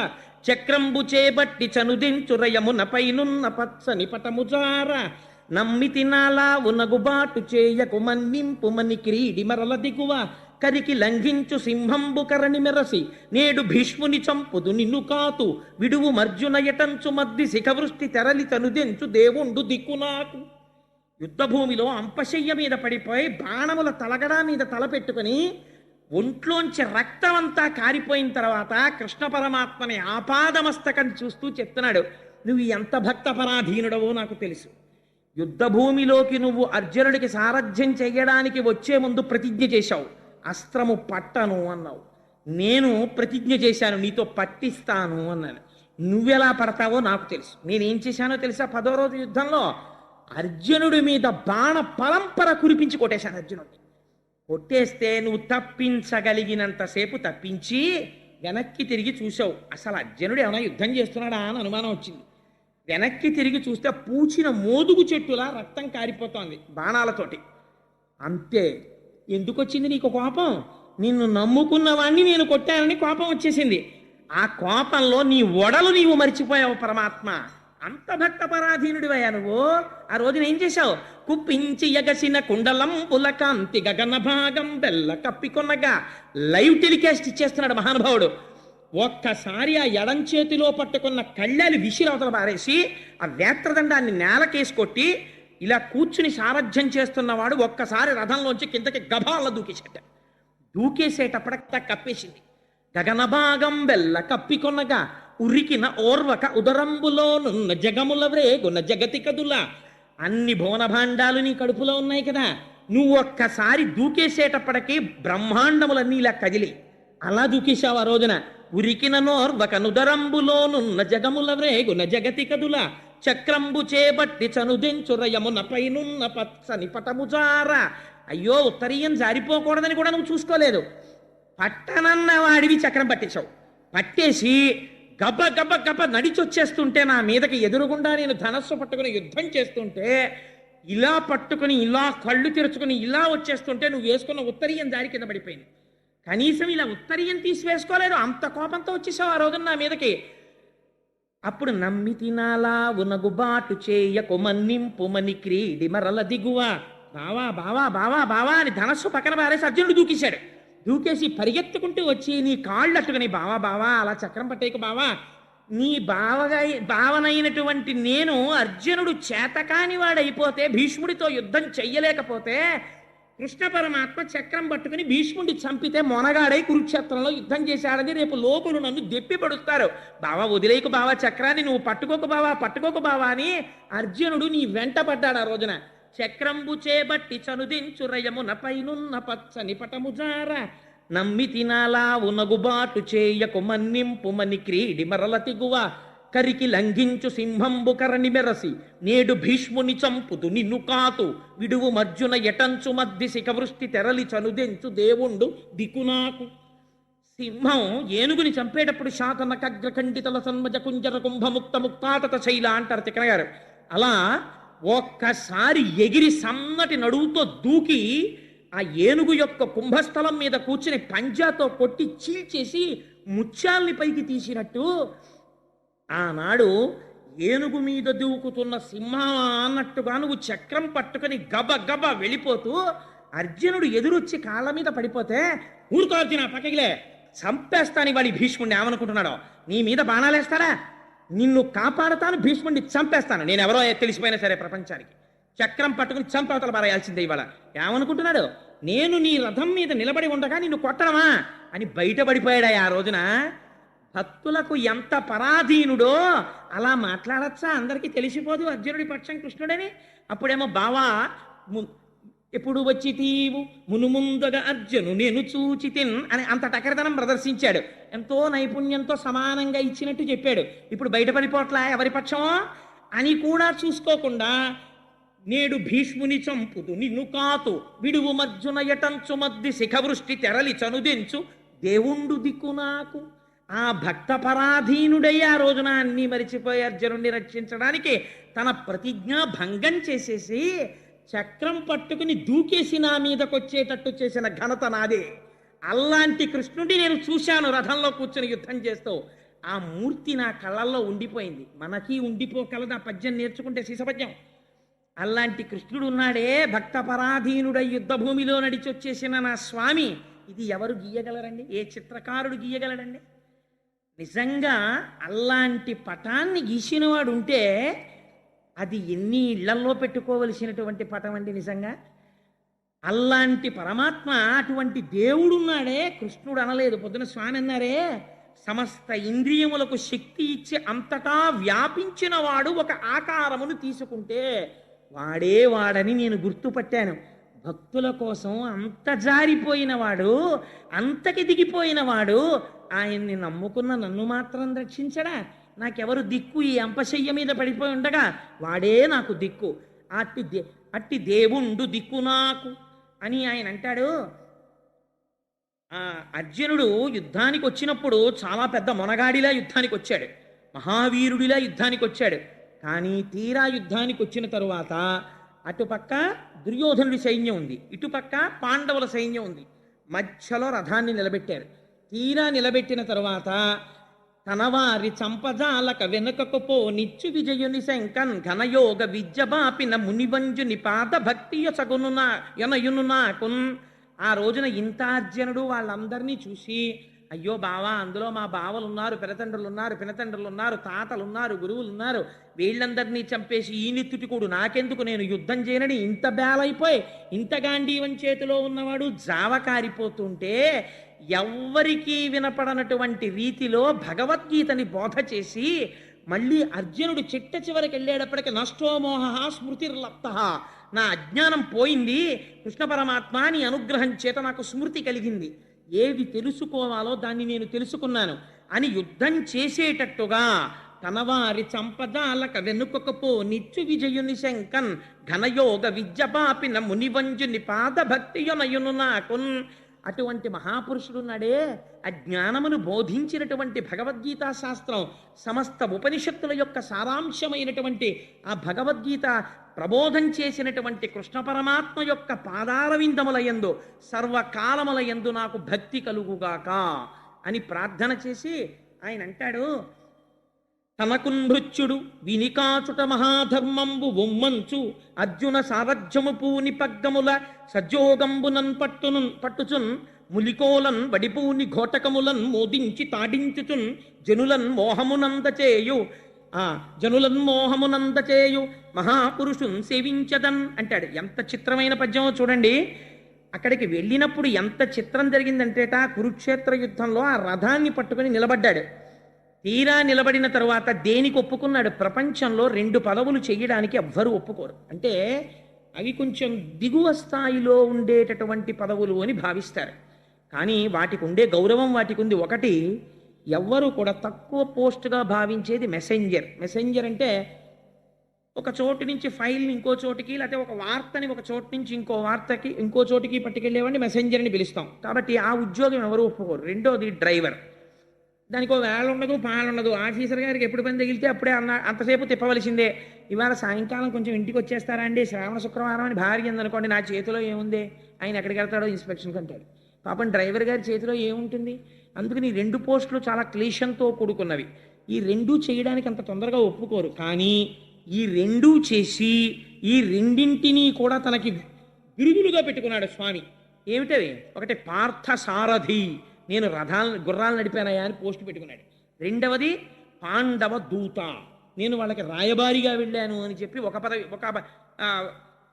చక్రంబు చేబట్టి చనుదించురయమున పైనున్న పచ్చని పటముజార నమ్మితి నాలా ఉనగుబాటు చేయకు మన్నింపు మని క్రీడి మరల దిగువ కరికి లంఘించు సింహంబు కరణి మెరసి నేడు భీష్ముని చంపుదు నిన్ను కాతు విడువు మర్జున ఎటంచు మద్ది శిఖవృష్టి తెరలి తనుదెంచు దేవుండు దిక్కు నాకు. యుద్ధభూమిలో అంపశయ్య మీద పడిపోయి బాణముల తలగడా మీద తల పెట్టుకుని ఒంట్లోంచి రక్తమంతా కారిపోయిన తర్వాత కృష్ణ పరమాత్మని ఆపాదమస్తకం చూస్తూ చెప్తున్నాడు, నువ్వు ఎంత భక్తపరాధీనుడవో నాకు తెలుసు. యుద్ధభూమిలోకి నువ్వు అర్జునుడికి సారథ్యం చెయ్యడానికి వచ్చే ముందు ప్రతిజ్ఞ చేశావు, అస్త్రము పట్టను అన్నావు. నేను ప్రతిజ్ఞ చేశాను నీతో పట్టిస్తాను అన్నాను. నువ్వెలా పడతావో నాకు తెలుసు. నేనేం చేశానో తెలుసా? 10వ రోజు యుద్ధంలో అర్జునుడి మీద బాణ పరంపర కురిపించి కొట్టేశాను. అర్జునుడిని కొట్టేస్తే నువ్వు తప్పించగలిగినంతసేపు తప్పించి వెనక్కి తిరిగి చూసావు. అసలు అర్జునుడు ఏమైనా యుద్ధం చేస్తున్నాడా అని అనుమానం వచ్చింది. వెనక్కి తిరిగి చూస్తే పూచిన మోదుగు చెట్టులా రక్తం కారిపోతోంది బాణాలతోటి. అంతే. ఎందుకు వచ్చింది నీకు కోపం? నిన్ను నమ్ముకున్న వాణ్ణి నేను కొట్టానని కోపం వచ్చేసింది. ఆ కోపంలో నీ ఒడలు నీవు మరిచిపోయావు పరమాత్మ. అంత భక్త పరాధీనుడివయ్యా నువ్వు. ఆ రోజున ఏం చేశావు? కుప్పించి ఎగసిన కుండలం పులకాంతి గగన భాగం బెల్ల కప్పికొన్నగా లైవ్ టెలికాస్ట్ ఇచ్చేస్తున్నాడు మహానుభావుడు. ఒక్కసారి ఆ ఎడం చేతిలో పట్టుకున్న కళ్ళాలు విసిరవతల పారేసి ఆ వేత్రదండాన్ని నేలకేసి కొట్టి ఇలా కూర్చుని సారథ్యం చేస్తున్నవాడు ఒక్కసారి రథంలోంచి కిందకి గభాల దూకేసేట. దూకేసేటప్పటికి కప్పేసింది. గగనభాగం బెల్ల కప్పికొనగా ఉరికిన ఓర్వక ఉదరంబులోనున్న జగముల వ్రేగున జగతి కదుల. అన్ని భువన భాండాలు నీ కడుపులో ఉన్నాయి కదా. నువ్వు ఒక్కసారి దూకేసేటప్పటికీ బ్రహ్మాండములన్నీ ఇలా కదిలి అలా దూకేశావు ఆ రోజున. ఉరికిన నోర్వక నుదరంబులోనున్న జగముల వ్రేగున జగతి కదుల. చక్రంబు చేబట్టి చనుదెంచురయమున పైనున్న పచ్చని పటముజార. అయ్యో, ఉత్తరీయం జారిపోకూడదని కూడా నువ్వు చూసుకోలేదు. పట్టనన్న వాడివి చక్రం పట్టేశావు. పట్టేసి గబ గబ గబ నడిచొచ్చేస్తుంటే నా మీదకి ఎదురుగుండా నేను ధనస్సు పట్టుకుని యుద్ధం చేస్తుంటే ఇలా పట్టుకుని ఇలా కళ్ళు తెరుచుకుని ఇలా వచ్చేస్తుంటే నువ్వు వేసుకున్న ఉత్తరీయం దారి కింద పడిపోయింది. కనీసం ఇలా ఉత్తరీయం తీసివేసుకోలేదు. అంత కోపంతో వచ్చేసావు ఆ రోజున నా మీదకి. అప్పుడు నమ్మి తినాలా ఉనగుబాటు చేయ కొమన్నింపుమని క్రీడి మరల దిగువ. బావా బావా బావా బావా అని ధనస్సు పక్కన పారేసి అర్జునుడు దూకేశాడు. దూకేసి పరిగెత్తుకుంటూ వచ్చి నీ కాళ్ళు అట్టుకుని బావా బావా అలా చక్రం పట్టేయకు బావా, నీ భావనైనటువంటి నేను అర్జునుడు చేతకాని వాడైపోతే భీష్ముడితో యుద్ధం చెయ్యలేకపోతే కృష్ణ పరమాత్మ చక్రం పట్టుకుని భీష్ముడిని చంపితే మొనగాడై కురుక్షేత్రంలో యుద్ధం చేశాడని రేపు లోకులు నన్ను దెప్పి పడుస్తారు. బావా వదిలేకు బావా చక్రాన్ని, నువ్వు పట్టుకోకు బావా అని అర్జునుడు నీ వెంట పడ్డాడు ఆ రోజున. చక్రంబు చేబట్టి చనుదించురయమున పైనున్న పచ్చని పటముజార. నమ్మి తినాలా ఉనగుబాటు చేయకు మన్నింపుమని క్రీడి మరల తిగువ. కరికి లంఘించు సింహంబు కరణి మెరసి నేడు భీష్ముని చంపుతు నిన్ను కాతు. విడువు మర్జున ఎటంచు మద్ది శిఖవృష్టి తెరలి చనుదెంచు దేవుండు దికునాకు. సింహం ఏనుగుని చంపేటప్పుడు శాతన కగ్రఖండితల సన్మజ కుంజర కుంభముక్త ముక్తాతత శైల అంటారు తిక్కన గారు. అలా ఒక్కసారి ఎగిరి సన్నటి నడువుతో దూకి ఆ ఏనుగు యొక్క కుంభస్థలం మీద కూర్చుని పంజాతో కొట్టి చీల్చేసి ముత్యాల్ని పైకి తీసినట్టు ఆనాడు ఏనుగు మీద దూకుతున్న సింహం అన్నట్టుగా నువ్వు చక్రం పట్టుకుని గబ గబ వెళ్ళిపోతూ అర్జునుడు ఎదురొచ్చి కాళ్ళ మీద పడిపోతే ఊరుకో అర్జున పక్కకిలే చంపేస్తాను వాడి భీష్ముడిని ఏమనుకుంటున్నాడో. నీ మీద బాణాలేస్తాడా? నిన్ను కాపాడతాను, భీష్ముడిని చంపేస్తాను. నేను ఎవరో తెలిసిపోయినా సరే ప్రపంచానికి చక్రం పట్టుకుని చంపవతల పారేయాల్సిందే ఇవాళ. ఏమనుకుంటున్నాడు? నేను నీ రథం మీద నిలబడి ఉండగా నిన్ను కొట్టడమా అని బయటపడిపోయాడా ఆ రోజున. భక్తులకు ఎంత పరాధీనుడో అలా మాట్లాడచ్చా? అందరికీ తెలిసిపోదు అర్జునుడి పక్షం కృష్ణుడని. అప్పుడేమో బావా ఎప్పుడు వచ్చి తీవు మునుముందుగా అర్జును నేను చూచితిన్ అని అంత టకరతనం ప్రదర్శించాడు. ఎంతో నైపుణ్యంతో సమానంగా ఇచ్చినట్టు చెప్పాడు. ఇప్పుడు బయటపడిపోట్లా ఎవరి పక్షమో అని కూడా చూసుకోకుండా నేడు భీష్ముని చంపుతు నిన్ను కాతు విడువు మర్జున ఎటంచు మద్ది శిఖవృష్టి తెరలి చనుదెంచు దేవుండు దిక్కు నాకు. ఆ భక్త పరాధీనుడై ఆ రోజున అన్నీ మరిచిపోయి అర్జునుడిని రక్షించడానికి తన ప్రతిజ్ఞ భంగం చేసేసి చక్రం పట్టుకుని దూకేసి నా మీదకొచ్చేటట్టు చేసిన ఘనత నాదే. అలాంటి కృష్ణుడిని నేను చూశాను రథంలో కూర్చొని యుద్ధం చేస్తూ. ఆ మూర్తి నా కళ్ళల్లో ఉండిపోయింది. మనకి ఉండిపోగలదు ఆ పద్యం నేర్చుకుంటే శిశపద్యం. అలాంటి కృష్ణుడు ఉన్నాడే భక్త పరాధీనుడై యుద్ధ భూమిలో నడిచొచ్చేసిన నా స్వామి. ఇది ఎవరు గీయగలరండి? ఏ చిత్రకారుడు గీయగలడండి? నిజంగా అలాంటి పటాన్ని గీసినవాడు ఉంటే అది ఎన్ని ఇళ్లల్లో పెట్టుకోవలసినటువంటి పటం అండి నిజంగా. అలాంటి పరమాత్మ అటువంటి దేవుడున్నాడే. కృష్ణుడు అనలేదు, పొద్దున స్వామి అన్నారే సమస్త ఇంద్రియములకు శక్తి ఇచ్చి అంతటా వ్యాపించిన వాడు ఒక ఆకారమును తీసుకుంటే వాడే వాడని నేను గుర్తుపట్టాను. భక్తుల కోసం అంత జారిపోయినవాడు, అంతకి దిగిపోయినవాడు, ఆయన్ని నమ్ముకున్న నన్ను మాత్రం రక్షించడా? నాకెవరు దిక్కు? ఈ అంపశయ్య మీద పడిపోయి ఉండగా వాడే నాకు దిక్కు. అట్టి దేవుండు దిక్కు నాకు అని ఆయన అంటాడు. అర్జునుడు యుద్ధానికి వచ్చినప్పుడు చాలా పెద్ద మొనగాడిలా యుద్ధానికి వచ్చాడు, మహావీరుడిలా యుద్ధానికి వచ్చాడు. కానీ తీరా యుద్ధానికి వచ్చిన తరువాత అటుపక్క దుర్యోధనుడి సైన్యం ఉంది, ఇటుపక్క పాండవుల సైన్యం ఉంది. మధ్యలో రథాన్ని నిలబెట్టారు. తీరా నిలబెట్టిన తరువాత తనవారి చంపజాలక వెనుకకు పో నిచ్చు విజయుని శంకన్ ఘనయోగ విద్యబాపిన మునివంజుని పాద భక్తి యొనయును నాకున్. ఆ రోజున ఇంతార్జునుడు వాళ్ళందరినీ చూసి, అయ్యో బావా, అందులో మా బావలు ఉన్నారు, పినతండ్రులు ఉన్నారు, తాతలు ఉన్నారు, గురువులు ఉన్నారు, వీళ్ళందరినీ చంపేసి ఈ నిత్తుటికుడు నాకెందుకు, నేను యుద్ధం చేయనని ఇంత బేలైపోయి ఇంత గాంధీవం చేతిలో ఉన్నవాడు జావకారిపోతుంటే ఎవ్వరికీ వినపడనటువంటి రీతిలో భగవద్గీతని బోధ చేసి మళ్ళీ అర్జునుడు చిట్ట చివరికి వెళ్ళేటప్పటికి నష్టోమోహ స్మృతిర్లప్త, నా అజ్ఞానం పోయింది, కృష్ణ పరమాత్మ నీ అనుగ్రహం చేత నాకు స్మృతి కలిగింది, ఏది తెలుసుకోవాలో దాన్ని నేను తెలుసుకున్నాను అని యుద్ధం చేసేటట్టుగా తనవారి చంపజాలక వెనుకకపో నిచ్చు విజయుని శంకన్ ఘనయోగ విద్యపాపిన మునివంజుని పాద భక్తియునయును నాకున్. అటువంటి మహాపురుషుడున్నాడే, అజ్ఞానమును బోధించినటువంటి భగవద్గీతా శాస్త్రం, సమస్త ఉపనిషత్తుల యొక్క సారాంశమైనటువంటి ఆ భగవద్గీత ప్రబోధం చేసినటువంటి కృష్ణ పరమాత్మ యొక్క పాదారవిందముల యందు సర్వకాలముల యందు నాకు భక్తి కలుగుగాక అని ప్రార్థన చేసి ఆయన అంటాడు, తనకు నృత్యుడు వినికాచుట మహాధర్మంబు ఉమ్మంచు అర్జున సారథ్యము పూని పగ్గముల సజ్జోగంబునన్ పట్టుచున్ ములికోలన్ వడిపూని ఘోటకములన్ మోదించి తాడించుచున్ జనులన్ మోహమునందచేయు మహాపురుషున్ సేవించదన్ అంటాడు. ఎంత చిత్రమైన పద్యమో చూడండి. అక్కడికి వెళ్ళినప్పుడు ఎంత చిత్రం జరిగిందంటేట, కురుక్షేత్ర యుద్ధంలో ఆ రథాన్ని పట్టుకుని నిలబడ్డాడు. తీరా నిలబడిన తరువాత దేనికి ఒప్పుకున్నాడు? ప్రపంచంలో 2 పదవులు చేయడానికి ఎవ్వరూ ఒప్పుకోరు. అంటే అవి కొంచెం దిగువ స్థాయిలో ఉండేటటువంటి పదవులు అని భావిస్తారు. కానీ వాటికి ఉండే గౌరవం వాటికి ఉంది. ఒకటి, ఎవ్వరూ కూడా తక్కువ పోస్టుగా భావించేది మెసెంజర్. మెసెంజర్ అంటే ఒక చోటు నుంచి ఫైల్ని ఇంకో చోటికి, లేకపోతే ఒక వార్తని ఒక చోటు నుంచి ఇంకో చోటికి పట్టుకెళ్ళేవాడిని మెసెంజర్ అని పిలుస్తాం. కాబట్టి ఆ ఉద్యోగం ఎవరు ఒప్పుకోరు. రెండోది డ్రైవర్. దానికి వేళ ఉండదు, పాలుండదు. ఆఫీసర్ గారికి ఎప్పుడు పని తగిలితే అప్పుడే అంతసేపు తిప్పవలసిందే. ఇవాళ సాయంకాలం కొంచెం ఇంటికి వచ్చేస్తారా అండి, శ్రావణ శుక్రవారం అని భార్య ఉందనుకోండి, నా చేతిలో ఏముంది, ఆయన ఎక్కడికి వెళ్తాడో ఇన్స్పెక్షన్కి అంటాడు. పాపం డ్రైవర్ గారి చేతిలో ఏముంటుంది? అందుకని 2 పోస్టులు చాలా క్లేశంతో కూడుకున్నవి. ఈ 2 చేయడానికి అంత తొందరగా ఒప్పుకోరు. కానీ ఈ 2 చేసి ఈ రెండింటినీ కూడా తనకి బిరుదులుగా పెట్టుకున్నాడు స్వామి. ఏమిటవి? ఒకటి పార్థ సారథి, నేను గుర్రాలు నడిపానయా అని పోస్టు పెట్టుకున్నాడు. రెండవది పాండవ దూత, నేను వాళ్ళకి రాయబారిగా వెళ్ళాను అని చెప్పి ఒక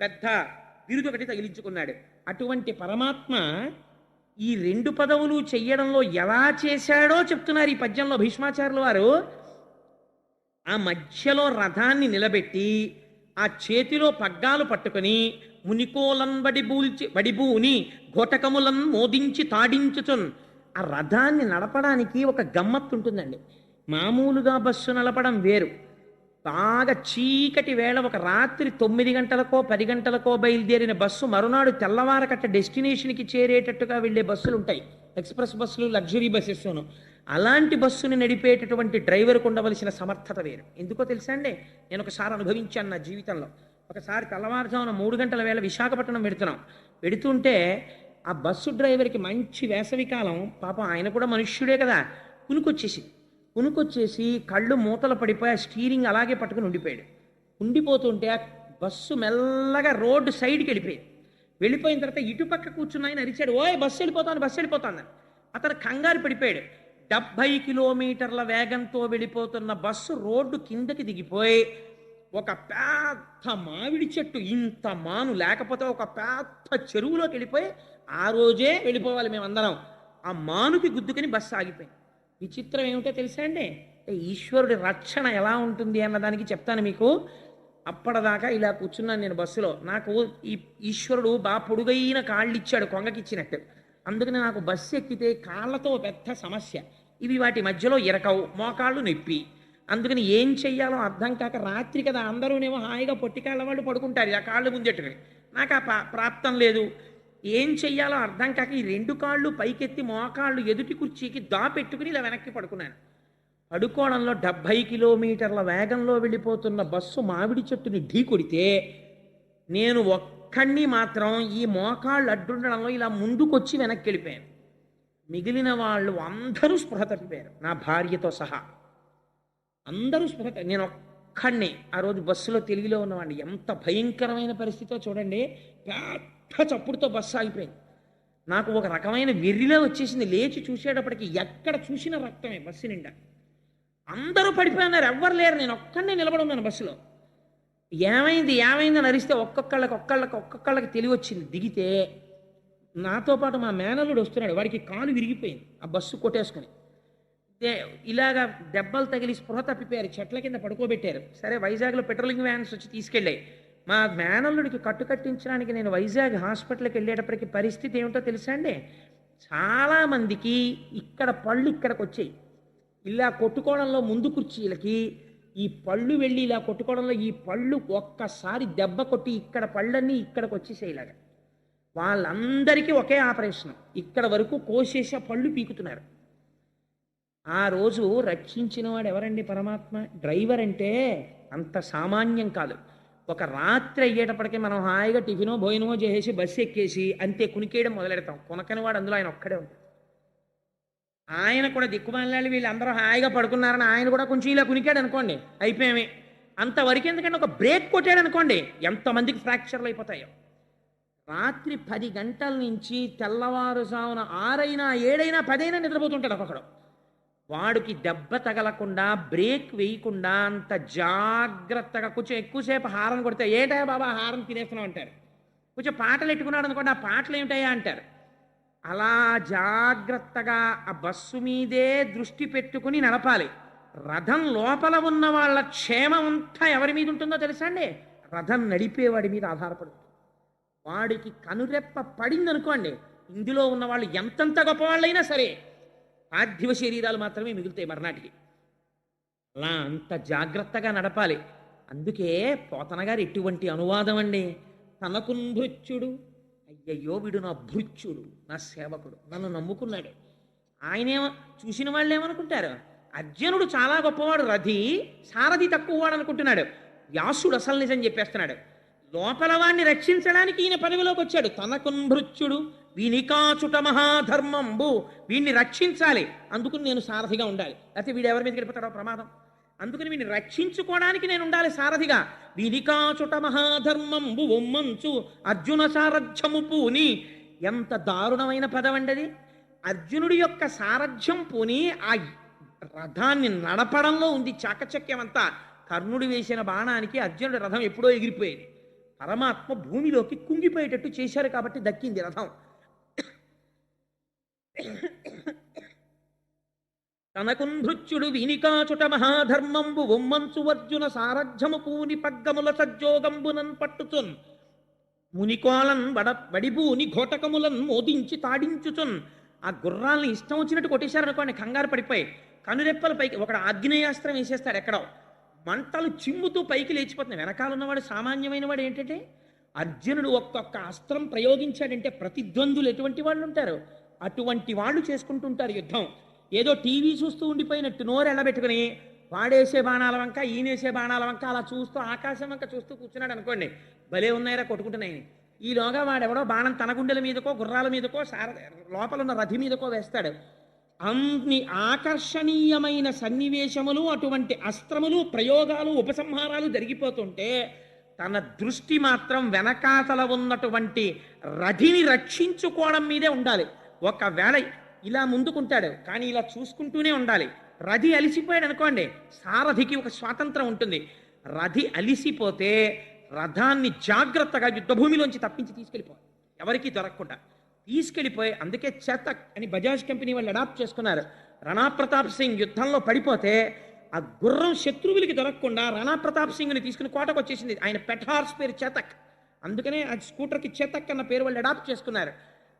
పెద్ద బిరుదు ఒకటి తగిలించుకున్నాడు. అటువంటి పరమాత్మ ఈ 2 పదవులు చెయ్యడంలో ఎలా చేశాడో చెప్తున్నారు ఈ పద్యంలో భీష్మాచార్యుల వారు. ఆ మధ్యలో రథాన్ని నిలబెట్టి ఆ చేతిలో పగ్గాలు పట్టుకొని మునికోలన్ వడిబూని ఘోటకములన్ మోదించి తాడించుచున్. ఆ రథాన్ని నడపడానికి ఒక గమ్మత్తు ఉంటుందండి. మామూలుగా బస్సు నడపడం వేరు. బాగా చీకటి వేళ ఒక రాత్రి 9 గంటలకో 10 గంటలకో బయలుదేరిన బస్సు మరునాడు తెల్లవారకట్ట డెస్టినేషన్కి చేరేటట్టుగా వెళ్ళే బస్సులు ఉంటాయి, ఎక్స్ప్రెస్ బస్సులు, లగ్జరీ బస్సెస్ను. అలాంటి బస్సుని నడిపేటటువంటి డ్రైవర్కు ఉండవలసిన సమర్థత వేరు. ఎందుకో తెలుసా అండి, నేను ఒకసారి అనుభవించాను నా జీవితంలో. ఒకసారి తెల్లవారుజామున 3 గంటల వేళ విశాఖపట్నం వెడుతుంటే ఆ బస్సు డ్రైవర్కి మంచి వేసవికాలం, పాపం ఆయన కూడా మనుష్యుడే కదా, కునుకొచ్చేసి కళ్ళు మూతలు పడిపోయి ఆ స్టీరింగ్ అలాగే పట్టుకుని ఉండిపోతుంటే ఆ బస్సు మెల్లగా రోడ్డు సైడ్కి వెళ్ళిపోయిన తర్వాత ఇటుపక్క కూర్చున్న ఆయన అరిచాడు, ఓయ్ బస్సు వెళ్ళిపోతాను. అతను కంగారు పడిపోయాడు. 70 కిలోమీటర్ల వేగంతో వెళ్ళిపోతున్న బస్సు రోడ్డు కిందకి దిగిపోయి ఒక పెద్ద మామిడి చెట్టు, ఇంత మాను లేకపోతే ఒక పెద్ద చెరువులోకి వెళ్ళిపోయి, ఆ రోజే వెళ్ళిపోవాలి మేమందరం, ఆ మానుకి గుద్దుకుని బస్సు ఆగిపోయింది. విచిత్రం ఏమిటో తెలుసా అండి, ఈశ్వరుడి రక్షణ ఎలా ఉంటుంది అన్నదానికి చెప్తాను మీకు. అప్పటిదాకా ఇలా కూర్చున్నాను నేను బస్సులో. నాకు ఈ ఈశ్వరుడు బాగా పొడుగైన కాళ్ళు ఇచ్చాడు కొంగకిచ్చినట్టు. అందుకని నాకు బస్సు ఎక్కితే కాళ్ళతో పెద్ద సమస్య. ఇవి వాటి మధ్యలో ఇరకవు, మోకాళ్ళు నొప్పి. అందుకని ఏం చెయ్యాలో అర్థం కాక, రాత్రి కదా అందరూనేమో హాయిగా పొట్టికాళ్ళ వాళ్ళు పడుకుంటారు ఆ కాళ్ళు ముందెట్టుకుని. నాకు ఆ ప్రాప్తం లేదు. ఏం చెయ్యాలో అర్థం కాక ఈ రెండు కాళ్ళు పైకెత్తి మోకాళ్ళు ఎదుటి కుర్చీకి దాపెట్టుకుని ఇలా వెనక్కి పడుకున్నాను. పడుకోవడంలో 70 కిలోమీటర్ల వేగంలో వెళ్ళిపోతున్న బస్సు మామిడి చెట్టుని ఢీ కొడితే నేను ఒక్కడిని మాత్రం ఈ మోకాళ్ళు అడ్డుండడంలో ఇలా ముందుకొచ్చి వెనక్కి వెళ్ళిపోయాను. మిగిలిన వాళ్ళు అందరూ స్పృహ తప్పిపోయారు, నా భార్యతో సహా అందరూ స్పృహ. నేను ఒక్కడిని ఆ రోజు బస్సులో తెలుగులో ఉన్నవాడిని. ఎంత భయంకరమైన పరిస్థితితో చూడండి. పెద్ద చప్పుడుతో బస్సు ఆగిపోయింది. నాకు ఒక రకమైన వెర్రిలో వచ్చేసింది. లేచి చూసేటప్పటికి ఎక్కడ చూసిన రక్తమే బస్సు నిండా. అందరూ పడిపోయినారు, ఎవ్వరు లేరు. నేను ఒక్కడినే నిలబడి ఉన్నాను బస్సులో. ఏమైంది ఏమైందని అరిస్తే ఒక్కొక్కళ్ళకి తెలివి వచ్చింది. దిగితే నాతో పాటు మా మేనల్లుడు వస్తున్నాడు. వాడికి కాలు విరిగిపోయింది ఆ బస్సు కొట్టేసుకుని. ఇలాగా దెబ్బలు తగిలి స్పృహ తప్పిపోయారు, చెట్ల కింద పడుకోబెట్టారు. సరే వైజాగ్లో పెట్రోలింగ్ వ్యాన్స్ వచ్చి తీసుకెళ్ళాయి. మా మేనల్లుడికి కట్టు కట్టించడానికి నేను వైజాగ్ హాస్పిటల్కి వెళ్ళేటప్పటికి పరిస్థితి ఏమిటో తెలుసా అండి? చాలామందికి ఇక్కడ పళ్ళు ఇక్కడికి వచ్చాయి. ఇలా కొట్టుకోవడంలో ముందు కుర్చీలకి ఈ పళ్ళు వెళ్ళి ఇలా కొట్టుకోవడంలో ఈ పళ్ళు ఒక్కసారి దెబ్బ కొట్టి ఇక్కడ పళ్ళన్నీ ఇక్కడికి వచ్చేసేలాగా. వాళ్ళందరికీ ఒకే ఆపరేషన్. ఇక్కడ వరకు కోసేసి ఆ పళ్ళు పీకుతున్నారు. ఆ రోజు రక్షించిన వాడు ఎవరండి? పరమాత్మ. డ్రైవర్ అంటే అంత సామాన్యం కాదు. ఒక రాత్రి అయ్యేటప్పటికీ మనం హాయిగా టిఫినో భోజనమో చేసేసి బస్సు ఎక్కేసి అంతే కునికేయడం మొదలెడతాం. కొనకని వాడు అందులో ఆయన ఒక్కడే ఉంటాడు. ఆయన కూడా దిక్కుమాలి వీళ్ళందరూ హాయిగా పడుకున్నారని ఆయన కూడా కొంచెం ఇలా కునికాడు అనుకోండి, అయిపోయామే. అంతవరకు ఎందుకంటే ఒక బ్రేక్ కొట్టాడు అనుకోండి, ఎంతమందికి ఫ్రాక్చర్లు అయిపోతాయో. రాత్రి 10 గంటల నుంచి తెల్లవారుజామున 6 అయినా 7 అయినా 10 అయినా నిద్రపోతుంటాడు ఒక్కొక్కడు. వాడికి దెబ్బ తగలకుండా బ్రేక్ వేయకుండా అంత జాగ్రత్తగా కొంచెం ఎక్కువసేపు హారన్ కొడితే ఏటా బాబా హారన్ తినేస్తున్నావు అంటారు. కొంచెం పాటలు ఎట్టుకున్నాడు అనుకోండి, ఆ పాటలు ఏమిటాయా అంటారు. అలా జాగ్రత్తగా ఆ బస్సు మీదే దృష్టి పెట్టుకుని నడపాలి. రథం లోపల ఉన్న వాళ్ళ క్షేమం అంతా ఎవరి మీద ఉంటుందో తెలుసా అండి? రథం నడిపేవాడి మీద ఆధారపడుతుంది. వాడికి కనురెప్ప పడింది అనుకోండి, ఇందులో ఉన్న వాళ్ళు ఎంతంత గొప్పవాళ్ళైనా సరే పార్థివ శరీరాలు మాత్రమే మిగులుతాయి మర్నాటికి. అలా అంత జాగ్రత్తగా నడపాలి. అందుకే పోతన గారు ఎటువంటి అనువాదం అండి. తనకు భృత్యుడు, అయ్యయ్యో వీడు నా భృత్యుడు, నా సేవకుడు, నన్ను నమ్ముకున్నాడు. ఆయనేమో చూసిన వాళ్ళు ఏమనుకుంటారు? అర్జునుడు చాలా గొప్పవాడు, రథి, సారథి తక్కువ వాడు అనుకుంటున్నాడు. వ్యాసుడు అసలు నిజం చెప్పేస్తున్నాడు. లోపల వాణ్ణి రక్షించడానికి ఈయన పదవిలోకి వచ్చాడు. తనకున్ భృత్యుడు వీనికాచుట మహాధర్మంబు, వీణ్ణి రక్షించాలి, అందుకుని నేను సారథిగా ఉండాలి. లేకపోతే వీడు ఎవరి మీద గడిపోతాడో ప్రమాదం. అందుకని వీడిని రక్షించుకోవడానికి నేను ఉండాలి సారథిగా. వీనికాచుట మహాధర్మంబు ఒమ్మంచు అర్జున సారథ్యము పూని. ఎంత దారుణమైన పదవండది. అర్జునుడి యొక్క సారథ్యం పూని ఆ రథాన్ని నడపడంలో ఉంది చాకచక్యం అంతా. కర్ణుడు వేసిన బాణానికి అర్జునుడి రథం ఎప్పుడో ఎగిరిపోయేది. పరమాత్మ భూమిలోకి కుంగిపోయేటట్టు చేశారు కాబట్టి దక్కింది రథం. తనకున్ భృత్యుడు వీనికాచుట మహాధర్మంబు ఒమ్మంచు అర్జున సారథ్యము పూని పగ్గముల సజ్జోగంబునన్ పట్టుచున్ మునికోలన్ వడిబూని ఘోటకములన్ మోదించి తాడించుచున్. ఆ గుర్రాల్ని ఇష్టం వచ్చినట్టు కొట్టేశారనుకోండి, కంగారు పడిపోయి కనురెప్పల పైకి ఒక ఆగ్నేయాస్త్రం వేసేస్తాడు. ఎక్కడో మంటలు చిమ్ముతూ పైకి లేచిపోతున్నాయి. వెనకాల ఉన్నవాడు సామాన్యమైన వాడు ఏంటంటే, అర్జునుడు ఒక్కొక్క అస్త్రం ప్రయోగించాడంటే ప్రతిద్వందులు ఎటువంటి వాళ్ళు ఉంటారు, అటువంటి వాళ్ళు చేసుకుంటుంటారు యుద్ధం. ఏదో టీవీ చూస్తూ ఉండిపోయినట్టు నోరు ఎళ్ళబెట్టుకుని వాడేసే బాణాల వంక ఈయనేసే బాణాల వంక అలా చూస్తూ ఆకాశం వంక చూస్తూ కూర్చున్నాడు అనుకోండి, భలే ఉన్నాయరా కొట్టుకుంటున్నాయి. ఈలోగా వాడెవడో బాణం తన గుండెల మీదకో గుర్రాల మీదకో లోపల ఉన్న రథి మీదకో వేస్తాడు. అన్ని ఆకర్షణీయమైన సన్నివేశములు, అటువంటి అస్త్రములు, ప్రయోగాలు, ఉపసంహారాలు జరిగిపోతుంటే తన దృష్టి మాత్రం వెనకాతల ఉన్నటువంటి రథిని రక్షించుకోవడం మీదే ఉండాలి. ఒకవేళ ఇలా ముందుకుంటాడు కానీ ఇలా చూసుకుంటూనే ఉండాలి. రథి అలిసిపోయాడు అనుకోండి, సారథికి ఒక స్వాతంత్రం ఉంటుంది. రథి అలిసిపోతే రథాన్ని జాగ్రత్తగా యుద్ధభూమిలోంచి తప్పించి తీసుకెళ్ళిపోవాలి, ఎవరికీ దొరకకుండా తీసుకెళ్ళిపోయి. అందుకే చేతక్ అని బజాజ్ కంపెనీ వాళ్ళు అడాప్ట్ చేసుకున్నారు. రాణా ప్రతాప్ సింగ్ యుద్ధంలో పడిపోతే ఆ గుర్రం శత్రువులకి దొరకకుండా రాణా ప్రతాప్ సింగ్ని తీసుకుని కోటకు వచ్చేసింది. ఆయన పెట్ హార్స్ పేరు చేతక్, అందుకనే ఆ స్కూటర్కి చేతక్ అన్న పేరు వాళ్ళు అడాప్ట్ చేసుకున్నారు.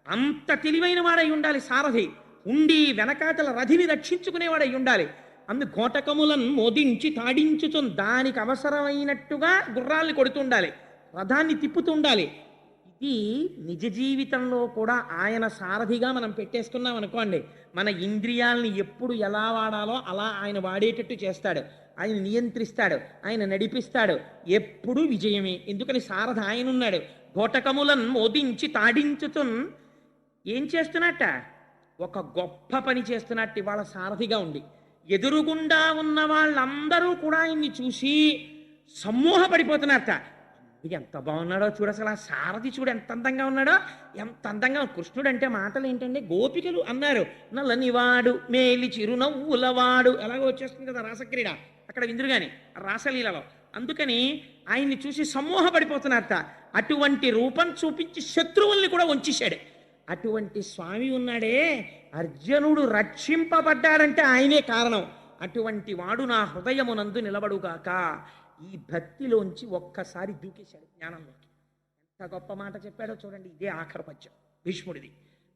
అంత తెలివైన వాడై ఉండాలి సారథి, ఉండి వెనకాతల రథిని రక్షించుకునేవాడై ఉండాలి. అందు కోటకములను మోదించి తాడించుచు దానికి అవసరమైనట్టుగా గుర్రాల్ని కొడుతుండాలి, రథాన్ని తిప్పుతుండాలి. ఇది నిజ జీవితంలో కూడా ఆయన సారథిగా మనం పెట్టేసుకున్నాం అనుకోండి, మన ఇంద్రియాలని ఎప్పుడు ఎలా వాడాలో అలా ఆయన వాడేటట్టు చేస్తాడు, ఆయన నియంత్రిస్తాడు, ఆయన నడిపిస్తాడు. ఎప్పుడూ విజయమే. ఎందుకని సారథి ఆయన ఉన్నాడు. ఘోటకములను మోదించి తాడించుతున్ ఏం చేస్తున్నట్ట? ఒక గొప్ప పని చేస్తున్నట్టు ఇవాళ సారథిగా ఉండి ఎదురుగుండా ఉన్న వాళ్ళందరూ కూడా ఆయన్ని చూసి సమ్మోహపడిపోతున్నారట. ఎంత బాగున్నాడో చూడు, అసలు ఆ సారథి చూడు ఎంత అందంగా ఉన్నాడో, ఎంత అందంగా. కృష్ణుడు అంటే మాటలు ఏంటంటే గోపికలు అన్నారు, నల్లనివాడు మేలి చిరునవ్వులవాడు, ఎలాగో వచ్చేస్తుంది కదా రాసక్రీడ అక్కడ విందురుగాని రాసలీలలో. అందుకని ఆయన్ని చూసి సమ్మోహపడిపోతున్నారట. అటువంటి రూపం చూపించి శత్రువుల్ని కూడా వంచేశాడు. అటువంటి స్వామి ఉన్నాడే, అర్జునుడు రక్షింపబడ్డాడంటే ఆయనే కారణం. అటువంటి వాడు నా హృదయమునందు నిలబడుగాక. ఈ భక్తిలోంచి ఒక్కసారి దూకేశాడు జ్ఞానంలోకి. ఎంత గొప్ప మాట చెప్పాడో చూడండి. ఇదే ఆఖరి పద్యం భీష్ముడిది.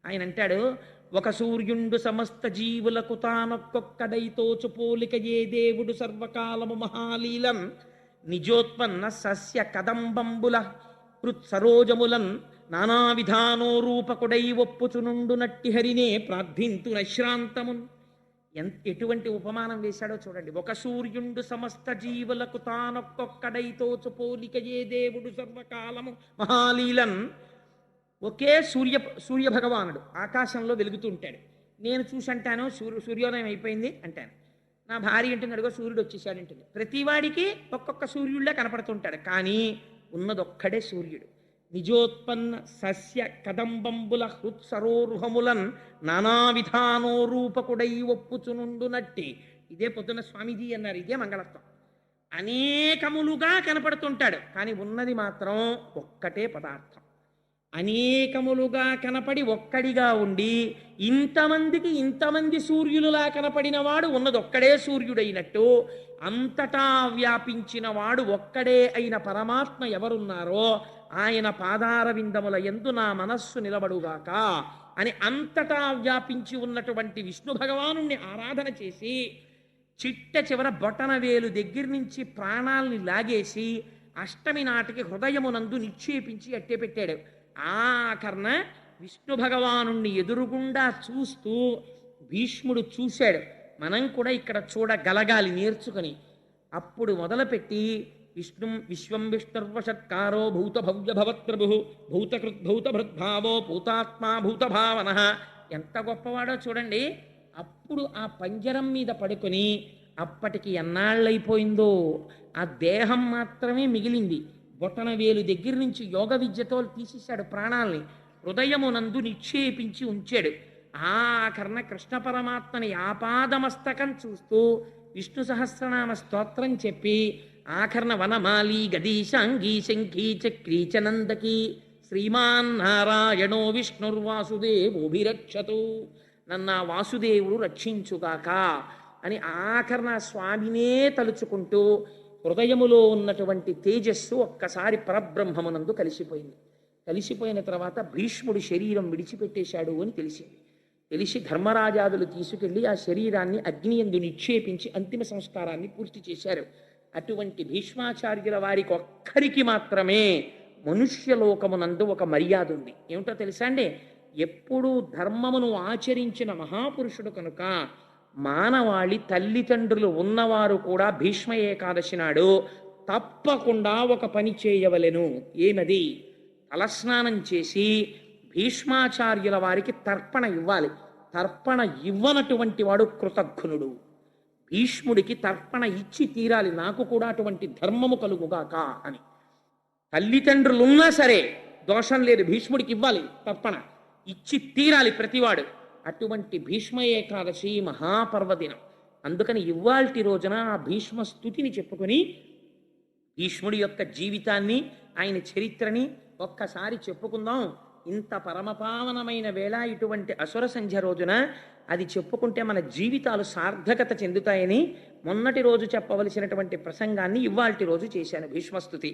ఆయన అంటాడు, ఒక సూర్యుండు సమస్త జీవులకు తానొక్కొక్కడైతోచు పోలిక ఏ దేవుడు సర్వకాలము మహాలీలం నిజోత్పన్న సస్య కదంబంబుల సరోజములన్ నానా విధానో రూపకుడై ఒప్పుచునుండు నట్టి హరినే ప్రార్థింతు నశ్రాంతమున్. ఎటువంటి ఉపమానం వేశాడో చూడండి. ఒక సూర్యుండు సమస్త జీవులకు తానొక్కొక్కడైతోచు పోలిక ఏ దేవుడు సర్వకాలము మహాలీలన్. ఒకే సూర్య భగవానుడు ఆకాశంలో వెలుగుతుంటాడు. నేను చూసి అంటాను సూర్యోదయం అయిపోయింది అంటాను. నా భార్య అంటుంది అడుగో సూర్యుడు వచ్చేసాడంటుంది. ప్రతివాడికి ఒక్కొక్క సూర్యుడిలా కనపడుతుంటాడు, కానీ ఉన్నదొక్కడే సూర్యుడు. నిజోత్పన్న సస్య కదంబంబుల హృత్సరోరుహములన్ నానా విధానో రూపకుడై ఒప్పుచునుండు నట్టి. ఇదే పొద్దున స్వామీజీ అన్నారు, ఇదే మంగళత్వం. అనేకములుగా కనపడుతుంటాడు, కానీ ఉన్నది మాత్రం ఒక్కటే పదార్థం. అనేకములుగా కనపడి ఒక్కడిగా ఉండి ఇంతమందికి ఇంతమంది సూర్యులులా కనపడిన వాడు ఉన్నదొక్కడే సూర్యుడైనట్టు, అంతటా వ్యాపించిన వాడు ఒక్కడే అయిన పరమాత్మ ఎవరున్నారో ఆయన పాదార విందముల యందు నా మనస్సు నిలబడుగాక అని అంతటా వ్యాపించి ఉన్నటువంటి విష్ణు భగవానుణ్ణి ఆరాధన చేసి చిట్ట చివర బొటనవేలు దగ్గర నుంచి ప్రాణాల్ని లాగేసి అష్టమి నాటికి హృదయమునందు నిక్షేపించి అట్టే పెట్టాడు. ఆఖరణ విష్ణు భగవానుణ్ణి ఎదురుగుండా చూస్తూ భీష్ముడు చూశాడు. మనం కూడా ఇక్కడ చూడగలగాలి నేర్చుకుని. అప్పుడు మొదలుపెట్టి విశ్వం విష్ణుర్వషత్కారో భూత భవ్య భవత్ప్రభు భూతభృద్భావో భూతాత్మా భూతభావన. ఎంత గొప్పవాడో చూడండి. అప్పుడు ఆ పంజరం మీద పడుకొని అప్పటికి ఎన్నాళ్ళైపోయిందో ఆ దేహం మాత్రమే మిగిలింది. బొటన వేలు దగ్గర నుంచి యోగ విద్యతో తీసేశాడు ప్రాణాల్ని, హృదయమునందు నిక్షేపించి ఉంచాడు. ఆఖరణ కృష్ణ పరమాత్మని ఆపాదమస్తకం చూస్తూ విష్ణు సహస్రనామ స్తోత్రం చెప్పి ఆఖరణ వనమాలి గదీశాంగీ శంఖీ చక్రీ చనందకి శ్రీమాన్ నారాయణో విష్ణుర్వాసుదేవోభిరక్షతు, నన్నా వాసుదేవుడు రక్షించుగాక అని ఆఖరణ స్వామినే తలుచుకుంటూ హృదయములో ఉన్నటువంటి తేజస్సు ఒక్కసారి పరబ్రహ్మమునందు కలిసిపోయింది. కలిసిపోయిన తర్వాత భీష్ముడు శరీరం విడిచిపెట్టేశాడు అని తెలిసి ధర్మరాజాదులు తీసుకెళ్లి ఆ శరీరాన్ని అగ్నియందు నిక్షేపించి అంతిమ సంస్కారాన్ని పూర్తి చేశారు. అటువంటి భీష్మాచార్యుల వారికి ఒక్కరికి మాత్రమే మనుష్యలోకమునందు ఒక మర్యాద ఉంది. ఏమిటో తెలుసా అండి? ఎప్పుడూ ధర్మమును ఆచరించిన మహాపురుషుడు కనుక మానవాళి తల్లిదండ్రులు ఉన్నవారు కూడా భీష్మ ఏకాదశి నాడు తప్పకుండా ఒక పని చేయవలెను. ఏమది? తలస్నానం చేసి భీష్మాచార్యుల వారికి తర్పణ ఇవ్వాలి. తర్పణ ఇవ్వనటువంటి వాడు కృతఘ్నుడు. భీష్ముడికి తర్పణ ఇచ్చి తీరాలి, నాకు కూడా అటువంటి ధర్మము కలుగుగాక అని. తల్లిదండ్రులున్నా సరే దోషం లేదు, భీష్ముడికి ఇవ్వాలి తర్పణ, ఇచ్చి తీరాలి ప్రతివాడు. అటువంటి భీష్మ ఏకాదశి మహాపర్వదినం. అందుకని ఇవాల్టి రోజున ఆ భీష్మ స్తుతిని చెప్పుకొని భీష్ముడి యొక్క జీవితాన్ని ఆయన చరిత్రని ఒక్కసారి చెప్పుకుందాం. ఇంత పరమపావనమైన వేళ ఇటువంటి అసుర సంధ్య రోజున అది చెప్పుకుంటే మన జీవితాలు సార్థకత చెందుతాయని మొన్నటి రోజు చెప్పవలసినటువంటి ప్రసంగాన్ని ఇవాల్టి రోజు చేశాను భీష్మస్తుతి.